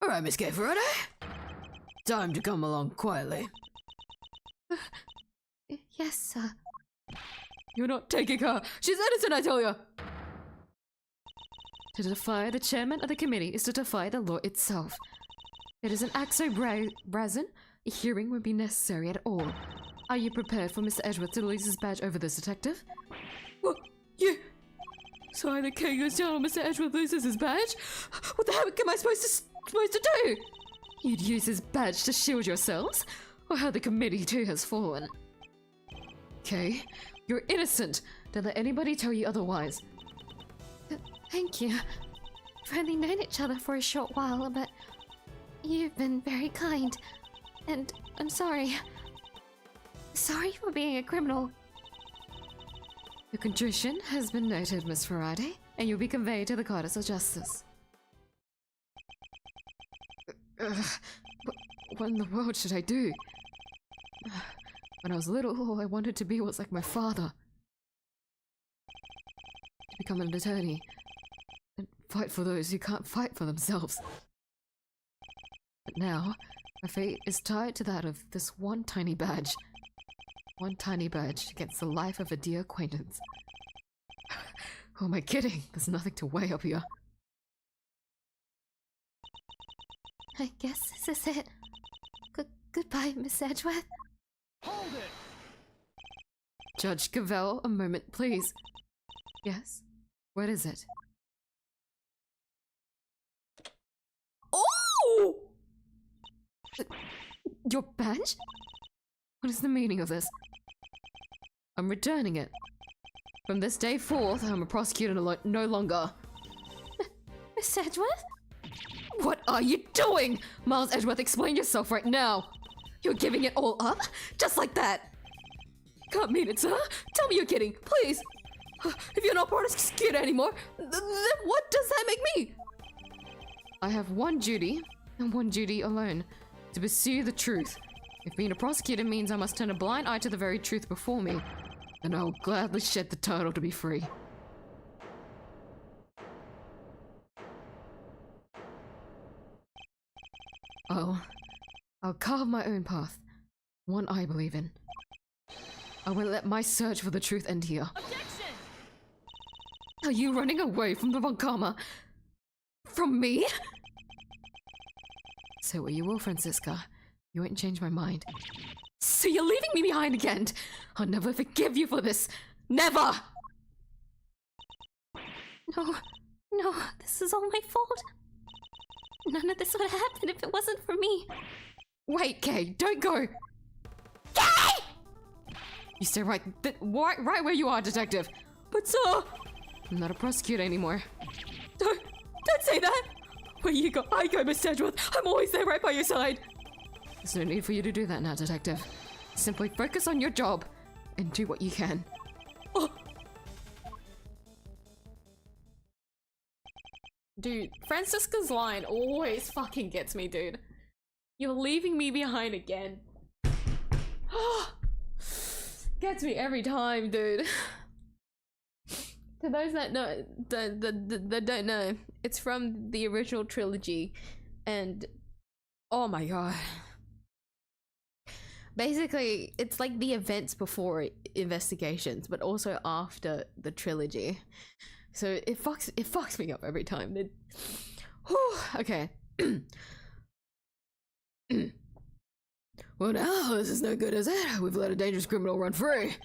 Alright, Miss K. Ferrari. Time to come along quietly. Yes, sir. You're not taking her. She's innocent, I tell you. To defy the chairman of the committee is to defy the law itself. It is an act so brazen, a hearing would be necessary at all. Are you prepared for Mr. Edgeworth to lose his badge over this detective? What? You? Sorry, the king goes down and Mr. Edgeworth loses his badge? What the heck am I supposed to do? You'd use his badge to shield yourselves? Or how the committee too has fallen? Okay, you're innocent. Don't let anybody tell you otherwise. Thank you. We've only known each other for a short while, but you've been very kind. And I'm sorry. Sorry for being a criminal. Your contrition has been noted, Miss Faraday, and you'll be conveyed to the Goddess of Justice. What in the world should I do? When I was little, all I wanted to be was like my father. To become an attorney. And fight for those who can't fight for themselves. But now, my fate is tied to that of this one tiny badge. One tiny badge against the life of a dear acquaintance. Who am I kidding? There's nothing to weigh up here. I guess this is it. Goodbye, Miss Edgeworth. Hold it! Judge Cavell, a moment, please. Yes? What is it? Oh! Your badge? What is the meaning of this? I'm returning it. From this day forth, I'm a prosecutor no longer. Miss Edgeworth? What are you doing? Miles Edgeworth, explain yourself right now. You're giving it all up? Just like that? Can't mean it, sir. Tell me you're kidding, please. If you're not prosecutor anymore, then what does that make me? I have one duty, and one duty alone. To pursue the truth. If being a prosecutor means I must turn a blind eye to the very truth before me, then I will gladly shed the title to be free. I'll carve my own path. One I believe in. I won't let my search for the truth end here. Objection! Are you running away from the Von Karma? From me? Say what you will, Francisca. You won't change my mind. So you're leaving me behind again? I'll never forgive you for this. Never! No, this is all my fault. None of this would have happened if it wasn't for me. Wait, Kay, don't go! Kay! You stay right where you are, detective. But sir! I'm not a prosecutor anymore. Don't say that! Where you go, I go, Miss Edgeworth. I'm always there right by your side. There's no need for you to do that now, detective. Simply focus on your job and do what you can. Oh. Dude, Francisca's line always fucking gets me, dude. You're leaving me behind again. Gets me every time, dude. To those that know, that don't know, it's from the original trilogy, and oh my god. Basically, it's like the events before investigations, but also after the trilogy. So it fucks me up every time. Okay. Well, now this is no good, is it? We've let a dangerous criminal run free.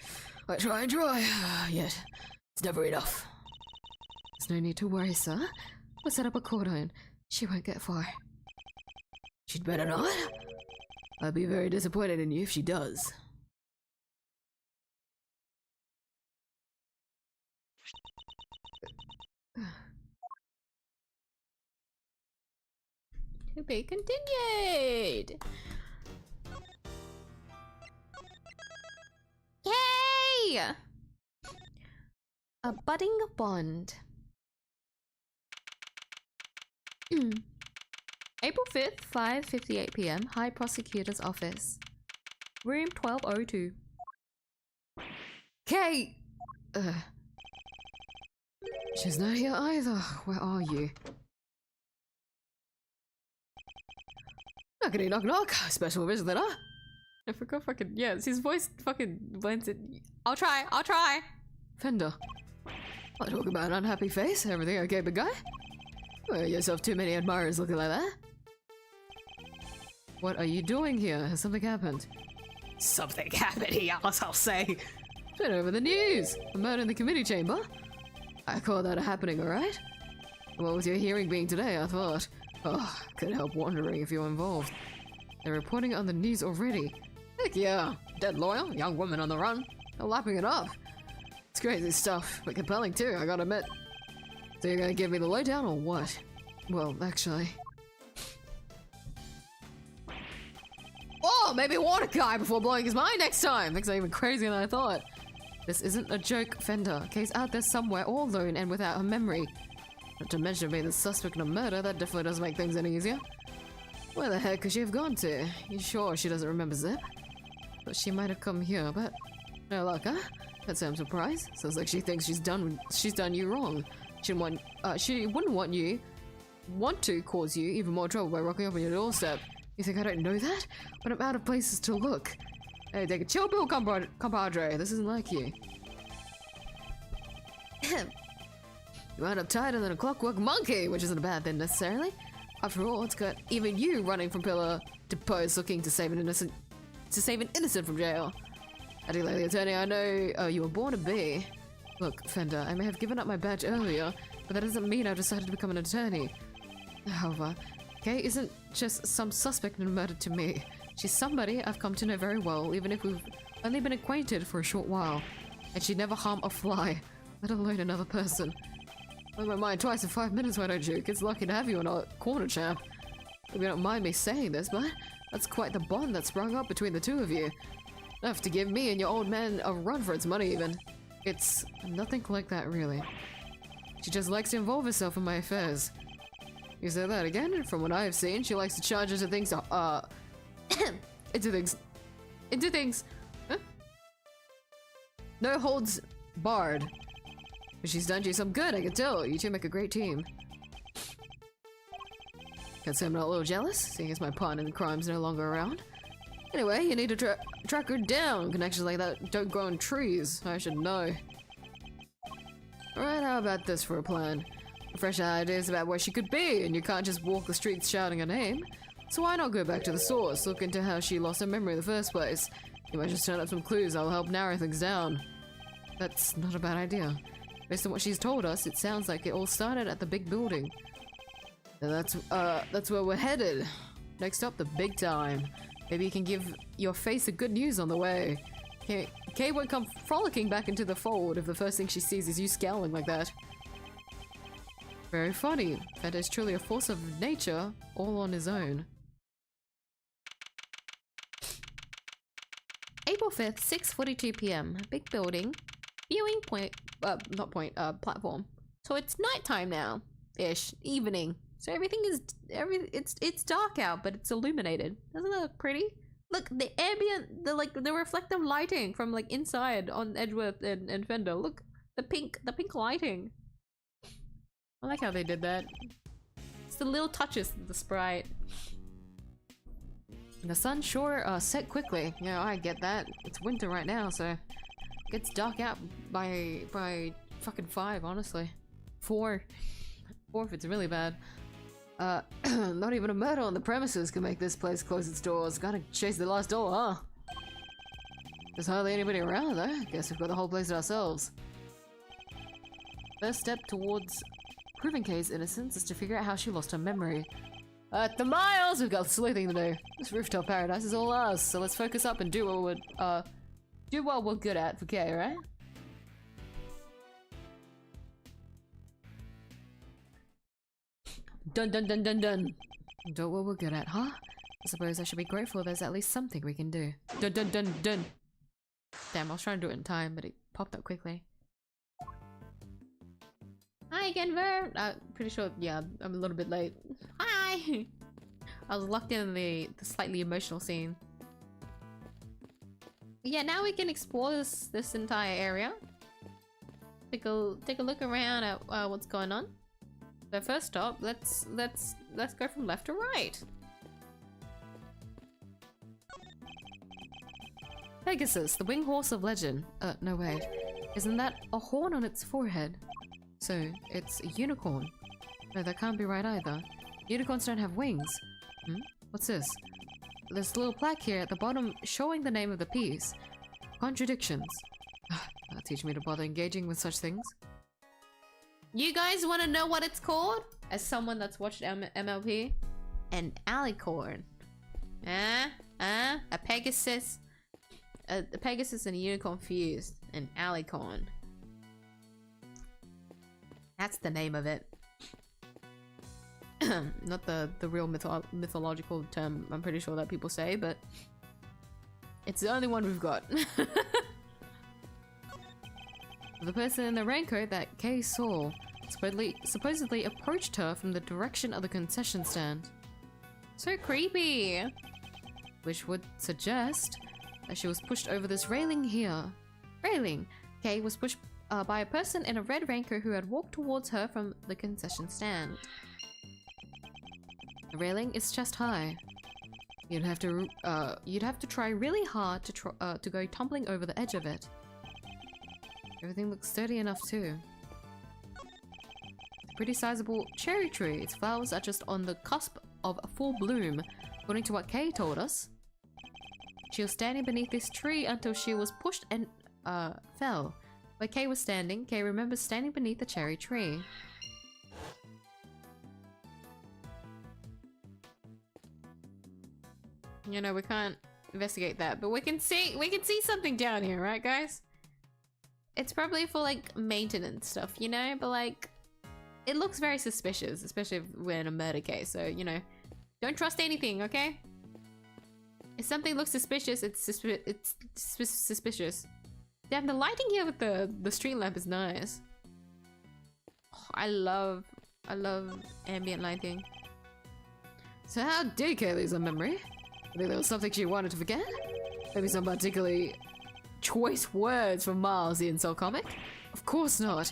I try and try, yet it's never enough. There's no need to worry, sir. We'll set up a cordon. She won't get far. She'd better not. I'd be very disappointed in you if she does. To be continued. Yay! A budding bond. April 5th, 5:58 p.m. High Prosecutor's Office. Room 1202. Kate! She's not here either. Where are you? Knockity knock knock. Special visitor. I forgot fucking, yeah, his voice fucking blends it. I'll try. Fender. I talk about an unhappy face. Everything okay, big guy? Well, yourself too many admirers looking like that. What are you doing here? Has something happened? Something happened here, I'll say. It's been over the news. A murder in the committee chamber. I call that a happening, alright? What was your hearing being today, I thought? Oh, couldn't help wondering if you were involved. They're reporting it on the news already. Heck yeah. Dead lawyer, young woman on the run. They're lapping it up. It's crazy stuff, but compelling too, I gotta admit. So you're gonna give me the lowdown or what? Well, actually... Oh, maybe warn a guy before blowing his mind next time! Things are even crazier than I thought. This isn't a joke, Fender. Kay's out there somewhere all alone and without her memory. Not to mention being the suspect in a murder, that definitely doesn't make things any easier. Where the heck could she have gone to? You sure she doesn't remember Zip? But she might have come here, but... No luck, huh? That's I'm surprised. Sounds like she thinks she's done you wrong. She wouldn't want to cause you even more trouble by rocking up on your doorstep. You think I don't know that? But I'm out of places to look. Hey, take a chill pill, compadre. This isn't like you. You wind up tighter than a clockwork monkey, which isn't a bad thing necessarily. After all, it's got even you running from pillar to post looking to save an innocent from jail. I do like the attorney, I know you were born to be. Look, Fender, I may have given up my badge earlier, but that doesn't mean I've decided to become an attorney. However, Kay isn't just some suspect in a murder to me. She's somebody I've come to know very well, even if we've only been acquainted for a short while. And she'd never harm a fly, let alone another person. Blow my mind twice in 5 minutes, why don't you? It's lucky to have you in our corner, champ. Hope you don't mind me saying this, but that's quite the bond that sprung up between the two of you. Enough to give me and your old man a run for its money, even. It's nothing like that, really. She just likes to involve herself in my affairs. You say that again? From what I've seen, she likes to charge into things, into things. Huh? No holds barred. But she's done you some good, I can tell. You two make a great team. Can't say I'm not a little jealous, seeing as my partner in the crime's no longer around. Anyway, you need to track her down. Connections like that don't grow on trees. I should know. Alright, how about this for a plan? Fresh ideas about where she could be, and you can't just walk the streets shouting her name. So why not go back to the source, look into how she lost her memory in the first place. You might just turn up some clues that'll help narrow things down. That's not a bad idea. Based on what she's told us, it sounds like it all started at the big building. And that's where we're headed. Next up, the big time. Maybe you can give your face the good news on the way. Kay won't come frolicking back into the fold if the first thing she sees is you scowling like that. Very funny. Fender is truly a force of nature, all on his own. April 5th, 6:42 p.m. Big building. Viewing platform. So it's nighttime now. Ish. Evening. So everything is it's dark out, but it's illuminated. Doesn't that look pretty? Look, the ambient, the reflective lighting from like inside on Edgeworth and Fender. Look, the pink lighting. I like how they did that. It's the little touches of the sprite. The sun sure set quickly. Yeah, I get that. It's winter right now, so it gets dark out by fucking 5, honestly. 4 if it's really bad. Not even a murder on the premises can make this place close its doors. Gotta chase the last door, huh? There's hardly anybody around though. Guess we've got the whole place to ourselves. First step towards proving Kay's innocence is to figure out how she lost her memory. At the miles, we've got a silly thing to do. This rooftop paradise is all ours, so let's focus up and do what we're good at for Kay, right? Dun dun dun dun dun. Do what we're good at, huh? I suppose I should be grateful there's at least something we can do. Dun dun dun dun. Damn, I was trying to do it in time, but it popped up quickly. Hi again, Ver. Pretty sure, yeah, I'm a little bit late. Hi! I was locked in the slightly emotional scene. Yeah, now we can explore this entire area. Take a look around at what's going on. So first stop, let's go from left to right. Pegasus, the winged horse of legend. No wait. Isn't that a horn on its forehead? So, it's a unicorn. No, that can't be right either. Unicorns don't have wings. Hmm? What's this? There's a little plaque here at the bottom showing the name of the piece. Contradictions. That'll teach me to bother engaging with such things. You guys want to know what it's called? As someone that's watched MLP? An alicorn. A Pegasus. A Pegasus and a unicorn fused. An alicorn. That's the name of it. Not the real mythological term I'm pretty sure that people say, but it's the only one we've got. The person in the raincoat that Kay saw supposedly approached her from the direction of the concession stand. So creepy! Which would suggest that she was pushed over this railing here. Railing! Kay was pushed by a person in a red raincoat who had walked towards her from the concession stand. The railing is chest high. You'd have to try really hard to go tumbling over the edge of it. Everything looks sturdy enough too. Pretty sizable cherry tree. Its flowers are just on the cusp of a full bloom, according to what Kay told us. She was standing beneath this tree until she was pushed and fell. Where Kay was standing, Kay remembers standing beneath the cherry tree. You know, we can't investigate that, but we can see something down here, right guys? It's probably for like maintenance stuff, you know, but like it looks very suspicious, especially if we're in a murder case, so you know, don't trust anything, okay? If something looks suspicious, it's suspicious. Damn, the lighting here with the street lamp is nice. Oh, I love ambient lighting. So how did Kay lose her memory? I think there was something she wanted to forget? Maybe some particularly choice words from Miles, the insult comic? Of course not.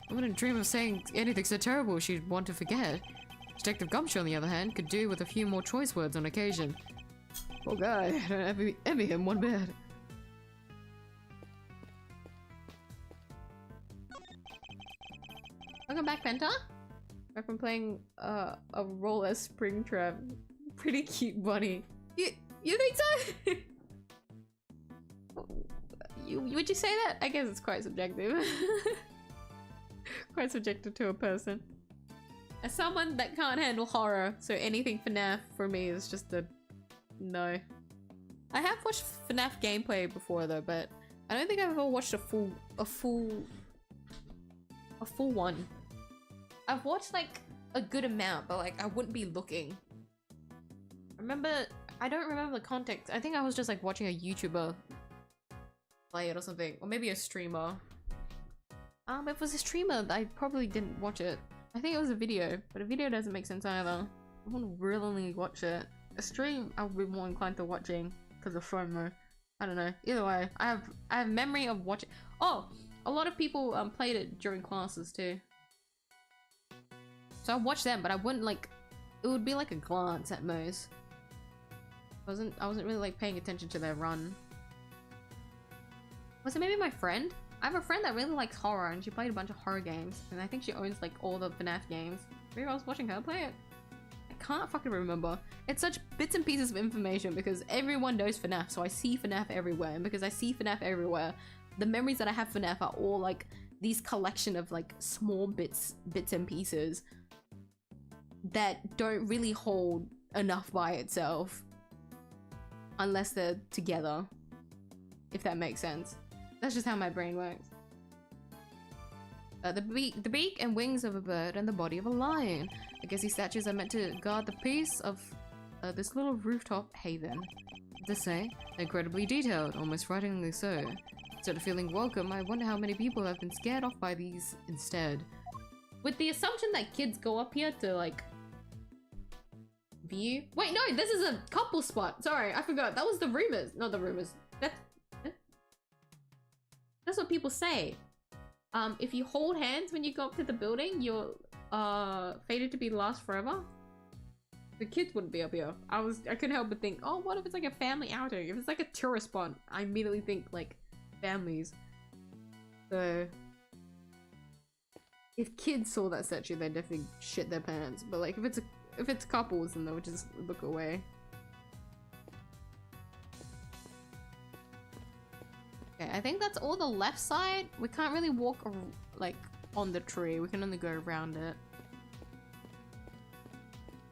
I wouldn't dream of saying anything so terrible she'd want to forget. Detective Gumshoe, on the other hand, could do with a few more choice words on occasion. Poor guy, I don't envy him one bit. Welcome back, Penta. Back from playing a roller spring trap. Pretty cute bunny. You think so? Would you say that? I guess it's quite subjective. Quite subjective to a person. As someone that can't handle horror, so anything FNAF for me is just a no. I have watched FNAF gameplay before though, but I don't think I've ever watched a full one. I've watched like a good amount, but like I wouldn't be looking. I don't remember the context. I think I was just like watching a YouTuber play it or something, or maybe a streamer. If it was a streamer, I probably didn't watch it. I think it was a video, but a video doesn't make sense either. I wouldn't really watch it. A stream, I would be more inclined to watching because of FOMO. I don't know. Either way, I have memory of watching. Oh, a lot of people played it during classes too. So I watched them, but I wouldn't like. It would be like a glance at most. I wasn't really like paying attention to their run. Was it maybe my friend? I have a friend that really likes horror and she played a bunch of horror games, and I think she owns like all the FNAF games. Maybe I was watching her play it. I can't fucking remember. It's such bits and pieces of information because everyone knows FNAF, so I see FNAF everywhere, and because I see FNAF everywhere, the memories that I have FNAF are all like these collection of like small bits and pieces that don't really hold enough by itself unless they're together, if that makes sense. That's just how my brain works. The beak and wings of a bird and the body of a lion. I guess these statues are meant to guard the peace of this little rooftop haven. To say, incredibly detailed, almost frighteningly so. Instead of feeling welcome, I wonder how many people have been scared off by these instead. With the assumption that kids go up here to like view. Wait, no, this is a couple spot. Sorry, I forgot. That was the rumors. Not the rumors. That's what people say. If you hold hands when you go up to the building, you're fated to be last forever. The kids wouldn't be up here. I couldn't help but think, oh, what if it's like a family outing? If it's like a tourist spot, I immediately think like families. So if kids saw that statue, they'd definitely shit their pants. But like if it's couples, then they'll just look away. Okay, I think that's all the left side. We can't really walk like on the tree. We can only go around it.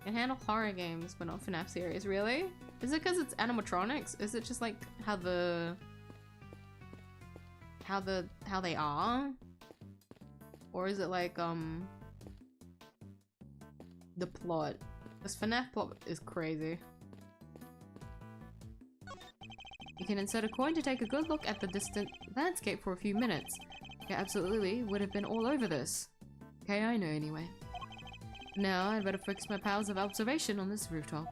Can handle horror games, but not FNAF series. Really? Is it because it's animatronics? Is it just like how they are? Or is it like the plot? This FNAF plot is crazy. You can insert a coin to take a good look at the distant landscape for a few minutes. You absolutely would have been all over this. Okay, I know anyway. Now I'd better focus my powers of observation on this rooftop.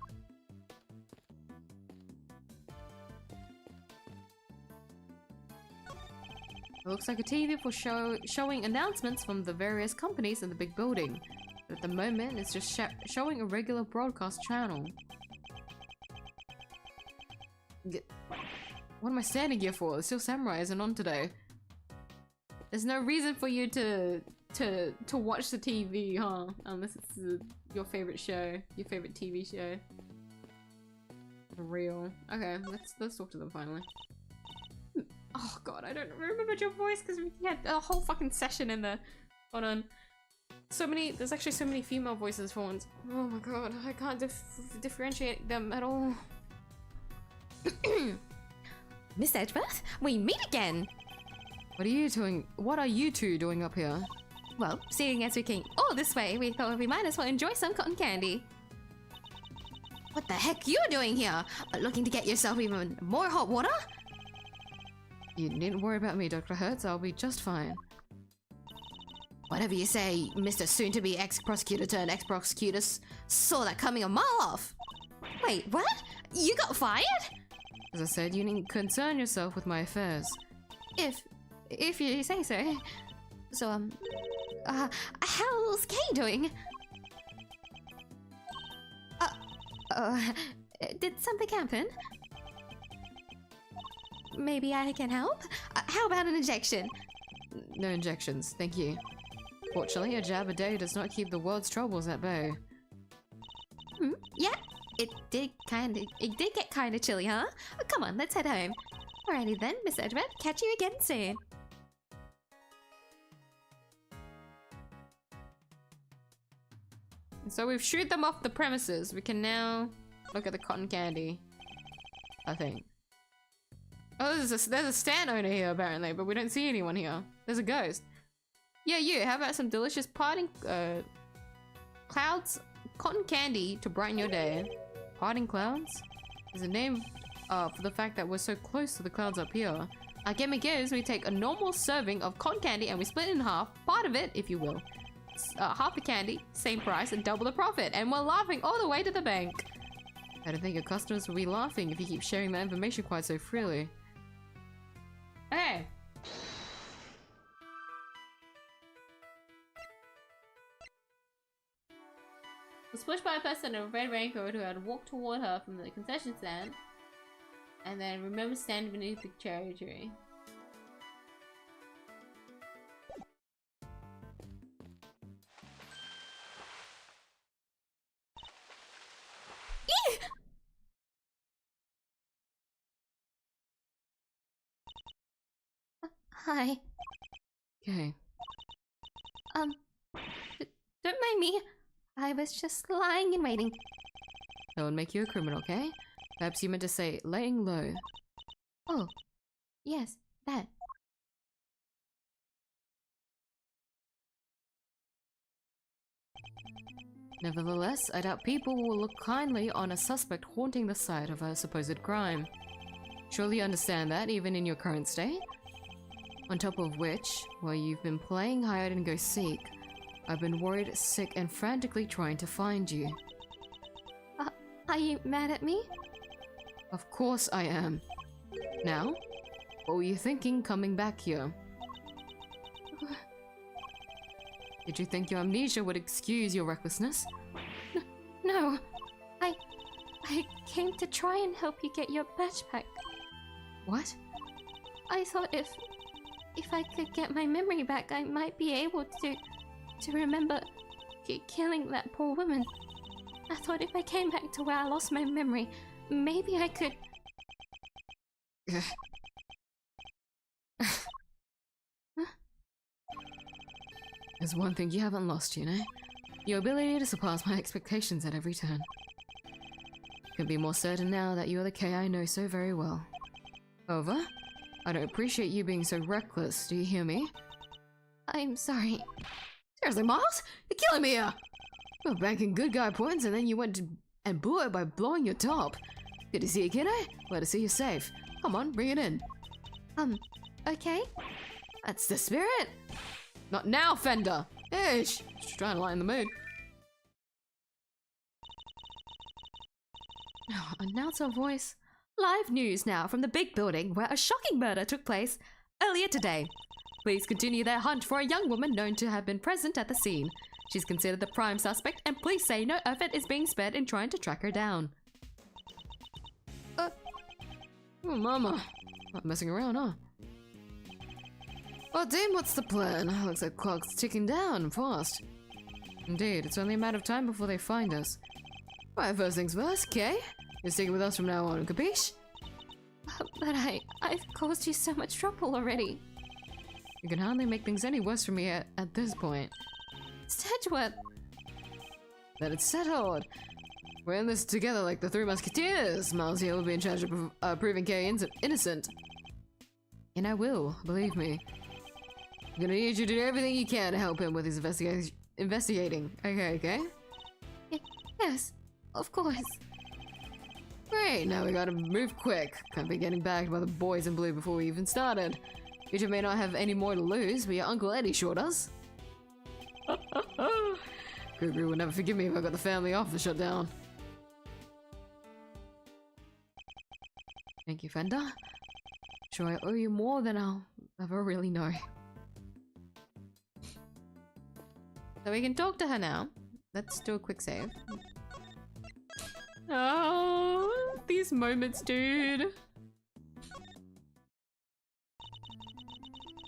It looks like a TV for showing announcements from the various companies in the big building. But at the moment, it's just showing a regular broadcast channel. What am I standing here for? The Steel Samurai isn't on today. There's no reason for you to watch the TV, huh? Unless it's your favorite show, your favorite TV show. For real. Okay, let's talk to them finally. Oh god, I don't remember your voice because we had a whole fucking session in there. Hold on. There's actually so many female voices for once. Oh my god, I can't differentiate them at all. Miss Edgeworth, we meet again! What are you two doing up here? Well, seeing as we came all this way, we thought we might as well enjoy some cotton candy. What the heck you doing here? Looking to get yourself even more hot water? You needn't worry about me, Dr. Hertz. I'll be just fine. Whatever you say, Mr. Soon-to-be ex-prosecutor turned ex-prosecutor saw that coming a mile off. Wait, what? You got fired? As I said, you needn't concern yourself with my affairs. If you say so. So, how's Kay doing? Did something happen? Maybe I can help? How about an injection? No injections, thank you. Fortunately, a jab a day does not keep the world's troubles at bay. Yeah, it did get kinda chilly, huh? Come on, let's head home. Alrighty then, Miss Edgeworth, catch you again soon. So we've shooed them off the premises. We can now look at the cotton candy. I think. Oh, there's a stand owner here apparently, but we don't see anyone here. There's a ghost. Yeah, you. How about some delicious parting clouds, cotton candy to brighten your day? Parting clouds? There's a name for the fact that we're so close to the clouds up here. Our gimmick is we take a normal serving of cotton candy and we split it in half, part of it, if you will. Half the candy, same price, and double the profit. And we're laughing all the way to the bank. I don't think your customers will be laughing if you keep sharing that information quite so freely. Hey! Was pushed by a person in a red raincoat who had walked toward her from the concession stand, and then remembered standing beneath the cherry tree. Hi. Okay. Don't mind me. I was just lying and waiting. That would make you a criminal, okay? Perhaps you meant to say laying low. Oh, yes, that. Nevertheless, I doubt people will look kindly on a suspect haunting the site of a supposed crime. Surely you understand that, even in your current state? On top of which, while you've been playing hide and go seek, I've been worried, sick, and frantically trying to find you. Are you mad at me? Of course I am. Now, what were you thinking coming back here? Did you think your amnesia would excuse your recklessness? No. I came to try and help you get your badge back. What? I thought if if I could get my memory back, I might be able to remember killing that poor woman. I thought if I came back to where I lost my memory, maybe I could... There's one thing you haven't lost, you know? Your ability to surpass my expectations at every turn. Can be more certain now that you're the Kay I know so very well. However, I don't appreciate you being so reckless, do you hear me? I'm sorry. Seriously, Miles? You're killing me here! You're banking good guy points and then you went and blew it by blowing your top. Good to see you, kiddo. Glad to see you're safe. Come on, bring it in. Okay. That's the spirit! Not now, Fender! Ish! Just trying to lighten the mood. Announcer voice. Live news now from the big building where a shocking murder took place earlier today. Police continue their hunt for a young woman known to have been present at the scene. She's considered the prime suspect and police say no effort is being spared in trying to track her down. Oh, mama. Not messing around, huh? Oh, damn, what's the plan? Looks like the clock's ticking down fast. Indeed, it's only a matter of time before they find us. Right, first things first, Kay? You're sticking with us from now on, capiche? But I've caused you so much trouble already. You can hardly make things any worse for me at this point. Sedgeworth! That it's settled. We're in this together like the Three Musketeers. Miles here will be in charge of proving Kay innocent. And I will, believe me. I'm gonna need you to do everything you can to help him with his investigating. Okay? Yes, of course. Great, now we gotta move quick. Can't be getting bagged by the boys in blue before we even started. You two may not have any more to lose, but your Uncle Eddie sure does. Guru would never forgive me if I got the family office shut down. Thank you, Fender. Sure, I owe you more than I'll ever really know. So we can talk to her now. Let's do a quick save. Oh, these moments, dude.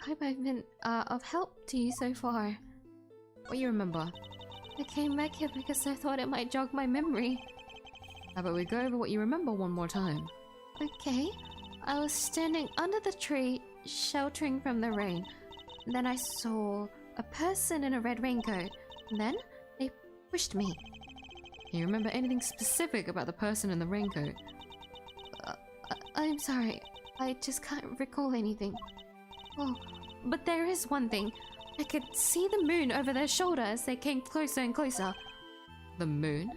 Hope I've been of help to you so far. What you remember? I came back here because I thought it might jog my memory. How about we go over what you remember one more time? Okay. I was standing under the tree, sheltering from the rain. Then I saw a person in a red raincoat. And then they pushed me. Can you remember anything specific about the person in the raincoat? I'm sorry. I just can't recall anything. Oh, but there is one thing. I could see the moon over their shoulder as they came closer and closer. The moon?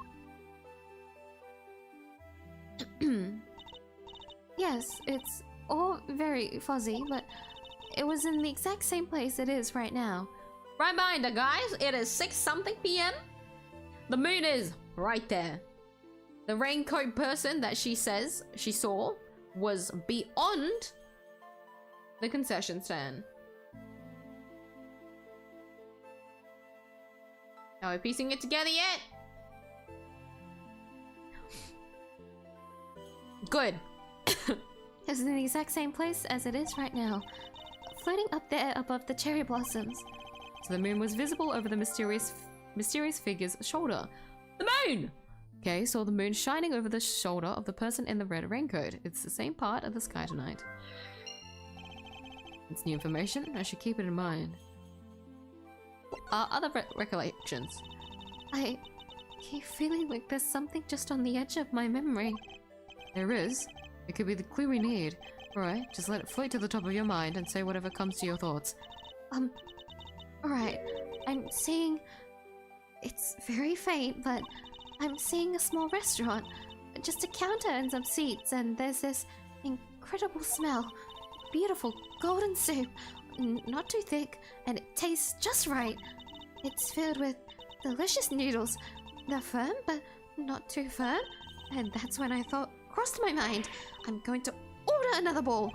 Yes, it's all very fuzzy, but it was in the exact same place it is right now. Reminder, guys, it is 6-something PM. The moon is right there. The raincoat person that she says she saw was beyond the concession stand. Are we piecing it together yet? Good. It's in the exact same place as it is right now, floating up there above the cherry blossoms. So the moon was visible over the mysterious figure's shoulder. The moon! Okay, saw the moon shining over the shoulder of the person in the red raincoat. It's the same part of the sky tonight. It's new information. I should keep it in mind. Other recollections. I keep feeling like there's something just on the edge of my memory. There is. It could be the clue we need. Alright, just let it float to the top of your mind and say whatever comes to your thoughts. Alright. I'm seeing... It's very faint, but I'm seeing a small restaurant. Just a counter and some seats, and there's this incredible smell. Beautiful golden soup. Not too thick, and it tastes just right. It's filled with delicious noodles. They're firm, but not too firm. And that's when I thought crossed my mind. I'm going to order another bowl.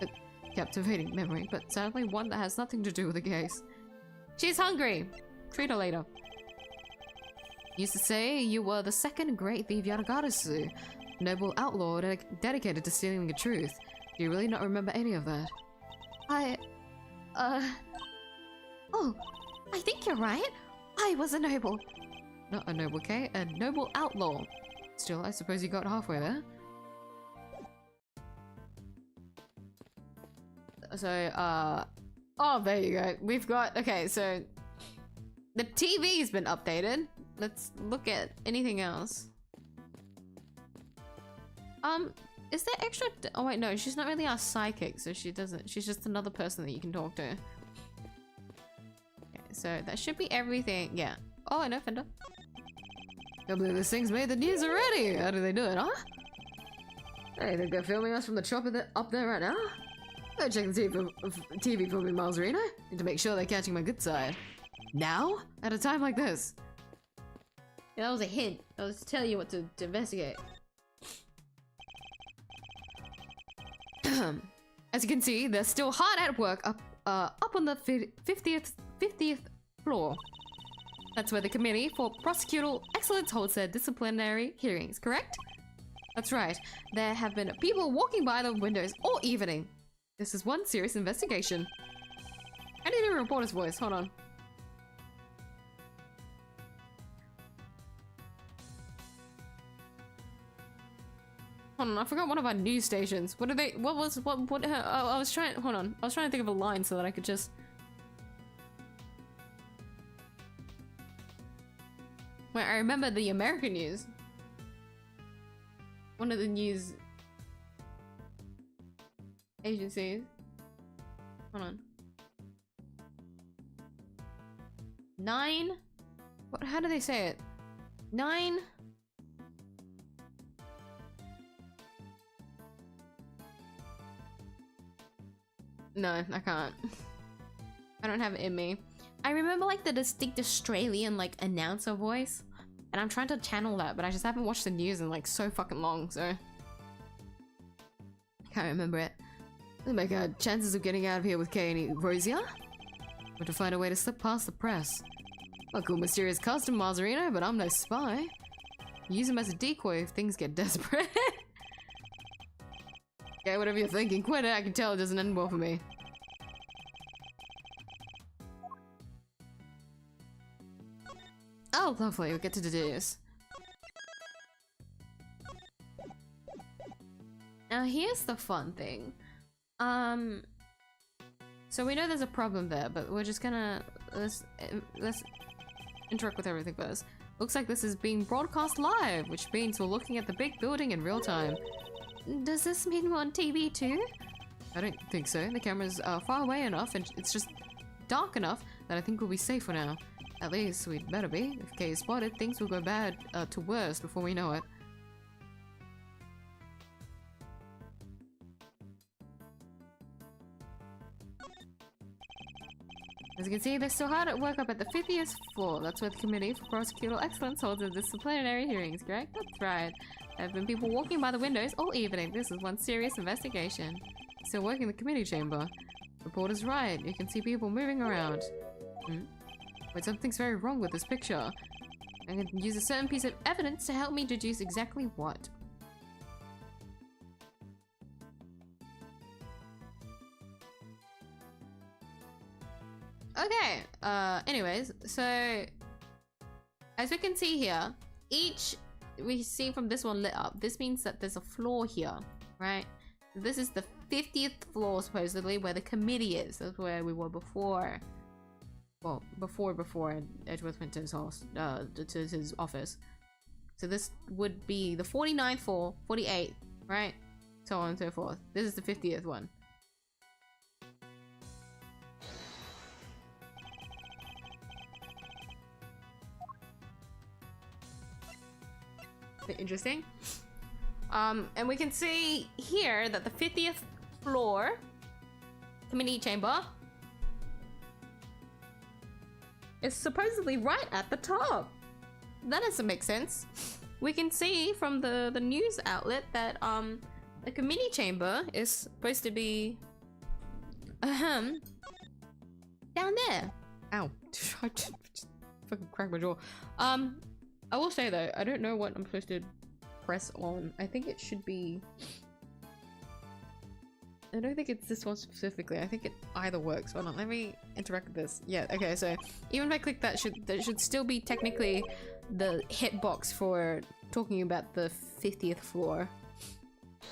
A captivating memory, but sadly one that has nothing to do with the case. She's hungry. Treat her later. Used to say you were the second great thief 𝐢𝐧𝐟𝐨, noble outlaw dedicated to stealing the truth. Do you really not remember any of that? Oh, I think you're right. I was a noble. Not a noble, okay? A noble outlaw. Still, I suppose you got halfway there. So, oh, there you go. We've got, okay, so the TV's been updated. Let's look at anything else. Is there extra, oh wait, no, she's not really our psychic, so she's just another person that you can talk to. Okay, so that should be everything, yeah. Oh, I know, Fender. Can't believe this thing's made the news already! How do they do it, huh? Hey, think they're filming us from the chopper up there right now? Go check the TV for me, 𝐢𝐴𝐿. Need to make sure they're catching my good side. Now? At a time like this? Yeah, that was a hint. I was to tell you what to investigate. As you can see, they're still hard at work up on the 50th floor. That's where the Committee for Prosecutor Excellence holds their disciplinary hearings, correct? That's right. There have been people walking by the windows all evening. This is one serious investigation. I need a reporter's voice. Hold on. Hold on, I forgot one of our news stations. What are they? What I was trying, hold on. I was trying to think of a line so that I could just... Wait, I remember the American news. One of the news agencies. Hold on. 9? What, how do they say it? 9? No, I can't. I don't have it in me. I remember like the distinct Australian like announcer voice, and I'm trying to channel that, but I just haven't watched the news in like so fucking long, so I can't remember it. Doesn't make our chances of getting out of here with Kay any rosier. But to find a way to slip past the press. A cool mysterious custom, 𝐢𝐿, but I'm no spy. Use him as a decoy if things get desperate. Okay, whatever you're thinking, quit it. I can tell it doesn't end well for me. Oh, lovely. We'll get to this. Now, here's the fun thing. So we know there's a problem there, but we're just gonna... Let's interact with everything first. Looks like this is being broadcast live, which means we're looking at the big building in real time. Does this mean we're on TV too? I don't think so. The camera's far away enough, and it's just dark enough that I think we'll be safe for now. At least we'd better be. If Kay is spotted, things will go bad to worse before we know it. As you can see, they're still hard at work up at the 50th floor. That's where the Committee for Prosecutor Excellence holds their disciplinary hearings, correct? That's right. There have been people walking by the windows all evening. This is one serious investigation. Still working in the committee chamber. Reporter's right. You can see people moving around. Wait, something's very wrong with this picture. I can use a certain piece of evidence to help me deduce exactly what. Okay, anyways, so as we can see here, we see from this one lit up, this means that there's a floor here, right? This is the 50th floor supposedly where the committee is. That's where we were before. Well, before Edgeworth went to his house, to his office. So this would be the 49th floor, 48th, right? So on and so forth. This is the 50th one. Bit interesting. And we can see here that the 50th floor committee chamber is supposedly right at the top. That doesn't make sense. We can see from the news outlet that the committee chamber is supposed to be down there. Ow. I just fucking cracked my jaw. I will say though, I don't know what I'm supposed to press on. I think it should be... I don't think it's this one specifically. I think it either works. Hold on, let me interact with this. Yeah, okay, so even if I click that should still be technically the hitbox for talking about the 50th floor.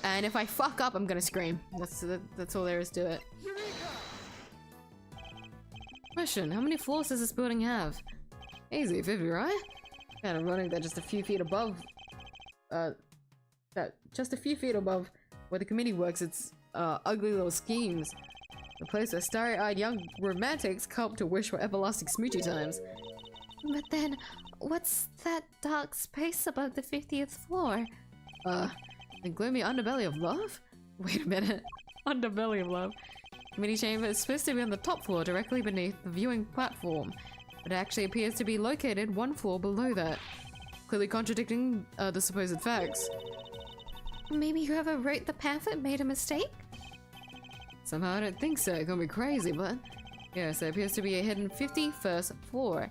And if I fuck up, I'm gonna scream. That's all there is to it. Question, how many floors does this building have? Easy, 50, right? And I'm running that just a few feet above, Just a few feet above where the committee works its ugly little schemes. The place where starry-eyed young romantics come to wish for everlasting smoochy times. But then, what's that dark space above the 50th floor? The gloomy underbelly of love? Wait a minute. Underbelly of love. Committee chamber is supposed to be on the top floor directly beneath the viewing platform, but it actually appears to be located one floor below that, clearly contradicting the supposed facts. Maybe whoever wrote the pamphlet made a mistake? Somehow I don't think so, it could be crazy, but yes, there appears to be a hidden 51st floor.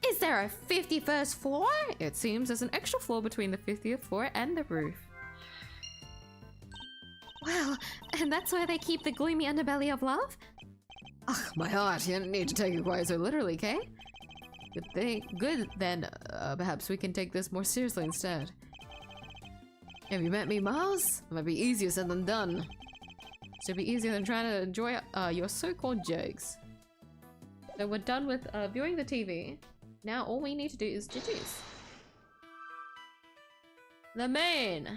Is there a 51st floor? It seems there's an extra floor between the 50th floor and the roof. Well, and that's where they keep the gloomy underbelly of love? Ugh, my heart, you don't need to take it quite so literally, Kay? Good then, perhaps we can take this more seriously instead. Have you met me, Miles? It might be easier said than done. Should be easier than trying to enjoy your so-called jokes. So we're done with viewing the TV. Now all we need to do is deduce. The moon!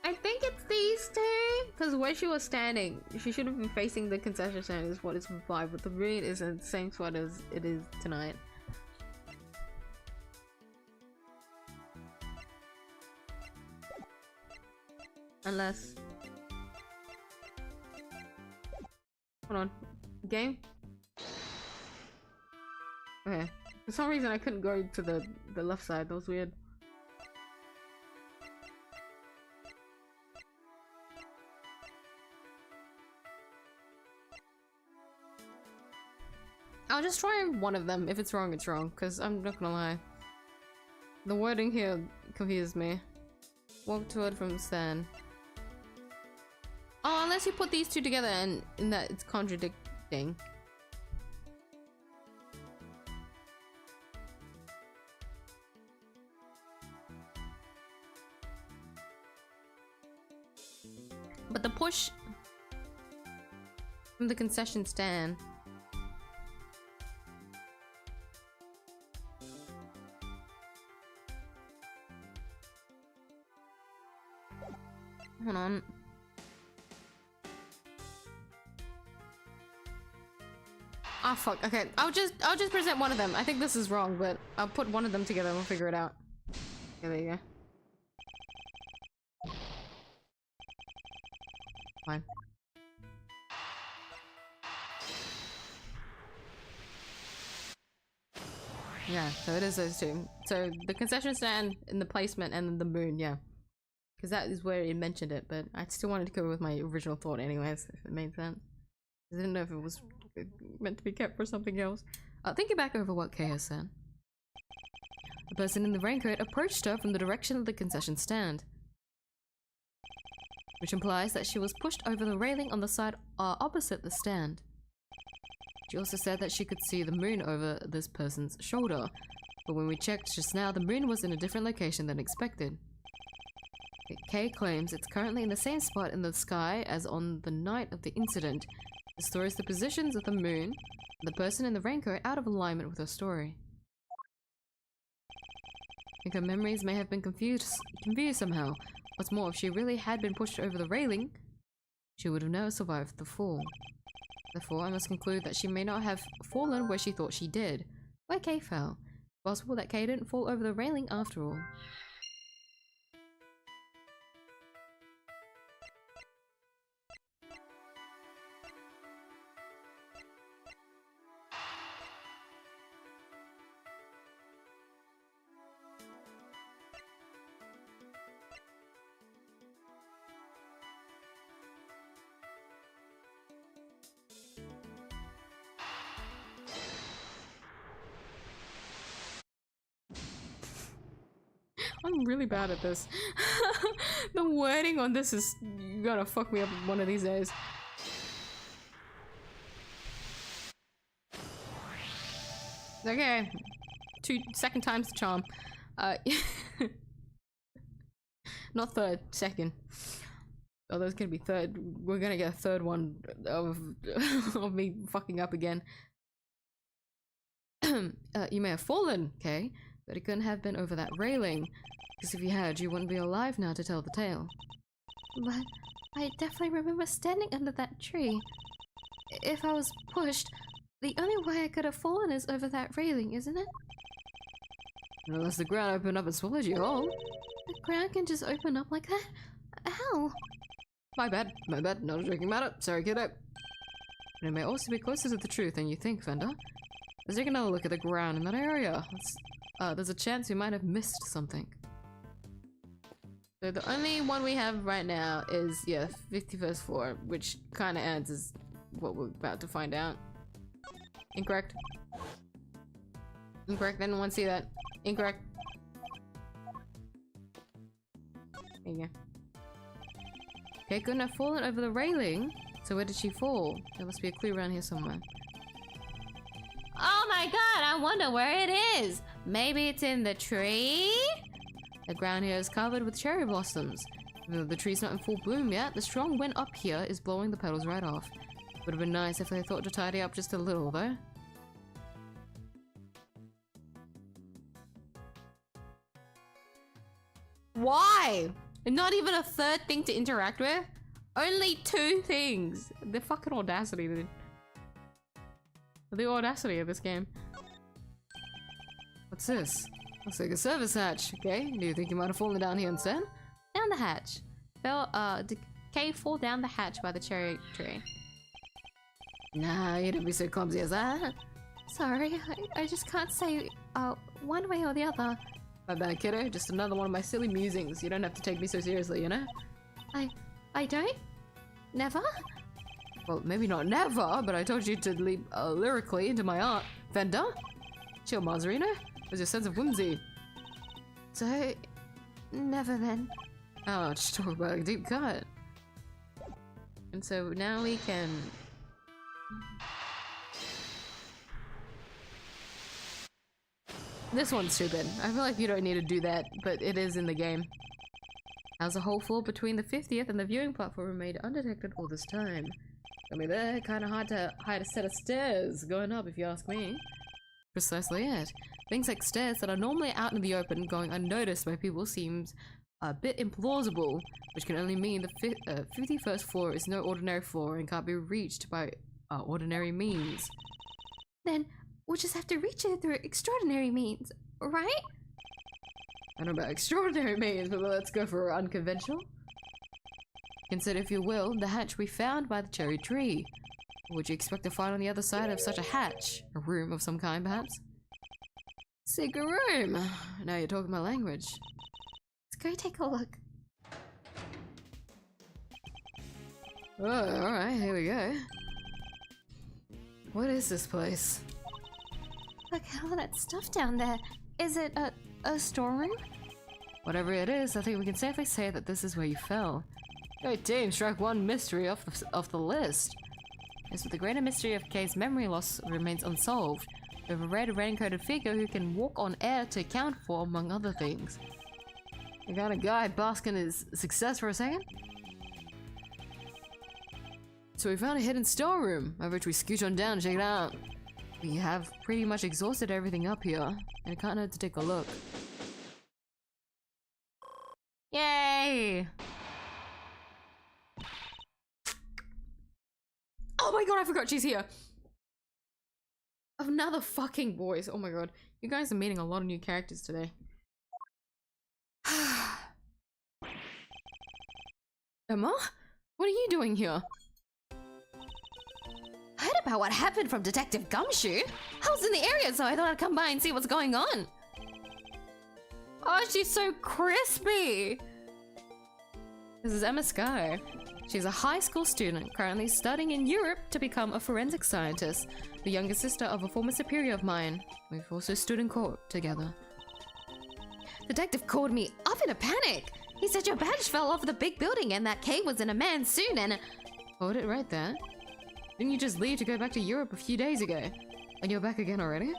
I think it's these two, because where she was standing, she should have been facing the concession stand is what is implied, but the moon is in the same spot as it is tonight. Unless... Hold on. Game? Okay. For some reason I couldn't go to the left side, that was weird. I'll just try one of them. If it's wrong, it's wrong. Because I'm not gonna lie. The wording here confuses me. Walk toward from stand. Oh, unless you put these two together and in that it's contradicting. But the push from the concession stand. Hold on. Ah, fuck. Okay, I'll just present one of them. I think this is wrong, but I'll put one of them together and we'll figure it out. Okay, there you go. Fine. Yeah, so it is those two. So the concession stand and the placement and then the moon, yeah. Because that is where it mentioned it, but I still wanted to go with my original thought anyways, if it made sense. I didn't know if it was meant to be kept for something else. Thinking back over what Kay has said. The person in the raincoat approached her from the direction of the concession stand, which implies that she was pushed over the railing on the side opposite the stand. She also said that she could see the moon over this person's shoulder, but when we checked just now, the moon was in a different location than expected. Kay claims it's currently in the same spot in the sky as on the night of the incident. It stores the positions of the moon and the person in the raincoat out of alignment with her story. I think her memories may have been confused somehow. What's more, if she really had been pushed over the railing, she would have never survived the fall. Therefore, I must conclude that she may not have fallen where she thought she did, where Kay fell. It's possible that Kay didn't fall over the railing after all. I'm really bad at this. The wording on this is gonna fuck me up one of these days. Okay. Second time's the charm. Not third, second. Oh, there's gonna be third. We're gonna get a third one of me fucking up again. You may have fallen, okay? But it couldn't have been over that railing. Because if you had, you wouldn't be alive now to tell the tale. But I definitely remember standing under that tree. If I was pushed, the only way I could have fallen is over that railing, isn't it? Unless the ground opened up and swallowed you whole. The ground can just open up like that? How? My bad, not a drinking matter. Sorry, kiddo. But it may also be closer to the truth than you think, Fender. Let's take another look at the ground in that area. There's a chance we might have missed something. So the only one we have right now is, yeah, 51st floor, which kind of answers what we're about to find out. Incorrect. Incorrect, I didn't want to see that. Incorrect. There you go. Okay, couldn't have fallen over the railing. So where did she fall? There must be a clue around here somewhere. Oh my god, I wonder where it is! Maybe it's in the tree? The ground here is covered with cherry blossoms. Even though the tree's not in full bloom yet, the strong wind up here is blowing the petals right off. Would have been nice if they thought to tidy up just a little, though. Why? And not even a third thing to interact with? Only 2 things. The fucking audacity, dude. The audacity of this game. What's this? Looks like a service hatch. Okay, do you think you might have fallen down here instead? Down the hatch. Did Kay fall down the hatch by the cherry tree? Nah, you don't be so clumsy as that. Sorry, I just can't say one way or the other. My bad, kiddo. Just another one of my silly musings. You don't have to take me so seriously, you know? I don't? Never? Well, maybe not never, but I told you to leap lyrically into my art. Fender? Chill, Marzarino. Where's your sense of whimsy? So, never then. Oh, just talk about a deep cut. And so now we can... This one's stupid. I feel like you don't need to do that, but it is in the game. How's the whole floor between the 50th and the viewing platform remained undetected all this time? I mean, they're kind of hard to hide a set of stairs going up, if you ask me. Precisely it. Things like stairs that are normally out in the open going unnoticed by people seems a bit implausible, which can only mean the 51st floor is no ordinary floor and can't be reached by ordinary means. Then we'll just have to reach it through extraordinary means, right? I don't know about extraordinary means, but let's go for unconventional. Consider, if you will, the hatch we found by the cherry tree. What would you expect to find on the other side of such a hatch? A room of some kind, perhaps? Secret room! Now you're talking my language. Let's go take a look. Oh, alright, here we go. What is this place? Look at all that stuff down there. Is it a storeroom? Whatever it is, I think we can safely say that this is where you fell. Great team, struck one mystery off the list. Yes, but the greater mystery of Kay's memory loss remains unsolved. We have a red raincoated figure who can walk on air to account for, among other things. You got a guy basking his success for a second? So we found a hidden storeroom, over which we scooch on down and check it out. We have pretty much exhausted everything up here, and I can't hurt to take a look. Yay! Oh my god, I forgot she's here! Another fucking voice. Oh my god. You guys are meeting a lot of new characters today. Emma? What are you doing here? Heard about what happened from Detective Gumshoe. I was in the area, so I thought I'd come by and see what's going on. Oh, she's so crispy! This is Emma Sky. She's a high school student currently studying in Europe to become a forensic scientist, the younger sister of a former superior of mine. We've also stood in court together. Detective called me up in a panic. He said your badge fell off the big building and that Kay was in a man's suit and... Hold it right there. Didn't you just leave to go back to Europe a few days ago? And you're back again already?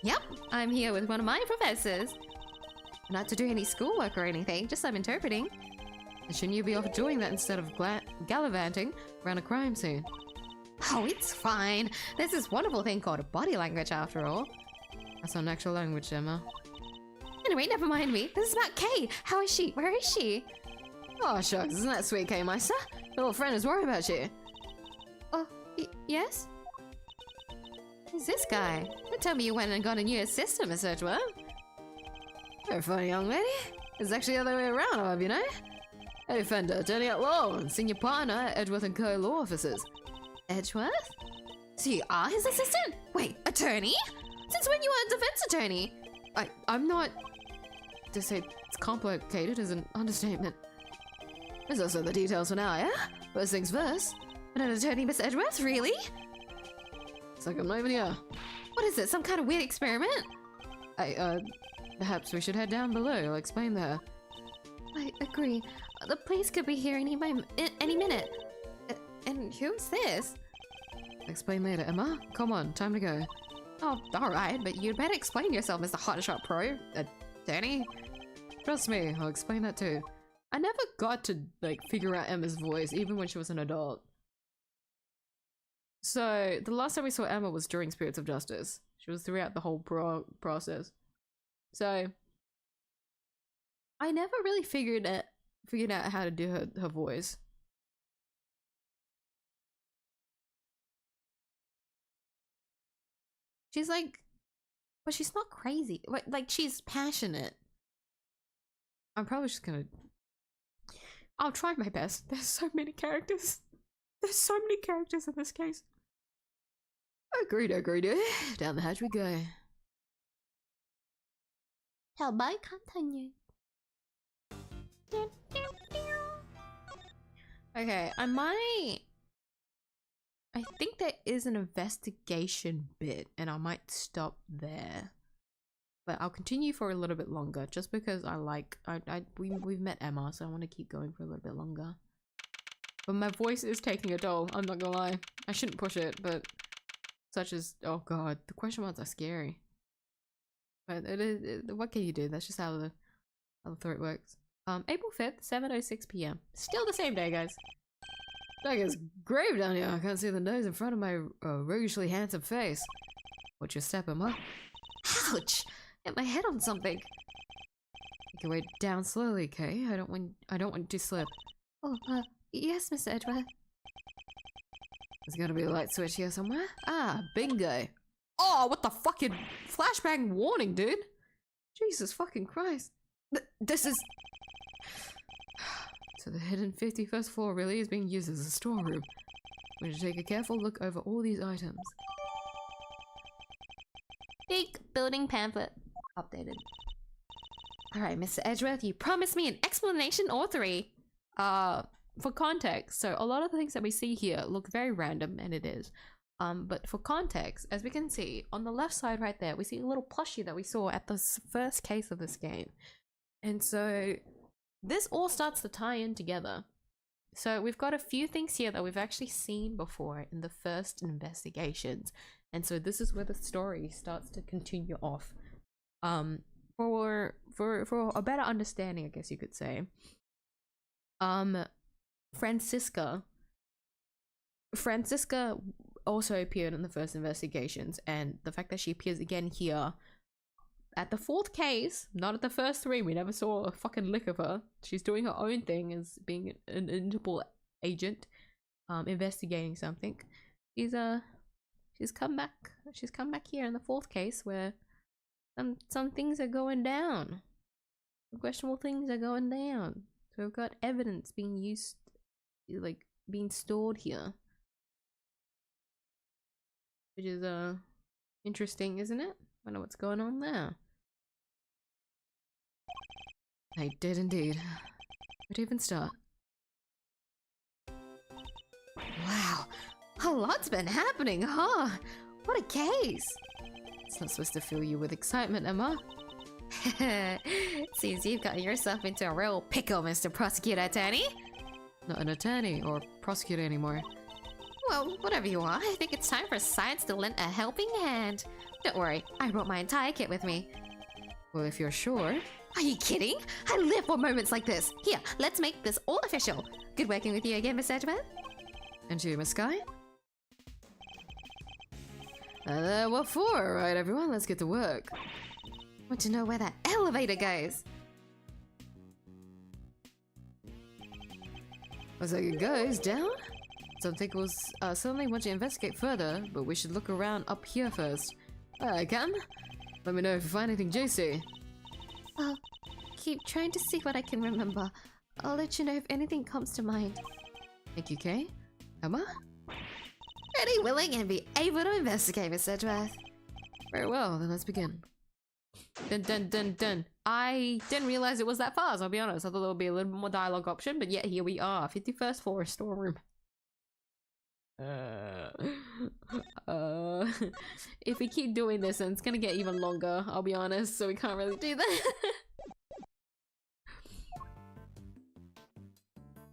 Yep, I'm here with one of my professors. Not to do any schoolwork or anything, just some interpreting. And shouldn't you be off doing that instead of gallivanting around a crime scene? Oh, it's fine. There's this wonderful thing called body language after all. That's not an actual language, Emma. Anyway, never mind me. This is about Kay. How is she? Where is she? Oh, shucks, isn't that sweet, Kay Meister? Your little friend is worried about you. Oh, yes? Who's this guy? Don't tell me you went and got a new assistant, Miss Edgeworth. Very funny, young lady. It's actually the other way around, I hope you know. Hey, Fender, attorney at law and senior partner at Edgeworth & Co. Law Offices. Edgeworth? So you are his assistant? Wait, attorney? Since when you are a defense attorney? I'm not... To say it's complicated is an understatement. There's also the details for now, yeah? First things first. But an attorney, Miss Edgeworth? Really? It's like I'm not even here. What is it? Some kind of weird experiment? Perhaps we should head down below. I'll explain there. I agree. The police could be here any minute. And who's this? Explain later, Emma. Come on, time to go. Oh, alright, but you'd better explain yourself, Mr. Hotshot Pro. Attorney? Trust me, I'll explain that too. I never got to, like, figure out Emma's voice, even when she was an adult. So, the last time we saw Emma was during Spirits of Justice. She was throughout the whole process. So, I never really figured out how to do her voice. She's like, but she's not crazy. Like, she's passionate. I'm probably just gonna... I'll try my best. There's so many characters. There's so many characters in this case. Agreed. Down the hatch we go. Hell, bye, continue. Okay, I think there is an investigation bit, and I might stop there. But I'll continue for a little bit longer, just because we've met Emma, so I want to keep going for a little bit longer. But my voice is taking a toll, I'm not gonna lie. I shouldn't push it, but such as, oh god, the question marks are scary. But what can you do? That's just how the throat works. April 5th, 7:06 p.m. Still the same day, guys. Like it's grave down here. I can't see the nose in front of my roguishly handsome face. Watch your step, Emma. Ouch! Hit my head on something. Make your way down slowly, Kay. I don't want you to slip. Oh, yes, Mr. Edgeworth. There's gotta be a light switch here somewhere. Ah, bingo. Oh, what the fucking flashbang warning, dude! Jesus fucking Christ. This is... So the hidden 51st floor really is being used as a storeroom. We should take a careful look over all these items. Big building pamphlet. Updated. Alright, Mr. Edgeworth, you promised me an explanation or three. For context, so a lot of the things that we see here look very random, and it is. But for context, as we can see, on the left side right there, we see a little plushie that we saw at the first case of this game. And so this all starts to tie in together. So we've got a few things here that we've actually seen before in the first investigations. And so this is where the story starts to continue off. For a better understanding, I guess you could say. Francisca also appeared in the first investigations, and the fact that she appears again here at the fourth case, not at the first three, we never saw a fucking lick of her. She's doing her own thing as being an Interpol agent, investigating something. She's come back here in the fourth case where some things are going down. Questionable things are going down. So we've got evidence being used, like being stored here, which is interesting, isn't it? Wonder what's going on there. I did indeed. Where to even start? Wow, a lot's been happening, huh? What a case! It's not supposed to fill you with excitement, Emma. Seems you've got yourself into a real pickle, Mr. Prosecutor Attorney. Not an attorney or prosecutor anymore. Well, whatever you are, I think it's time for science to lend a helping hand. Don't worry, I brought my entire kit with me. Well, if you're sure. Are you kidding? I live for moments like this. Here, let's make this all official. Good working with you again, Miss Edgeworth. And you, Miss Sky? What for? Right, everyone, let's get to work. Want to know where that elevator goes? Looks like it goes down. Some think we'll certainly want to investigate further, but we should look around up here first. Captain? Let me know if you find anything juicy. I'll keep trying to see what I can remember. I'll let you know if anything comes to mind. Thank you, Kay. Emma? Ready, willing, and be able to investigate, Miss Edgeworth. Very well, then let's begin. Dun dun dun dun. I didn't realize it was that fast, I'll be honest. I thought there would be a little bit more dialogue option, but yeah, here we are. 51st floor, storeroom. If we keep doing this, then it's gonna get even longer, I'll be honest, so we can't really do that.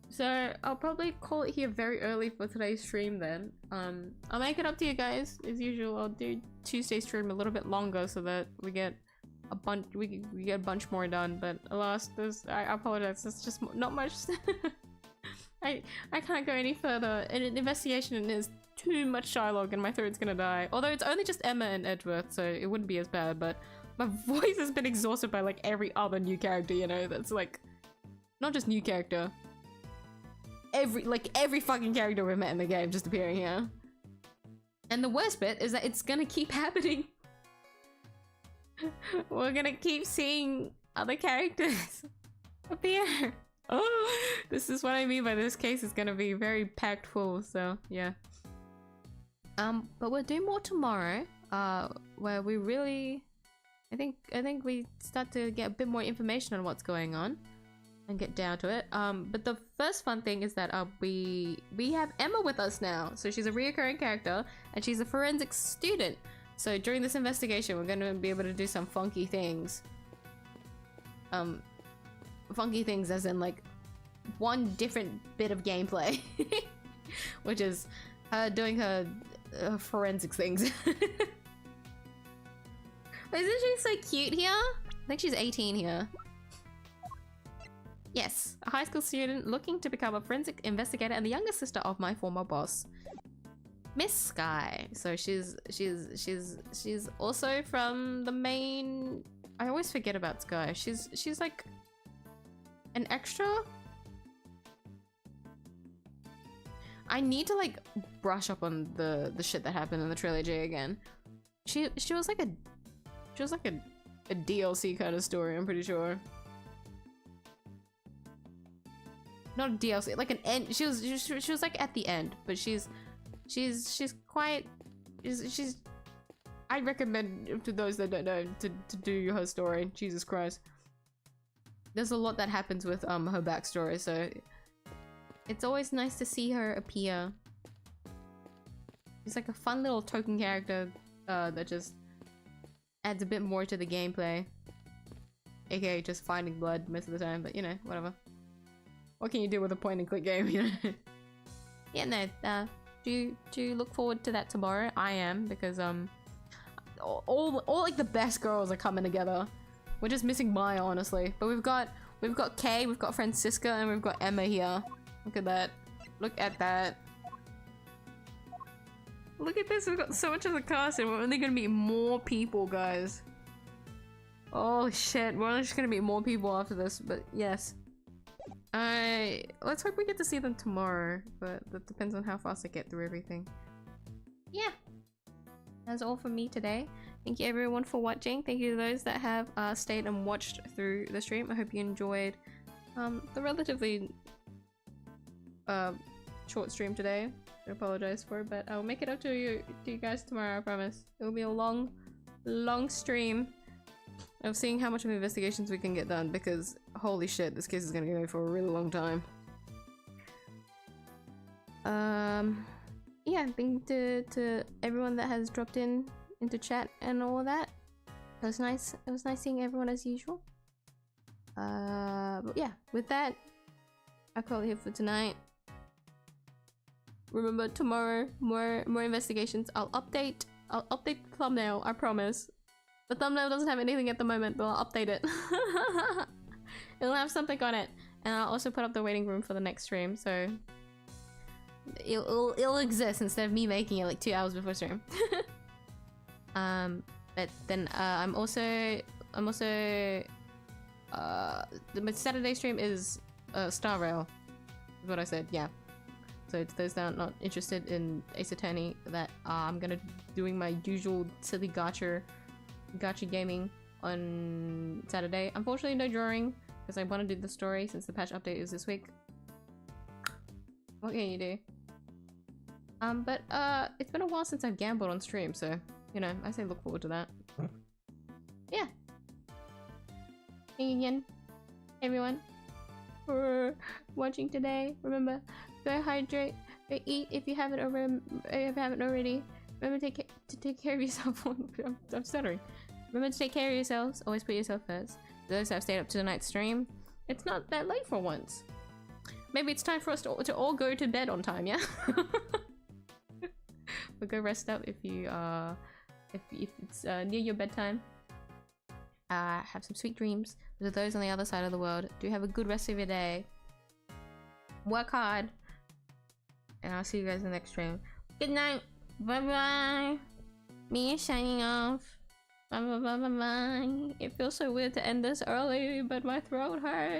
So I'll probably call it here very early for today's stream then. I'll make it up to you guys as usual. I'll do Tuesday stream a little bit longer so that we get a bunch we get a bunch more done, but alas, I apologize, there's just not much. I can't go any further. An investigation is too much dialogue and my throat's gonna die. Although it's only just Emma and Edgeworth, so it wouldn't be as bad, but my voice has been exhausted by like every other new character, you know, that's like not just new character. Every fucking character we've met in the game just appearing here. And the worst bit is that it's gonna keep happening. We're gonna keep seeing other characters appear. Oh, this is what I mean by this case is gonna be very packed full, so yeah. But we'll do more tomorrow, where we really, I think we start to get a bit more information on what's going on and get down to it. But the first fun thing is that we have Emma with us now. So she's a reoccurring character and she's a forensics student. So during this investigation, we're gonna be able to do some funky things. Funky things as in like one different bit of gameplay, which is her doing her forensics things. Isn't she so cute here? I think she's 18 here. Yes, a high school student looking to become a forensic investigator and the younger sister of my former boss, Miss Sky. So she's also from the main. I always forget about Sky. She's like an extra. I need to like brush up on the shit that happened in the trilogy again. She was like a DLC kind of story, I'm pretty sure. Not a DLC, like an end. She was like at the end, but she's quite. She's. I recommend to those that don't know to do her story. Jesus Christ. There's a lot that happens with her backstory, so it's always nice to see her appear. She's like a fun little token character that just adds a bit more to the gameplay. AKA just finding blood most of the time, but you know, whatever. What can you do with a point and click game, you know? Yeah, no, do look forward to that tomorrow. I am, because all like the best girls are coming together. We're just missing Maya, honestly. But we've got Kay, we've got Francisca, and we've got Emma here. Look at that. Look at that. Look at this, we've got so much of the cast and we're only gonna meet more people, guys. Oh shit, we're only just gonna meet more people after this, but yes. Let's hope we get to see them tomorrow, but that depends on how fast I get through everything. Yeah. That's all from me today. Thank you everyone for watching. Thank you to those that have stayed and watched through the stream. I hope you enjoyed the relatively short stream today. I apologize for it, but I'll make it up to you guys tomorrow, I promise. It will be a long stream of seeing how much of investigations we can get done, because holy shit, this case is gonna go for a really long time. Yeah, thank you to everyone that has dropped into chat and all of that. It was nice. It was nice seeing everyone as usual. But yeah, with that, I'll call it here for tonight. Remember, tomorrow, more investigations. I'll update the thumbnail, I promise. The thumbnail doesn't have anything at the moment, but I'll update it. It'll have something on it. And I'll also put up the waiting room for the next stream, so it'll exist instead of me making it like 2 hours before stream. But then I'm also my Saturday stream is Star Rail, is what I said. Yeah. So to those that are not interested in Ace Attorney, that I'm gonna doing my usual silly gacha gaming on Saturday. Unfortunately, no drawing because I want to do the story since the patch update is this week. What can you do? But it's been a while since I've gambled on stream, so you know, I say look forward to that. Yeah. Thank you again, everyone, for watching today. Remember, go hydrate, go eat if you haven't already. Remember to take care of yourself. I'm stuttering. Remember to take care of yourselves. Always put yourself first. Those that have stayed up to tonight's stream, it's not that late for once. Maybe it's time for us to all go to bed on time. Yeah. But go rest up if you if it's near your bedtime. Have some sweet dreams. To those on the other side of the world, do have a good rest of your day. Work hard, and I'll see you guys in the next stream. Good night. Bye bye. Me signing off. Bye bye bye bye bye. It feels so weird to end this early, but my throat hurts.